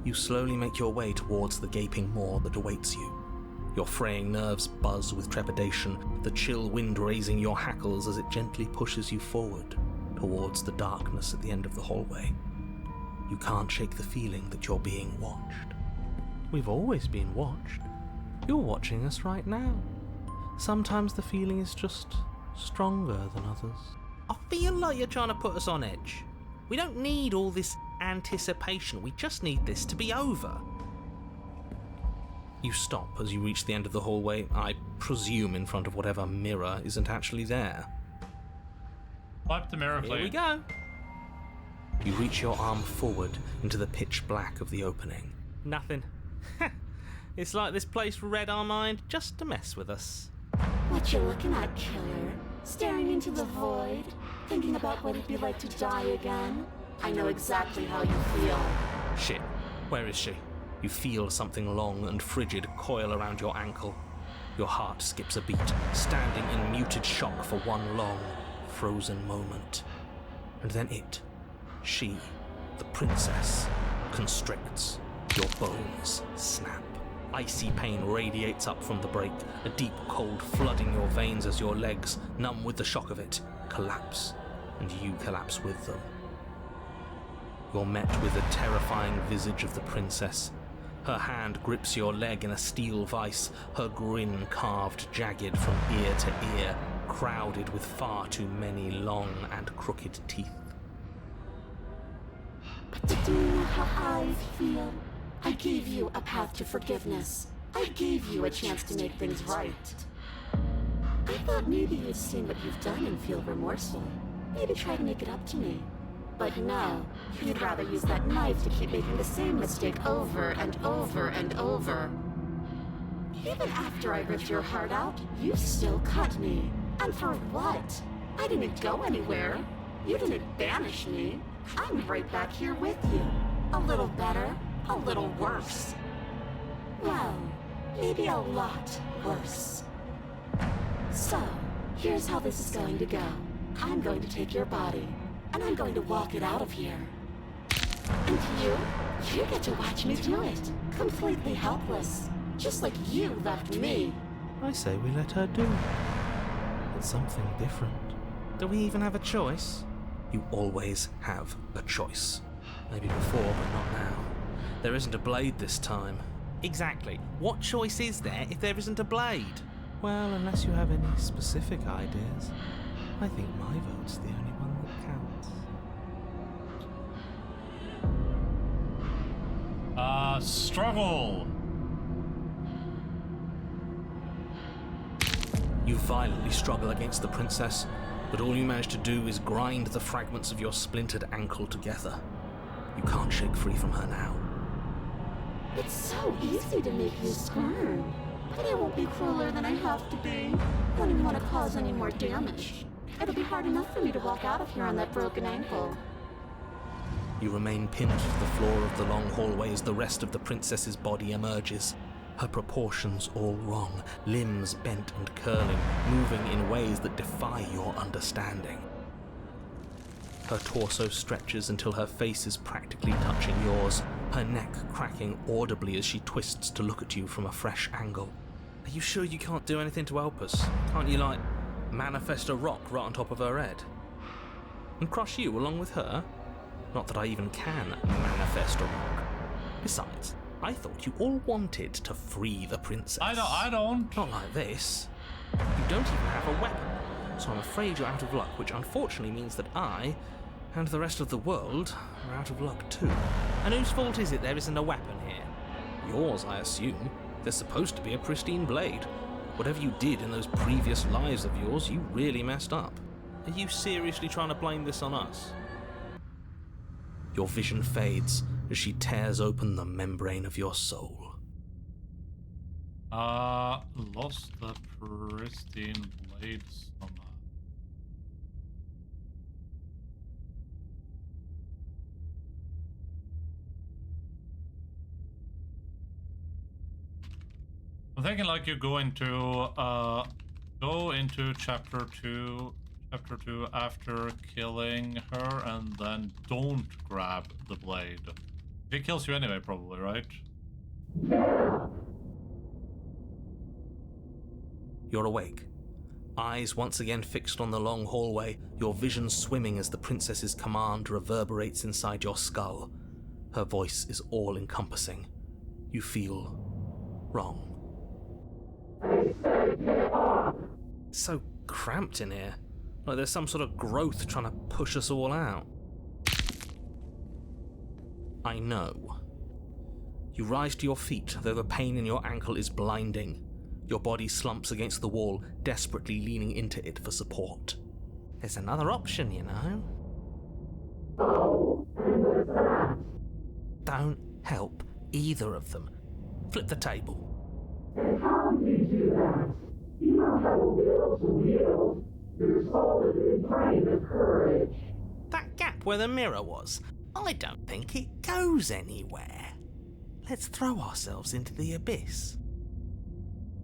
You slowly make your way towards the gaping maw that awaits you. Your fraying nerves buzz with trepidation, the chill wind raising your hackles as it gently pushes you forward towards the darkness at the end of the hallway. You can't shake the feeling that you're being watched. We've always been watched. You're watching us right now. Sometimes the feeling is just stronger than others. I feel like you're trying to put us on edge. We don't need all this anticipation, we just need this to be over. You stop as you reach the end of the hallway, I presume in front of whatever mirror isn't actually there. Wipe the mirror, Here we go. You reach your arm forward into the pitch black of the opening. Nothing. It's like this place read our mind just to mess with us. What you looking at, killer? Staring into the void? Thinking about what it'd be like to die again? I know exactly how you feel. Shit, where is she? You feel something long and frigid coil around your ankle. Your heart skips a beat, standing in muted shock for one long, frozen moment. And then she, the princess, constricts. Your bones snap. Icy pain radiates up from the break, a deep cold flooding your veins as your legs, numb with the shock of it, collapse, and you collapse with them. You're met with the terrifying visage of the princess. Her hand grips your leg in a steel vice, her grin carved jagged from ear to ear, crowded with far too many long and crooked teeth. But do you know how I feel? I gave you a path to forgiveness. I gave you a chance to make things right. I thought maybe you'd seen what you've done and feel remorseful. Maybe try to make it up to me. But no, you'd rather use that knife to keep making the same mistake over and over and over. Even after I ripped your heart out, you still cut me. And for what? I didn't go anywhere. You didn't banish me. I'm right back here with you. A little better, a little worse. Well, maybe a lot worse. So, here's how this is going to go. I'm going to take your body, and I'm going to walk it out of here. And you get to watch me do it, completely helpless, just like you left me. I say we let her do it. It's something different. Do we even have a choice? You always have a choice. Maybe before, but not now. There isn't a blade this time. Exactly. What choice is there if there isn't a blade? Well, unless you have any specific ideas, I think my vote's the only one that counts. Struggle! You violently struggle against the princess, but all you manage to do is grind the fragments of your splintered ankle together. You can't shake free from her now. It's so easy to make you squirm, but I won't be crueler than I have to be. I don't even want to cause any more damage. It'll be hard enough for me to walk out of here on that broken ankle. You remain pinned to the floor of the long hallway as the rest of the princess's body emerges. Her proportions all wrong, limbs bent and curling, moving in ways that defy your understanding. Her torso stretches until her face is practically touching yours, her neck cracking audibly as she twists to look at you from a fresh angle. Are you sure you can't do anything to help us? Can't you, manifest a rock right on top of her head? And crush you along with her? Not that I even can manifest a rock. Besides, I thought you all wanted to free the princess. I don't. Not like this. You don't even have a weapon. So I'm afraid you're out of luck, which unfortunately means that I, and the rest of the world, are out of luck too. And whose fault is it there isn't a weapon here? Yours, I assume. There's supposed to be a pristine blade. Whatever you did in those previous lives of yours, you really messed up. Are you seriously trying to blame this on us? Your vision fades as she tears open the membrane of your soul. Lost the pristine blade somehow. I'm thinking like you go into chapter two after killing her, and then don't grab the blade. It kills you anyway, probably, right? You're awake. Eyes once again fixed on the long hallway, your vision swimming as the princess's command reverberates inside your skull. Her voice is all-encompassing. You feel wrong. It's so cramped in here. Like there's some sort of growth trying to push us all out. I know. You rise to your feet, though the pain in your ankle is blinding. Your body slumps against the wall, desperately leaning into it for support. There's another option, you know. Oh, and what's that? Don't help either of them. Flip the table. And how do you do that? You don't have a will to wield. Your soul is inflamed with courage. That gap where the mirror was, I don't think it goes anywhere. Let's throw ourselves into the abyss.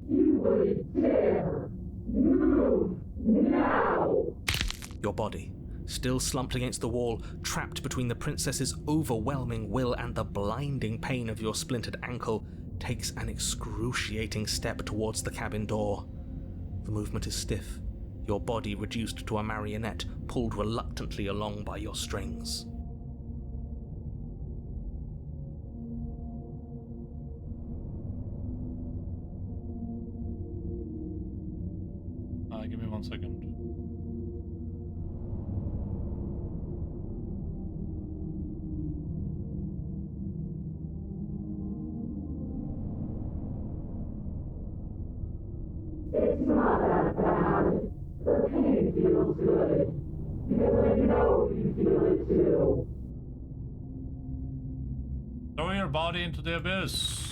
You wouldn't dare. Move now. Your body, still slumped against the wall, trapped between the princess's overwhelming will and the blinding pain of your splintered ankle, takes an excruciating step towards the cabin door. The movement is stiff, your body reduced to a marionette, pulled reluctantly along by your strings. Give me 1 second. It's not that bad. The pain feels good. Because I know you feel it too. Throw your body into the abyss.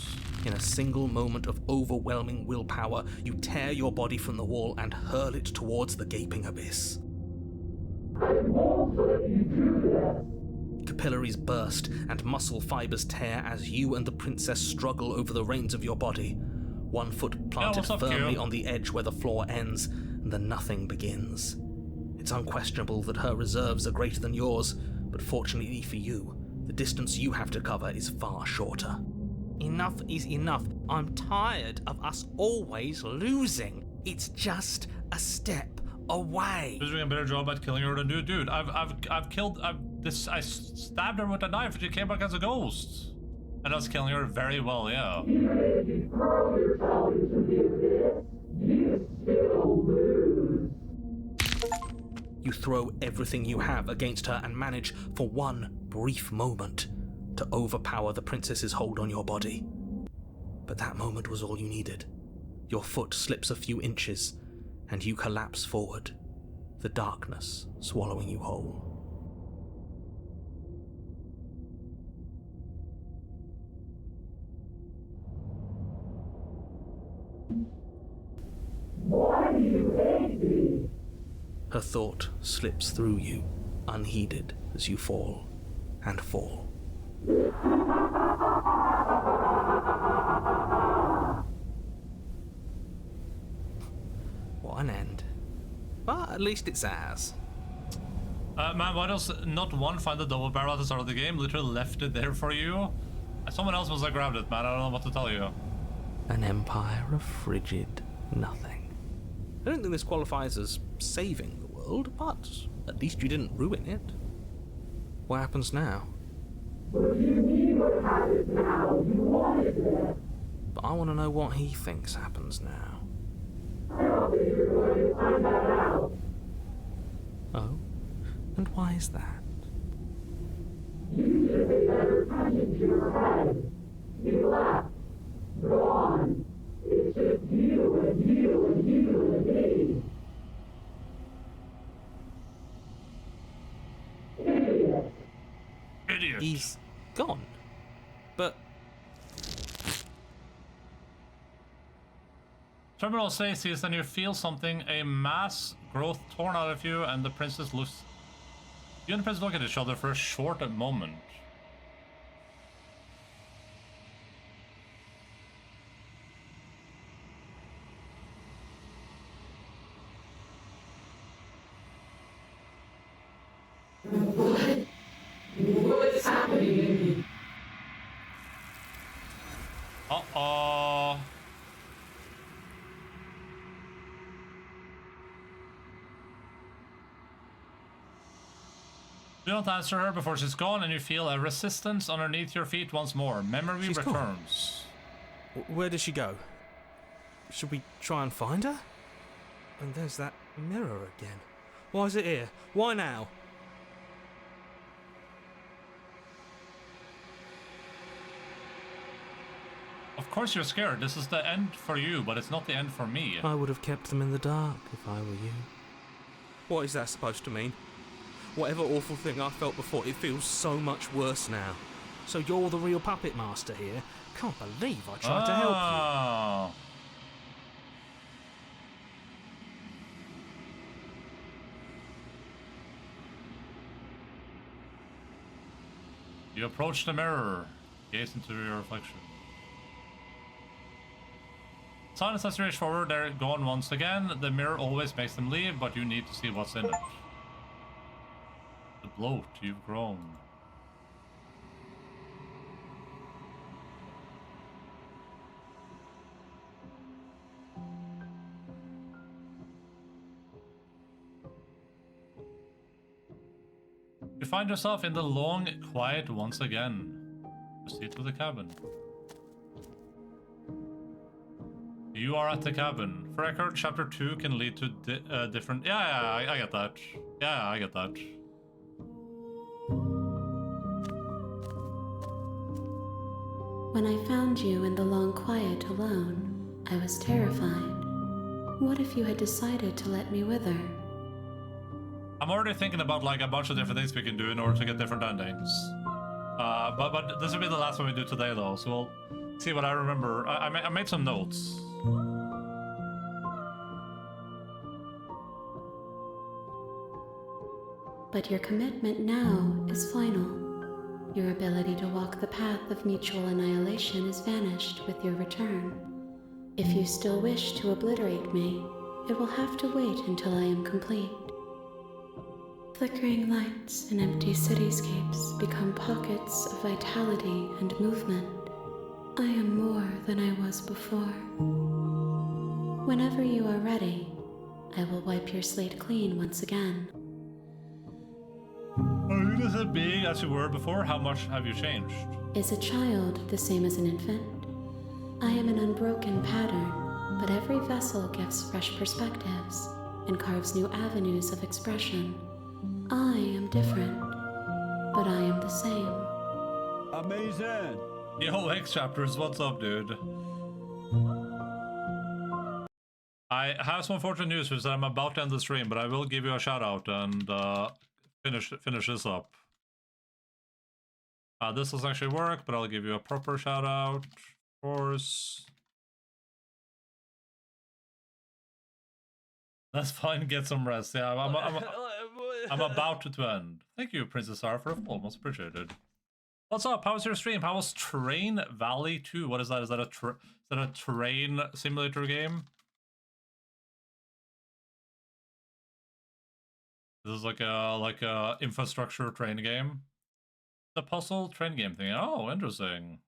In a single moment of overwhelming willpower, you tear your body from the wall and hurl it towards the gaping abyss. I won't let you do this. Capillaries burst and muscle fibers tear as you and the princess struggle over the reins of your body. One foot planted what's up, firmly Q? on the edge where the floor ends, and the nothing begins. It's unquestionable that her reserves are greater than yours, but fortunately for you, the distance you have to cover is far shorter. Enough is enough. I'm tired of us always losing. It's just a step away. Who's doing a better job at killing her than you, dude? I stabbed her with a knife and she came back as a ghost. And I was killing her very well, yeah. Even if you throw yourself into the abyss, you still lose. You throw everything you have against her and manage, for one brief moment, to overpower the princess's hold on your body. But that moment was all you needed. Your foot slips a few inches, and you collapse forward, the darkness swallowing you whole. Why do you hate me? Her thought slips through you, unheeded, as you fall and fall. What an end. But at least it's ours. Man, why does not one find the double barrel at the start of the game? Literally left it there for you. Someone else must have grabbed it, man. I don't know what to tell you. An empire of frigid nothing. I don't think this qualifies as saving the world, but at least you didn't ruin it. What happens now? What do you mean what happens now? You wanted it. But I want to know what he thinks happens now. I don't think you're going to find that out. Oh? And why is that? Usually never come into your head. You left. Go on. It's just you and you and you and me. Idiot. Idiot. He's gone. But Terminal says then you feel something, a mass growth torn out of you, and the princess looks. You and the princess look at each other for a short moment. What's happening? Uh-oh. You don't answer her before she's gone, and you feel a resistance underneath your feet once more. Memory She's gone. returns. where does she go? Should we try and find her? And there's that mirror again. Why is it here? Why now? Of course you're scared. This is the end for you, but it's not the end for me. I would have kept them in the dark if I were you. What is that supposed to mean? Whatever awful thing I felt before, it feels so much worse now. So you're the real puppet master here? Can't believe I tried to help you. You approach the mirror, gaze into your reflection. Silence as you reach forward, they're gone once again. The mirror always makes them leave, but you need to see what's in it. The bloat, you've grown. You find yourself in the long quiet once again. Proceed to the cabin. You are at the cabin. For record, chapter 2 can lead to different... Yeah, I get that. Yeah, I get that. When I found you in the long quiet alone, I was terrified. What if you had decided to let me wither? I'm already thinking about like a bunch of different things we can do in order to get different endings. But this will be the last one we do today though, so we'll see what I remember. I made some notes. But your commitment now is final. Your ability to walk the path of mutual annihilation is vanished with your return. If you still wish to obliterate me, it will have to wait until I am complete. Flickering lights and empty cityscapes become pockets of vitality and movement. I am more than I was before. Whenever you are ready, I will wipe your slate clean once again. Are you just as big as you were before? How much have you changed? Is a child the same as an infant? I am an unbroken pattern, but every vessel gives fresh perspectives and carves new avenues of expression. I am different, but I am the same. Amazing! Yo, X chapters, what's up, dude? I have some unfortunate news, which is that I'm about to end the stream, but I will give you a shout out and finish this up. This doesn't actually work, but I'll give you a proper shout out, of course. That's fine, get some rest. Yeah, I'm about to end. Thank you, Princess R, for a follow, most appreciated. What's up? How was your stream? How was Train Valley 2? What is that? Is that a train simulator game? This is like a infrastructure train game. The puzzle train game thing. Oh, interesting.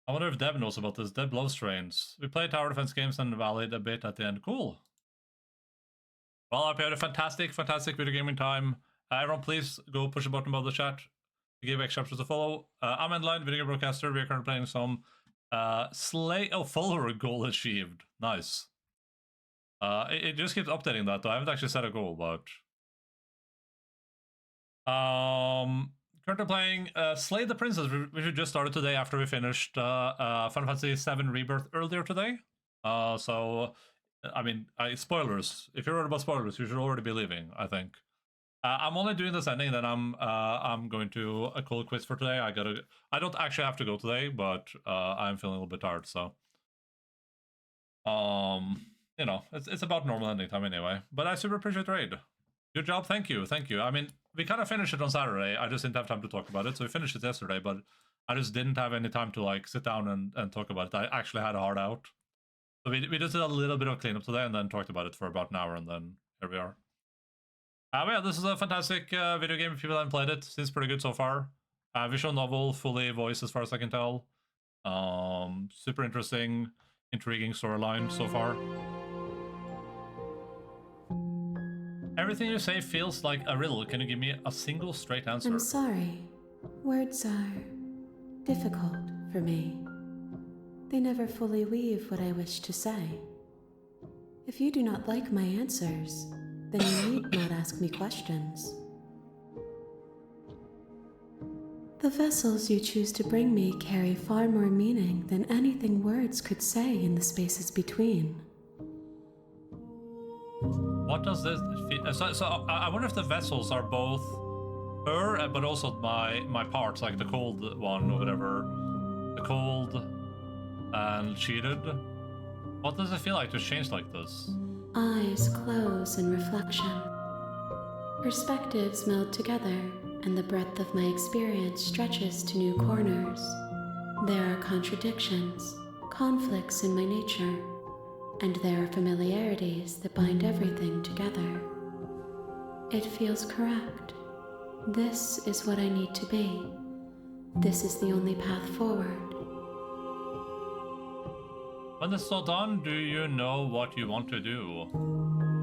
I wonder if Deb knows about this. Deb loves trains. We played tower defense games and Valid a bit at the end. Cool. Well, I hope you had a fantastic video gaming time. Everyone, please go push a button above the chat to give X chapters a follow. I'm Endaline, video game broadcaster. We are currently playing some follower goal achieved. Nice. It just keeps updating that, though. I haven't actually set a goal, but... Currently playing Slay the Princess, which we just started today after we finished Final Fantasy VII Rebirth earlier today. So, I mean, spoilers. If you're worried about spoilers, you should already be leaving, I think. I'm only doing this ending, then I'm going to a cold quiz for today. I don't actually have to go today, but I'm feeling a little bit tired, so... you know, it's about normal ending time anyway. But I super appreciate the raid. Good job, thank you. I mean, we kind of finished it on Saturday. I just didn't have time to talk about it, so we finished it yesterday, but I just didn't have any time to, like, sit down and talk about it. I actually had a hard out. So we just did a little bit of cleanup today and then talked about it for about an hour, and then here we are. But yeah, this is a fantastic video game if people haven't played it. Seems pretty good so far. Visual novel, fully voiced as far as I can tell. Super interesting, intriguing storyline so far. Everything you say feels like a riddle. Can you give me a single straight answer? I'm sorry. Words are difficult for me. They never fully weave what I wish to say. If you do not like my answers, then you need not ask me questions. The vessels you choose to bring me carry far more meaning than anything words could say in the spaces between. What does this feel? So I wonder if the vessels are both her, but also my parts, like the cold one or whatever. The cold and cheated. What does it feel like to change like this? Eyes close in reflection. Perspectives meld together, and the breadth of my experience stretches to new corners. There are contradictions, conflicts in my nature, and there are familiarities that bind everything together. It feels correct. This is what I need to be. This is the only path forward. When this is all done, do you know what you want to do?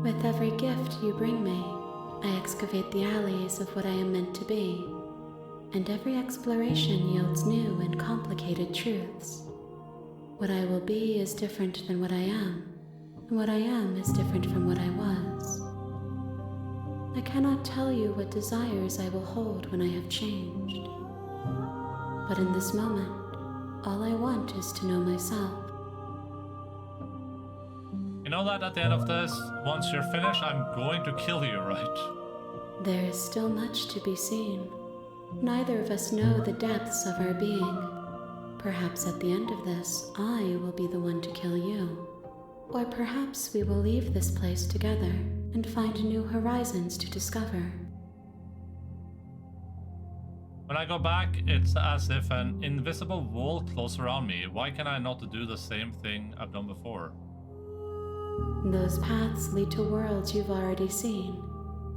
With every gift you bring me, I excavate the alleys of what I am meant to be, and every exploration yields new and complicated truths. What I will be is different than what I am, and what I am is different from what I was. I cannot tell you what desires I will hold when I have changed. But in this moment, all I want is to know myself. You know that at the end of this, once you're finished, I'm going to kill you, right? There is still much to be seen. Neither of us know the depths of our being. Perhaps at the end of this, I will be the one to kill you. Or perhaps we will leave this place together and find new horizons to discover. When I go back, it's as if an invisible wall closes around me. Why can I not do the same thing I've done before? Those paths lead to worlds you've already seen,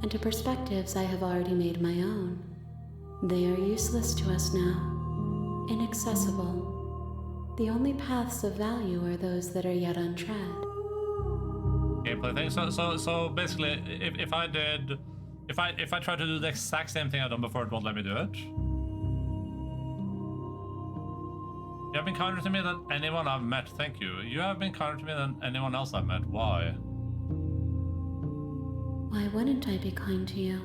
and to perspectives I have already made my own. They are useless to us now, inaccessible. The only paths of value are those that are yet untread. Gameplay thing. So basically, if I try to do the exact same thing I've done before, it won't let me do it. You have been kinder to me than anyone I've met. Thank you. You have been kinder to me than anyone else I've met. Why? Why wouldn't I be kind to you?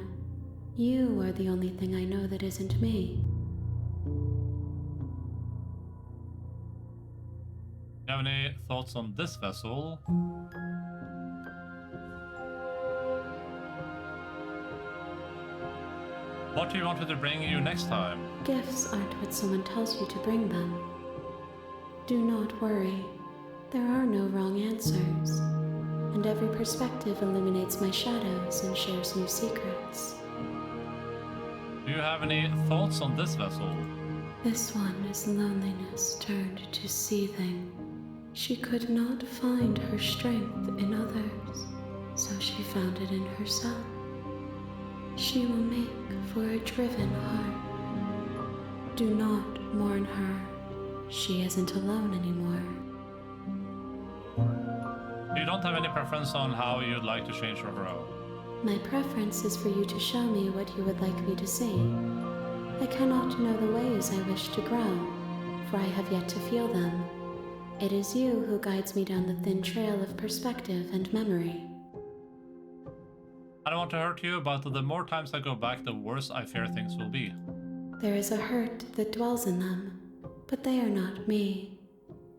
You are the only thing I know that isn't me. Do you have any thoughts on this vessel? What do you want me to bring you next time? Gifts aren't what someone tells you to bring them. Do not worry. There are no wrong answers. And every perspective illuminates my shadows and shares new secrets. Do you have any thoughts on this vessel? This one is loneliness turned to seething. She could not find her strength in others, so she found it in herself. She will make for a driven heart. Do not mourn her. She isn't alone anymore. You don't have any preference on how you'd like to change or grow? My preference is for you to show me what you would like me to see. I cannot know the ways I wish to grow, for I have yet to feel them. It is you who guides me down the thin trail of perspective and memory. I don't want to hurt you, but the more times I go back, the worse I fear things will be. There is a hurt that dwells in them, but they are not me.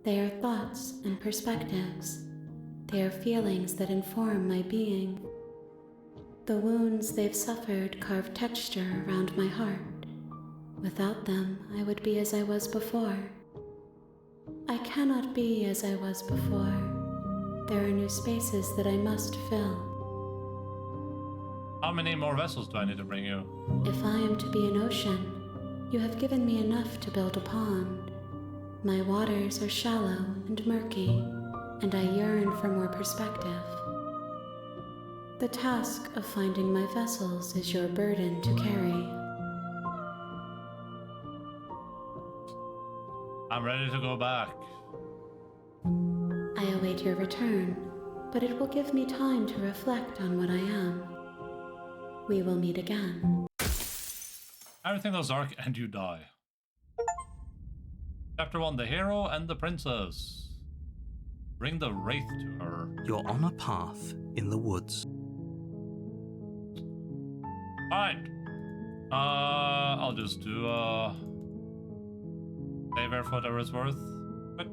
They are thoughts and perspectives. They are feelings that inform my being. The wounds they've suffered carve texture around my heart. Without them, I would be as I was before. I cannot be as I was before. There are new spaces that I must fill. How many more vessels do I need to bring you? If I am to be an ocean, you have given me enough to build a pond. My waters are shallow and murky, and I yearn for more perspective. The task of finding my vessels is your burden to carry. I'm ready to go back. I await your return, but it will give me time to reflect on what I am. We will meet again. Everything goes dark and you die. Chapter 1, the hero and the princess. Bring the wraith to her. You're on a path in the woods. Alright. I'll just do save air for whatever it's worth. But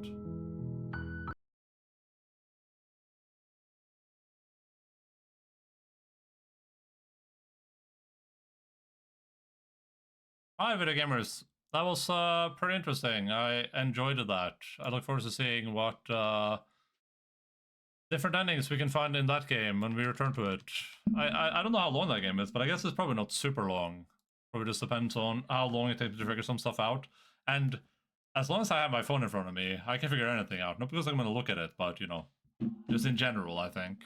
hi, video gamers. That was pretty interesting. I enjoyed that. I look forward to seeing what different endings we can find in that game when we return to it. I don't know how long that game is, but I guess it's probably not super long. Probably just depends on how long it takes to figure some stuff out. And as long as I have my phone in front of me, I can figure anything out. Not because I'm going to look at it, but, you know, just in general, I think.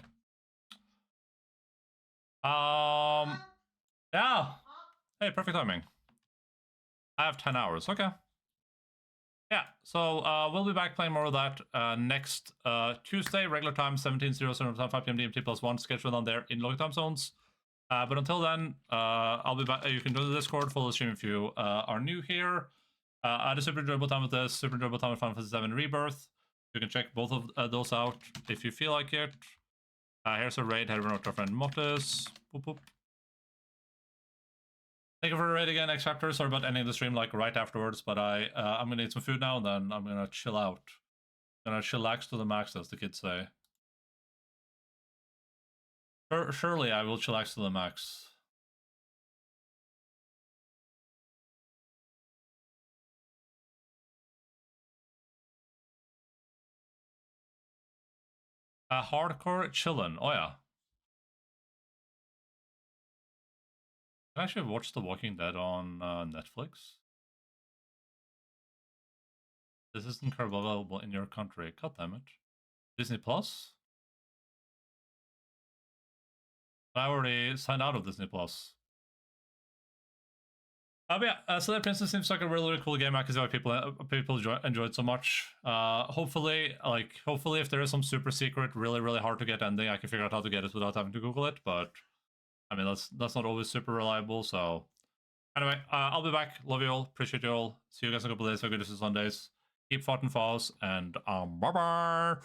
Yeah. Hey, perfect timing. I have 10 hours. Okay. Yeah, so we'll be back playing more of that next Tuesday, regular time, 17:00 5 p.m. DMT +1, scheduled on there in local time zones. But until then, I'll be back. You can join the Discord, follow the stream if you are new here. I had a super enjoyable time with this, super enjoyable time with Final Fantasy VII Rebirth. You can check both of those out if you feel like it. Here's a raid, head over to our friend Motus. Boop, boop. Thank you for the raid again, next chapter. Sorry about ending the stream like right afterwards, but I'm gonna eat some food now and then I'm gonna chill out. Gonna chillax to the max, as the kids say. Surely I will chillax to the max. Hardcore chillin'. Oh yeah. I actually watched The Walking Dead on Netflix. This isn't currently available in your country. God damn it. Disney Plus? I already signed out of Disney Plus. But yeah, so that Princess seems like a really, really cool game. I can see why people enjoy it so much. Hopefully if there is some super secret, really, really hard to get ending, I can figure out how to get it without having to Google it. But I mean, that's not always super reliable. So anyway, I'll be back. Love you all. Appreciate you all. See you guys in a couple days. Have a good Sundays. Keep fighting falls and bye bye.